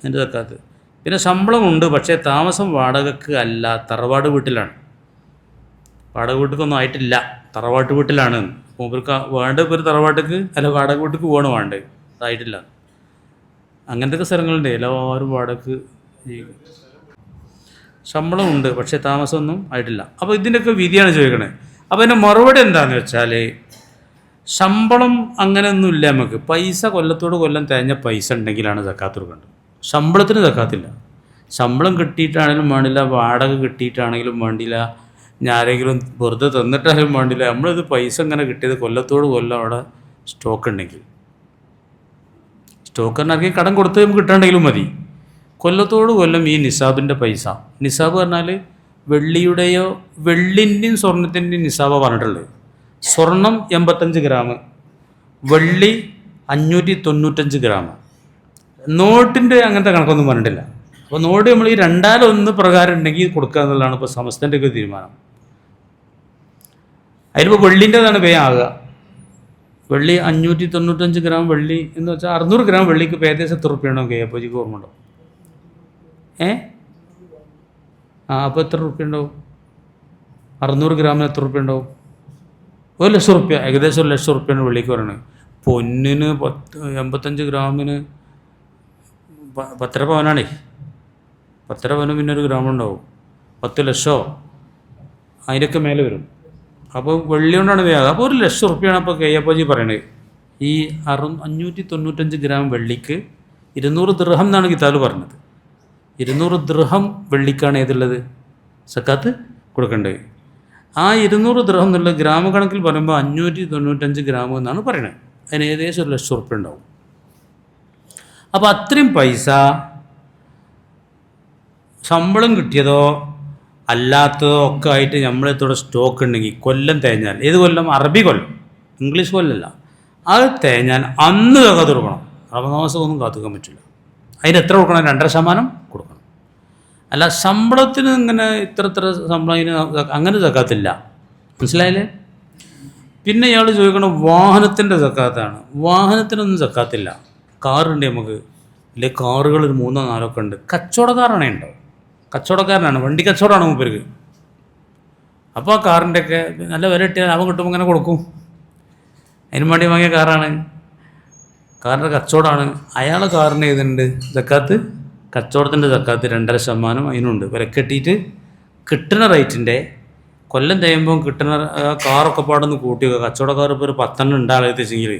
അതിൻ്റെ സക്കാത്ത്. പിന്നെ ശമ്പളമുണ്ട്, പക്ഷേ താമസം വാടകയ്ക്ക് അല്ല, തറവാട് വീട്ടിലാണ്. വാടക വീട്ടിലേക്കൊന്നും ആയിട്ടില്ല, തറവാട്ട് വീട്ടിലാണ്. മൂപ്പർക്ക് വേണ്ട ഒരു തറവാട്ടിക്ക് അല്ല വാടക വീട്ടിലേക്ക് പോകണം, വേണ്ടത് അതായിട്ടില്ല. അങ്ങനത്തെ സ്ഥലങ്ങളുണ്ട്, എല്ലാവരും വാടകയ്ക്ക് ശമ്പളമുണ്ട്, പക്ഷേ താമസമൊന്നും ആയിട്ടില്ല. അപ്പോൾ ഇതിൻ്റെയൊക്കെ വിധിയാണ് ചോദിക്കണത്. അപ്പോൾ അതിൻ്റെ മറുപടി എന്താണെന്ന് വെച്ചാൽ, ശമ്പളം അങ്ങനെയൊന്നുമില്ല നമുക്ക്. പൈസ കൊല്ലത്തോട് കൊല്ലം തേഞ്ഞ പൈസ ഉണ്ടെങ്കിലാണ് സക്കാത്ത് കൊടുക്കേണ്ടത്. ശമ്പളത്തിന് സക്കാത്തില്ല. ശമ്പളം കിട്ടിയിട്ടാണെങ്കിലും വേണ്ടില്ല, വാടക കിട്ടിയിട്ടാണെങ്കിലും വേണ്ടില്ല, ആരെങ്കിലും വെറുതെ തന്നിട്ടാണെങ്കിലും വേണ്ടില്ല. നമ്മളിത് പൈസ ഇങ്ങനെ കിട്ടിയത് കൊല്ലത്തോട് കൊല്ലം അവിടെ സ്റ്റോക്ക് ഉണ്ടെങ്കിൽ, സ്റ്റോക്ക് പറഞ്ഞാൽ കടം കൊടുത്ത് നമുക്ക് കിട്ടാണ്ടെങ്കിലും മതി. കൊല്ലത്തോട് കൊല്ലം ഈ നിസാബിൻ്റെ പൈസ, നിസാബ് പറഞ്ഞാൽ വെള്ളിയുടെയോ വെള്ളിൻ്റെയും സ്വർണത്തിൻ്റെയും നിസാബ് പറഞ്ഞിട്ടുള്ളത്. സ്വർണം 85 ഗ്രാം, വെള്ളി 595 ഗ്രാം. നോട്ടിൻ്റെ അങ്ങനത്തെ കണക്കൊന്നും പറഞ്ഞിട്ടില്ല. അപ്പോൾ നോട്ട് നമ്മൾ ഈ 2-1 പ്രകാരം ഉണ്ടെങ്കിൽ കൊടുക്കുക എന്നുള്ളതാണ് ഇപ്പോൾ സമസ്തൻ്റെ ഒക്കെ തീരുമാനം. അതിലിപ്പോൾ വെള്ളിൻ്റെതാണ് പേ ആകുക. വെള്ളി 595 ഗ്രാം വെള്ളി എന്ന് വെച്ചാൽ 600 ഗ്രാം വെള്ളിക്ക് ഇപ്പോൾ ഏകദേശം എത്ര റുപ്യയാണോ കേപ്പോജിക്ക് ഓർമ്മ ഉണ്ടോ? അപ്പോൾ എത്ര റുപ്യ ഉണ്ടാവും? 600 ഗ്രാമിന് എത്ര റുപ്യ ഉണ്ടാവും? 1,00,000 റുപ്യ, ഏകദേശം 1,00,000 റുപ്യാണ് വെള്ളിക്ക് പറയുന്നത്. പൊന്നിന് 85 ഗ്രാമിന് 10 പവനാണേ. 10 പവന് പിന്നെ 1 ഗ്രാം ഉണ്ടാവും, 10 ലക്ഷമോ അതിൻ്റെയൊക്കെ മേലെ വരും. അപ്പോൾ വെള്ളി കൊണ്ടാണ് വേഗം. അപ്പോൾ 1,00,000 റുപ്യാണ് അപ്പോൾ കയ്യപ്പാജി പറയണത്. ഈ 595 ഗ്രാം വെള്ളിക്ക് 200 ദിർഹം എന്നാണ് കിതാബ് പറഞ്ഞത്. 200 ദിർഹം വെള്ളിക്കാണ് ഏതുള്ളത് സക്കാത്ത് കൊടുക്കേണ്ടത്. ആ 200 ദിർഹം എന്നുള്ള ഗ്രാമ കണക്കിൽ പറയുമ്പോൾ 595 ഗ്രാം എന്നാണ് പറയുന്നത്. അതിന് ഏകദേശം 1,00,000 റുപ്യ ഉണ്ടാവും. അപ്പോൾ അത്രയും പൈസ ശമ്പളം കിട്ടിയതോ അല്ലാത്തതോ ഒക്കെ ആയിട്ട് നമ്മളെത്തോടെ സ്റ്റോക്ക് ഉണ്ടെങ്കിൽ കൊല്ലം തേഞ്ഞാൽ, ഏത് കൊല്ലം? അറബി കൊല്ലം, ഇംഗ്ലീഷ് കൊല്ലമല്ല. അത് തേഞ്ഞാൽ അന്ന് കാത്തു കൊടുക്കണം. റമദാൻ കാത്തുക്കാൻ പറ്റില്ല. അതിന് എത്ര കൊടുക്കണം? 2.5% കൊടുക്കണം. അല്ല ശമ്പളത്തിന് ഇങ്ങനെ ഇത്ര ശമ്പളം അതിന് അങ്ങനെ സക്കാത്തില്ല. മനസ്സിലായില്ലേ? പിന്നെ ഇയാൾ ചോദിക്കണം വാഹനത്തിൻ്റെ സക്കാത്താണ്. വാഹനത്തിനൊന്നും സക്കാത്തില്ല. കാറുണ്ട് നമുക്ക്, ഇല്ലേ കാറുകൾ ഒരു 3-4 ഒക്കെ ഉണ്ട്. കച്ചവടക്കാരാണേ ഉണ്ടോ? കച്ചവടക്കാരനാണ്, വണ്ടി കച്ചവടമാണ് മൂപ്പർക്ക്. അപ്പോൾ ആ കാറിൻ്റെയൊക്കെ നല്ല വില കിട്ടിയാൽ ലാഭം കിട്ടുമ്പോൾ ഇങ്ങനെ കൊടുക്കും. അതിന് വേണ്ടി വാങ്ങിയ കാറാണ്, കാറിൻ്റെ കച്ചവടമാണ്. അയാളെ കാറിന് ഏതുണ്ട് സക്കാത്ത്? കച്ചവടത്തിൻ്റെ സക്കാത്ത് 2.5% അതിനുണ്ട്. വില കെട്ടിയിട്ട് കിട്ടുന്ന റേറ്റിൻ്റെ കൊല്ലം കഴിയുമ്പോൾ കിട്ടുന്ന കാറൊക്കെ പാടൊന്ന് കൂട്ടി വെക്കുക. കച്ചവടക്കാർ ഇപ്പോൾ ഒരു 10 ഉണ്ടാകെങ്കിൽ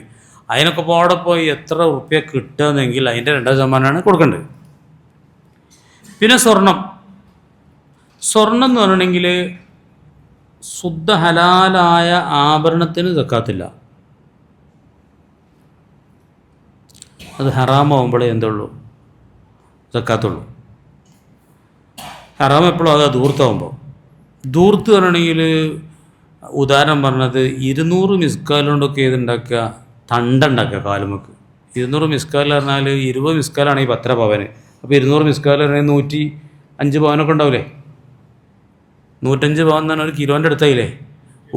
അതിനൊക്കെ പാടെ പോയി എത്ര റുപ്യ കിട്ടുകയെന്നെങ്കിൽ അതിൻ്റെ 2% കൊടുക്കേണ്ടത്. പിന്നെ സ്വർണം എന്ന് പറഞ്ഞിട്ടുണ്ടെങ്കിൽ ശുദ്ധ ഹലാലായ ആഭരണത്തിന് സക്കാത്തില്ല. അത് ഹറാമാവുമ്പോഴേ എന്തുള്ളൂ സക്കാത്തുള്ളൂ. ഹറാം എപ്പോഴും അത് ധൂർത്താവുമ്പോൾ. ധൂർത്ത് പറഞ്ഞിട്ടുണ്ടെങ്കിൽ ഉദാഹരണം പറഞ്ഞത് 200 മിസ്കാൽ കൊണ്ടൊക്കെ ഏതുണ്ടാക്കുക? തണ്ടുണ്ടാക്കുക കാലുമക്ക്. 200 മിസ്കാൽ പറഞ്ഞാൽ 20 മിസ്കാലാണെങ്കിൽ 10 പവന്. അപ്പോൾ 200 മിസ്കാൽ പറഞ്ഞാൽ 105 പവനൊക്കെ ഉണ്ടാവില്ലേ? 105 പവൻ എന്ന് പറഞ്ഞാൽ 1 കിലോൻ്റെ അടുത്തായില്ലേ?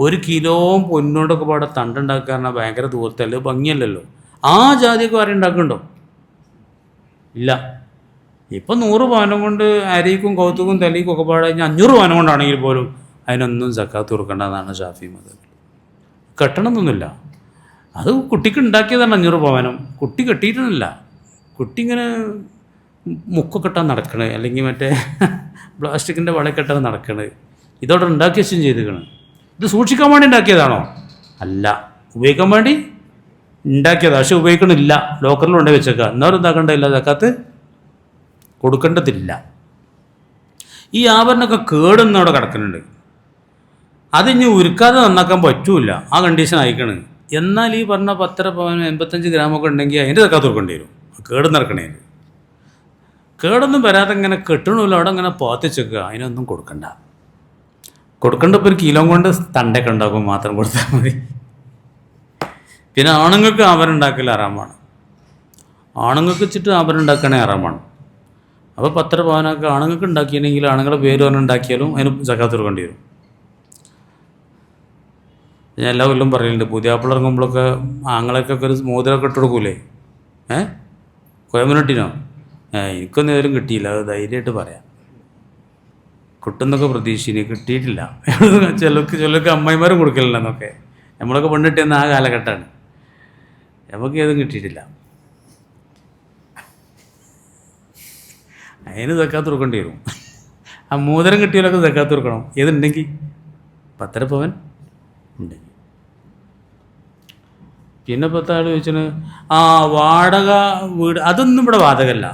1 കിലോ പൊന്നോണ്ടൊക്കെ പാടെ തണ്ടുണ്ടാക്കുക പറഞ്ഞാൽ ഭയങ്കര ദൂരത്തല്ലേ, ഭംഗിയല്ലല്ലോ. ആ ജാതിയൊക്കെ ആരും ഉണ്ടാക്കുന്നുണ്ടോ? ഇല്ല. ഇപ്പം 100 പവനം കൊണ്ട് അരിക്കും കൗത്തുക്കും തലിക്കും ഒക്കെ പാടെ കഴിഞ്ഞാൽ 500 പവനം കൊണ്ടാണെങ്കിൽ പോലും അതിനൊന്നും സക്കാത്ത് കൊടുക്കേണ്ടതെന്നാണ് ഷാഫി മതം. കെട്ടണമെന്നൊന്നുമില്ല. അത് കുട്ടിക്ക് ഉണ്ടാക്കിയതാണ് 500 പവനം. കുട്ടി കെട്ടിയിട്ടൊന്നുമില്ല. കുട്ടി ഇങ്ങനെ മുക്കൊക്കെ ഇട്ടാൽ നടക്കണേ, അല്ലെങ്കിൽ മറ്റേ പ്ലാസ്റ്റിക്കിൻ്റെ വളക്കെട്ടാൽ നടക്കണേ. ഇതോടെ ഉണ്ടാക്കി വെച്ചും ചെയ്തിരിക്കണം. ഇത് സൂക്ഷിക്കാൻ വേണ്ടി ഉണ്ടാക്കിയതാണോ? അല്ല, ഉപയോഗിക്കാൻ വേണ്ടി ഉണ്ടാക്കിയതാണ്. പക്ഷെ ഉപയോഗിക്കണില്ല, ലോക്കറിൽ കൊണ്ടുപോയി വെച്ചേക്കുക. എന്നാലും എന്താക്കേണ്ടതില്ല, സക്കാത്ത് കൊടുക്കേണ്ടതില്ല. ഈ ആഭരണമൊക്കെ കേടൊന്നും അവിടെ കിടക്കുന്നുണ്ട്. അതിനി ഉരുക്കാതെ നന്നാക്കാൻ പറ്റൂല, ആ കണ്ടീഷൻ അയക്കണ്. എന്നാൽ ഈ പറഞ്ഞ 10 പവൻ 85 ഗ്രാമൊക്കെ ഉണ്ടെങ്കിൽ അതിൻ്റെ സക്കാത്ത് കൊടുക്കേണ്ടി വരും. കേട് നടക്കണേ. കേടൊന്നും വരാതെ ഇങ്ങനെ കെട്ടണമില്ല, അവിടെ ഇങ്ങനെ പാത്തിച്ചേക്കുക. അതിനൊന്നും കൊടുക്കണ്ട. കൊടുക്കേണ്ടപ്പോൾ 1 കിലോ കൊണ്ട് തണ്ടൊക്കെ ഉണ്ടാക്കും മാത്രം കൊടുത്താൽ മതി. പിന്നെ ആണുങ്ങൾക്ക് ആഭരണം ഉണ്ടാക്കൽ ആറാമാണ്. ആണുങ്ങൾക്ക് വെച്ചിട്ട് ആഭരണം ഉണ്ടാക്കണേ ആറാമാണ്. അപ്പോൾ 10 പവനൊക്കെ ആണുങ്ങൾക്ക് ഉണ്ടാക്കിയെങ്കിൽ ആണുങ്ങളുടെ പേര് പറഞ്ഞ് ഉണ്ടാക്കിയാലും അതിന് സക്കാത്ത് കൊടുക്കേണ്ടി വരും. ഞാൻ എല്ലാ കൊല്ലം പറയലുണ്ട്, പുതിയാപ്പിള ഇറങ്ങുമ്പോഴൊക്കെ ആങ്ങളൊക്കെ ഒരു മോതിരമൊക്കെ ഇട്ട് കൊടുക്കൂലേ? കോയമ്പനട്ടിനോ? എനിക്കൊന്നും ഏതായാലും കിട്ടിയില്ല, അത് ധൈര്യമായിട്ട് പറയാം. കിട്ടുന്നൊക്കെ പ്രതീക്ഷിച്ചിന്, കിട്ടിയിട്ടില്ല. ചിലർക്ക് അമ്മായിമാരും കൊടുക്കലുണ്ടെന്നൊക്കെ. നമ്മളൊക്കെ പെണ്ണിട്ടിയെന്ന ആ കാലഘട്ടമാണ്. നമുക്ക് ഏതും കിട്ടിയിട്ടില്ല. അതിന് സക്കാത്ത് കൊടുക്കേണ്ടി വരും. ആ മോതിരം കിട്ടിയാലൊക്കെ സക്കാത്ത് കൊടുക്കണം. ഏതുണ്ടെങ്കിൽ 10 പവൻ ഉണ്ട്. പിന്നെ 10 ആൾ ചോദിച്ചാൽ വാടക വീട്, അതൊന്നും ഇവിടെ ബാധകമല്ല.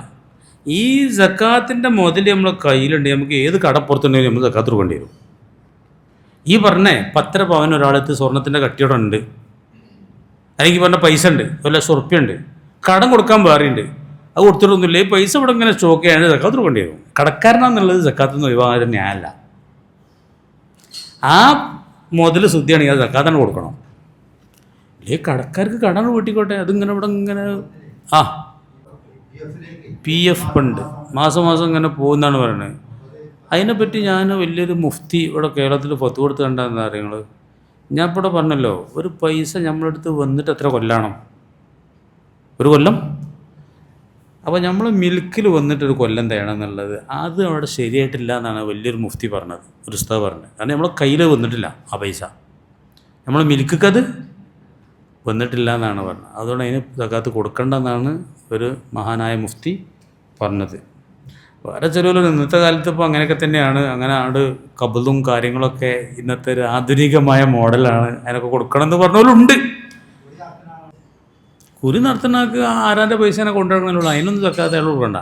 ഈ സക്കാത്തിൻ്റെ മുതൽ നമ്മളെ കയ്യിലുണ്ടെങ്കിൽ നമുക്ക് ഏത് കടപ്പുറത്തുണ്ടെങ്കിലും നമ്മൾ സക്കാത്ത് കൊടുക്കേണ്ടി വരും. ഈ പറഞ്ഞേ 10 പവൻ ഒരാളെടുത്ത് സ്വർണത്തിൻ്റെ കട്ടിയോടെ ഉണ്ട്, അല്ലെങ്കിൽ പറഞ്ഞ പൈസ ഉണ്ട്, 1,00,000 ഉറുപ്പ്യ ഉണ്ട്, കടം കൊടുക്കാൻ വേറെയുണ്ട്, അത് കൊടുത്തിട്ടൊന്നുമില്ല. ഈ പൈസ ഇവിടെ ഇങ്ങനെ സ്റ്റോക്ക് ചെയ്യാൻ സക്കാത്ത് കൊടുക്കേണ്ടി വരും. കടക്കാരനാന്നുള്ളത് സക്കാത്തൊന്നും ഒഴിവാകാൻ ന്യായമല്ല. ആ മുതൽ ശുദ്ധിയാണെങ്കിൽ അത് സക്കാത്താണ് കൊടുക്കണം. ഇല്ലേ കടക്കാർക്ക് കടം വീട്ടിക്കോട്ടെ, അതിങ്ങനെ ഇവിടെ ഇങ്ങനെ PF ഫണ്ട് മാസം മാസം ഇങ്ങനെ പോകുന്നതാണ് പറയുന്നത്. അതിനെപ്പറ്റി ഞാൻ വലിയൊരു മുഫ്തി ഇവിടെ കേരളത്തിൽ ഫത്വ കൊടുത്ത് കണ്ടെന്ന് അറിയങ്ങൾ. ഞാൻ ഇപ്പോൾ ഇവിടെ പറഞ്ഞല്ലോ, ഒരു പൈസ നമ്മളടുത്ത് വന്നിട്ട് എത്ര കൊല്ലണം? 1 കൊല്ലം. അപ്പോൾ നമ്മൾ മിൽക്കിൽ വന്നിട്ടൊരു കൊല്ലം തേണം എന്നുള്ളത് അത് അവിടെ ശരിയായിട്ടില്ല എന്നാണ് വലിയൊരു മുഫ്തി പറഞ്ഞത്, ഒരു ഉസ്താദ് പറഞ്ഞത്. കാരണം നമ്മളെ കയ്യിൽ വന്നിട്ടില്ല ആ പൈസ, നമ്മൾ മിൽക്കത് വന്നിട്ടില്ല എന്നാണ് പറഞ്ഞത്. അതുകൊണ്ട് അതിന് സക്കാത്ത് കൊടുക്കേണ്ടെന്നാണ് ഒരു മഹാനായ മുഫ്തി പറഞ്ഞത്. വേറെ ചിലവർ ഇന്നത്തെ കാലത്ത് ഇപ്പോൾ അങ്ങനെയൊക്കെ തന്നെയാണ്. അങ്ങനെ കബളും കാര്യങ്ങളൊക്കെ ഇന്നത്തെ ഒരു ആധുനികമായ മോഡലാണ്. അതിനൊക്കെ കൊടുക്കണമെന്ന് പറഞ്ഞവരുണ്ട്. കുറി നടത്തുന്നവർക്ക് ആരാൻ്റെ പൈസേനെ കൊണ്ടുവരണമെന്നുള്ളൂ, അതിനൊന്നും സക്കാത്ത് അയാൾ കൊടുക്കണ്ട.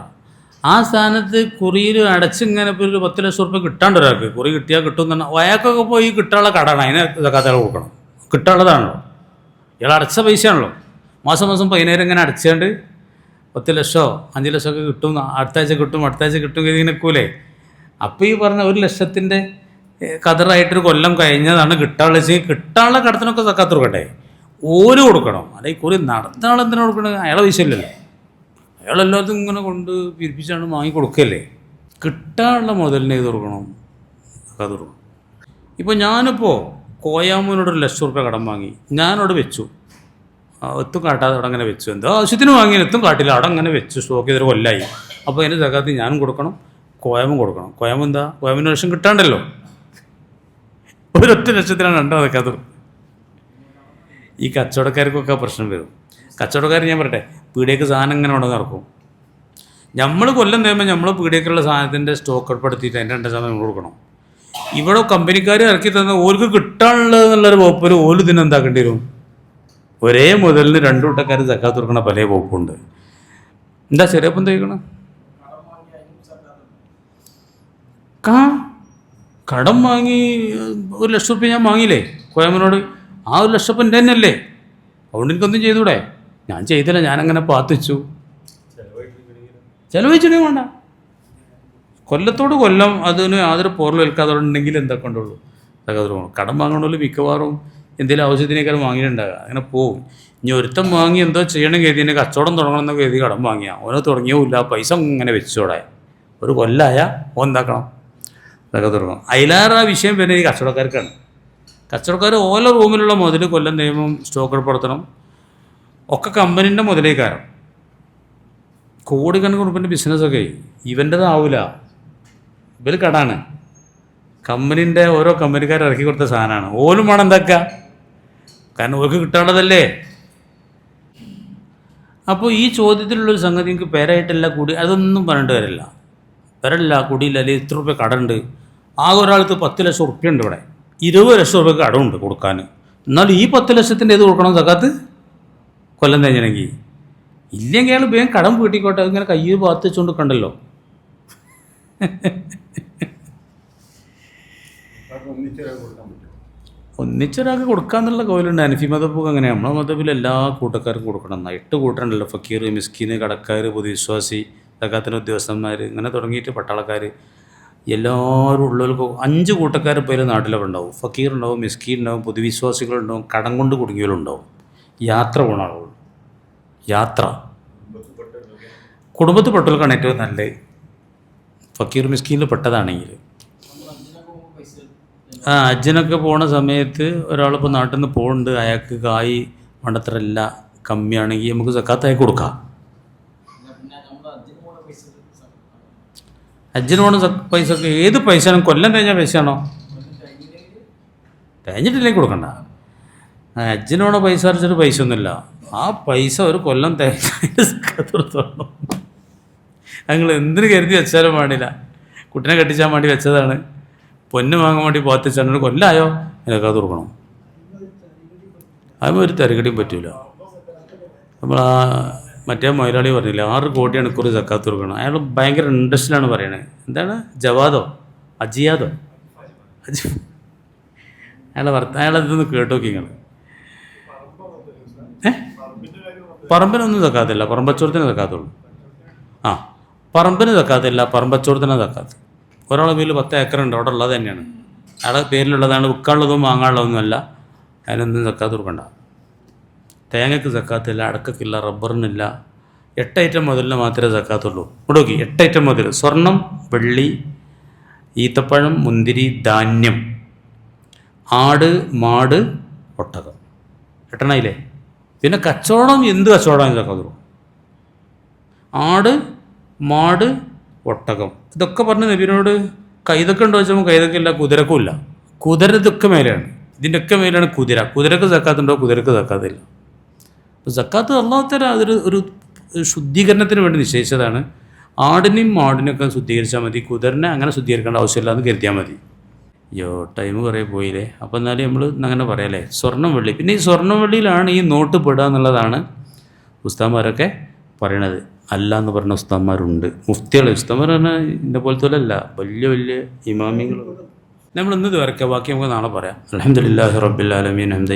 ആ സ്ഥാനത്ത് കുറിയിൽ അടച്ചിങ്ങനെ ഇപ്പോൾ ഒരു 10,00,000 ഉറുപ്പ്യ കിട്ടാണ്ട് ഒരാൾക്ക്, കുറി കിട്ടിയാൽ കിട്ടും എന്ന് പറഞ്ഞാൽ അയാൾക്കൊക്കെ പോയി കിട്ടാനുള്ള കടമാണ്, അതിനെ സക്കാത്ത് അയാൾ കൊടുക്കണം. കിട്ടാനുള്ളതാണല്ലോ, ഇയാൾ അടച്ച പൈസയാണല്ലോ. മാസം മാസം 10,000 ഇങ്ങനെ അടച്ചുകൊണ്ട് 10 ലക്ഷമോ 5 ലക്ഷമൊക്കെ കിട്ടും, അടുത്താഴ്ച കിട്ടും ഇങ്ങനെ നിൽക്കൂലേ. അപ്പോൾ ഈ പറഞ്ഞ 1 ലക്ഷത്തിൻ്റെ കതറായിട്ടൊരു കൊല്ലം കഴിഞ്ഞതാണ് കിട്ടാനുള്ള കടത്തിനൊക്കെ സക്കാത്ത് കൊടുക്കട്ടെ, ഓര് കൊടുക്കണം. അല്ലെങ്കിൽ കുറി നടത്തുന്ന ആളെന്തിനാ കൊടുക്കണത്? അയാളെ പൈസയില്ലല്ലോ, അയാളെല്ലാത്തും ഇങ്ങനെ കൊണ്ട് പിരിപ്പിച്ചാണ് വാങ്ങി കൊടുക്കല്ലേ. കിട്ടാനുള്ള മുതലിന് ഇത് കൊടുക്കണം, സക്കാത്ത് കൊടുക്കണം. ഇപ്പോൾ ഞാനിപ്പോൾ കോയാമൂനോട് 1,00,000 ഉറുപ്പ്യ കടം വാങ്ങി, ഞാനവിടെ വെച്ചു, എത്തും കാട്ടാതെ അവിടെ അങ്ങനെ വെച്ചു. എന്തോ ആവശ്യത്തിന് വാങ്ങി, എത്തും കാട്ടില്ല, അവിടെ അങ്ങനെ വെച്ചു, സ്റ്റോക്ക് ചെയ്തൊരു കൊല്ലായി. അപ്പോൾ അതിൻ്റെ സക്കാത്ത് ഞാനും കൊടുക്കണം, കോയാമും കൊടുക്കണം. കോയാമ എന്താ, കോയാമിന് 1 ലക്ഷം കിട്ടാണ്ടല്ലോ, 1 ലക്ഷത്തിനാണ് 2 സക്കാത്ത്. ഈ കച്ചവടക്കാർക്കൊക്കെ പ്രശ്നം വരും. കച്ചവടക്കാർ ഞാൻ പറയട്ടെ, പീടിയേക്ക് സാധനം ഇങ്ങനെ കൊണ്ട് നടക്കും. നമ്മൾ കൊല്ലം തേയുമ്പോൾ നമ്മൾ പീടിയേക്കുള്ള സാധനത്തിൻ്റെ സ്റ്റോക്ക് ഉൾപ്പെടുത്തിയിട്ട് അതിൻ്റെ 2% നമ്മൾ കൊടുക്കണം. ഇവിടെ കമ്പനിക്കാർ ഇറക്കി തന്ന ഓർക്ക് കിട്ടാനുള്ളത് എന്നുള്ളൊരു വകുപ്പിൽ ഓല് ഇതിന് എന്താക്കേണ്ടി വരും? ഒരേ മുതലിന് 2 കൂട്ടക്കാർ സക്കാത്ത് കൊടുക്കണ പല വകുപ്പുണ്ട്. എന്താ ചെറിയപ്പം തേക്കണം? കടം വാങ്ങി 1 ലക്ഷം ഉറുപ്പ്യ ഞാൻ വാങ്ങിയില്ലേ കോയമ്മനോട്, ആ 1 ലക്ഷം ഇപ്പം എൻ്റെ തന്നെയല്ലേ, അതുകൊണ്ട് എനിക്കൊന്നും ചെയ്തൂടെ? ഞാൻ ചെയ്തില്ല, ഞാനങ്ങനെ പാത്തിച്ചു. ചിലവഴിച്ചിട്ടേ വേണ്ട, കൊല്ലത്തോട് കൊല്ലം അതിന് യാതൊരു പോറലും ഏൽക്കാതുണ്ടെങ്കിൽ എന്തൊക്കെ ഉണ്ടുള്ളൂ സക്കാത്ത് കൊടുക്കണം. കടം വാങ്ങണമല്ലോ മിക്കവാറും എന്തെങ്കിലും ആവശ്യത്തിനേക്കാളും വാങ്ങിയിട്ടുണ്ടാകുക, അങ്ങനെ പോകും. ഇനി ഒരുത്തം വാങ്ങി എന്തോ ചെയ്യണം കരുതി, എന്നെ കച്ചവടം തുടങ്ങണം എന്നൊക്കെ കരുതി കടം വാങ്ങിയാൽ ഓരോ തുടങ്ങിയില്ല, പൈസ ഇങ്ങനെ വെച്ചോടെ 1 കൊല്ലമായ ഓൻ എന്താക്കണം, സക്കാത്ത് കൊടുക്കണം. അതിലേറെ ആ വിഷയം പിന്നെ ഈ കച്ചവടക്കാർക്കാണ്. കച്ചവടക്കാർ ഓരോ റൂമിലുള്ള മുതൽ കൊല്ലം നിയമം സ്റ്റോക്ക് ഉൾപ്പെടുത്തണം, ഒക്കെ കമ്പനീൻ്റെ മുതലേക്കാരം. കോടിക്കണക്കിന് ഉറുപ്പിൻ്റെ ബിസിനസ്സൊക്കെ ഇവൻ്റെതാവില്ല, ഇവർ കടാണ്. കമ്പനീൻ്റെ ഓരോ കമ്പനിക്കാർ ഇറക്കി കൊടുത്ത സാധനമാണ്. ഓലും വേണം എന്താക്കുക, കാരണം ഓർക്ക് കിട്ടാനുള്ളതല്ലേ. അപ്പോൾ ഈ ചോദ്യത്തിലുള്ളൊരു സംഗതി എനിക്ക് പേരായിട്ടല്ല കൂടി അതൊന്നും പറഞ്ഞിട്ട് വരില്ല. വരല്ല കൂടിയില്ല, അല്ലെങ്കിൽ ഇത്ര രൂപ കടമുണ്ട്. ആകെ ഒരാൾക്ക് 10 ലക്ഷം ഉറുപ്പ്യ ഉണ്ട്, ഇവിടെ 20 ലക്ഷം രൂപ കടമുണ്ട് കൊടുക്കാൻ. എന്നാലും ഈ 10 ലക്ഷത്തിൻ്റെ ഏത് കൊടുക്കണം സക്കാത്ത്? കൊല്ലം തേഞ്ഞെങ്കിൽ ഇല്ലെങ്കിൽ അയാൾ വേഗം കടം വീട്ടിക്കോട്ടെ, അതിങ്ങനെ കയ്യിൽ ഭാഗത്ത് വെച്ചുകൊണ്ട് കണ്ടല്ലോ. ഒന്നിച്ചൊരാൾക്ക് കൊടുക്കാന്നുള്ള കോയിലുണ്ട്. ഹനഫി മതബൊക്കെ അങ്ങനെയാണ്. നമ്മളെ മതബിൽ എല്ലാ കൂട്ടക്കാർക്കും കൊടുക്കണം. 8 കൂട്ടരുണ്ടല്ലോ, ഫക്കീർ, മിസ്കീന്, കടക്കാർ, പൊതുവിശ്വാസി, സക്കാത്തിന് ഉദ്യോഗസ്ഥന്മാർ, ഇങ്ങനെ തുടങ്ങിയിട്ട് പട്ടാളക്കാർ, എല്ലാവരും ഉള്ളവർക്ക് 5 കൂട്ടക്കാർ പേര് നാട്ടിലൊക്കെ ഉണ്ടാവും. ഫക്കീർ ഉണ്ടാവും, മിസ്കീൻ ഉണ്ടാവും, പൊതുവിശ്വാസികളുണ്ടാവും, കടം കൊണ്ട് കുടുങ്ങിയവരുണ്ടാവും. യാത്ര പോണ ആളുകൾ, യാത്ര കുടുംബത്തിൽ പെട്ടവർക്കാണ് ഏറ്റവും നല്ലത്. ഫക്കീർ മിസ്കീനിൽ പെട്ടതാണെങ്കിൽ ഹജ്ജിനൊക്കെ പോണ സമയത്ത് ഒരാളിപ്പോൾ നാട്ടിൽ നിന്ന് പോകുന്നുണ്ട്, അയാൾക്ക് കായ് വേണ്ടത്രല്ല, കമ്മിയാണെങ്കിൽ നമുക്ക് സക്കാത്ത് അയക്ക് കൊടുക്കാം. ഹജ്ജിന് പോണ പൈസ ഒക്കെ ഏത് പൈസയാണോ, കൊല്ലം കഴിഞ്ഞ പൈസയാണോ, തേഞ്ഞിട്ടില്ലെങ്കിൽ കൊടുക്കണ്ട. ഹജ്ജിന് പോണ പൈസ അടിച്ചിട്ട് പൈസ ഒന്നുമില്ല, ആ പൈസ ഒരു കൊല്ലം തേഞ്ഞ സക്കാത്ത് കൊടുത്തോളൂ. ഞങ്ങൾ എന്തിനു കരുതി വെച്ചാലും പാടില്ല. കുട്ടിനെ കെട്ടിച്ചാൻ വേണ്ടി വെച്ചതാണ്, പൊന്ന് വാങ്ങാൻ വേണ്ടി പാത്തിച്ചാൽ കൊല്ലായോ അതിനൊക്കെ അത് കൊടുക്കണം. അതുമ്പോൾ ഒരു തരകടിയും പറ്റില്ല. നമ്മൾ മറ്റേ മൊയിലാളി പറഞ്ഞില്ല 6 കോടിയാണ് ഇക്കുറി സക്കാത്ത് കൊടുക്കണം. അയാൾ ഭയങ്കര ഇൻട്രസ്റ്റിലാണ് പറയണത്. എന്താണ് ജവാദോ അജിയാദോ അയാളതൊന്ന് കേട്ടു നോക്കി നിങ്ങൾ. പറമ്പിനൊന്നും സക്കാത്തില്ല, പറമ്പച്ചോടത്തിന് സക്കാത്തുള്ളൂ. പറമ്പിന് സക്കാത്തില്ല, പറമ്പച്ചോടത്തിന് സക്കാത്ത്. ഒരാളെ പേരിൽ 10 ഏക്കറുണ്ട്, അവിടെ ഉള്ളത് തന്നെയാണ്, അയാളുടെ പേരിലുള്ളതാണ്. വിൽക്കാനുള്ളതും വാങ്ങാനുള്ളതൊന്നുമല്ല, അതിനൊന്നും സക്കാത്ത് കൊടുക്കണ്ട. തേങ്ങയ്ക്ക് സക്കാത്തില്ല, അടക്കക്കില്ല, റബ്ബറിനില്ല. 8 ഐറ്റം മുതലിന് മാത്രമേ സക്കാത്തുള്ളൂ. ഇവിടെ നോക്കി, 8 ഐറ്റം മുതൽ: സ്വർണം, വെള്ളി, ഈത്തപ്പഴം, മുന്തിരി, ധാന്യം, ആട്, മാട്, ഒട്ടകം. 8 പിന്നെ കച്ചവടം, എന്ത് കച്ചവടമാണ് സക്കാത്തുള്ളൂ? ആട്, മാട്, ഒട്ടകം. ഇതൊക്കെ പറഞ്ഞ് നബിനോട് കൈതൊക്കെ ഉണ്ടോ വെച്ചാൽ കൈതൊക്കെ കുതിരക്കും ഇല്ല. കുതിര ഇതൊക്കെ മേലെയാണ്, ഇതിൻ്റെയൊക്കെ മേലെയാണ് കുതിര. കുതിരക്ക് സക്കാത്തുണ്ടോ? കുതിരക്ക് സക്കാത്തില്ല. അപ്പോൾ സക്കാത്ത് അല്ലാഹു തആല ഒരു ശുദ്ധീകരണത്തിന് വേണ്ടി നിശ്ചയിച്ചതാണ്. ആടിനെയും മാടിനെയൊക്കെ ശുദ്ധീകരിച്ചാൽ മതി, കുതിരനെ അങ്ങനെ ശുദ്ധീകരിക്കേണ്ട ആവശ്യമില്ല എന്ന് കരുതിയാൽ മതി. ടൈം കുറേ പോയില്ലേ. അപ്പോൾ എന്നാലും നമ്മൾ അങ്ങനെ പറയാമല്ലേ, സ്വർണ്ണം, വെള്ളി. പിന്നെ ഈ സ്വർണ്ണം വെള്ളിയിലാണ് ഈ നോട്ട് പെടുക എന്നുള്ളതാണ് ഉസ്താദ്മാരൊക്കെ പറയണത്. അല്ല എന്ന് പറഞ്ഞ ഉസ്താദ്മാരുണ്ട്, മുഫ്തികൾ. ഉസ്താദ്മാർ പറഞ്ഞാൽ ഇതിൻ്റെ പോലത്തെ അല്ല, വലിയ വലിയ ഇമാമികൾ. നമ്മൾ ഇന്ന് വരയ്ക്കുക, ബാക്കി നമുക്ക് നാളെ പറയാം. അൽഹംദുലില്ലാഹി റബ്ബിൽ ആലമീൻ.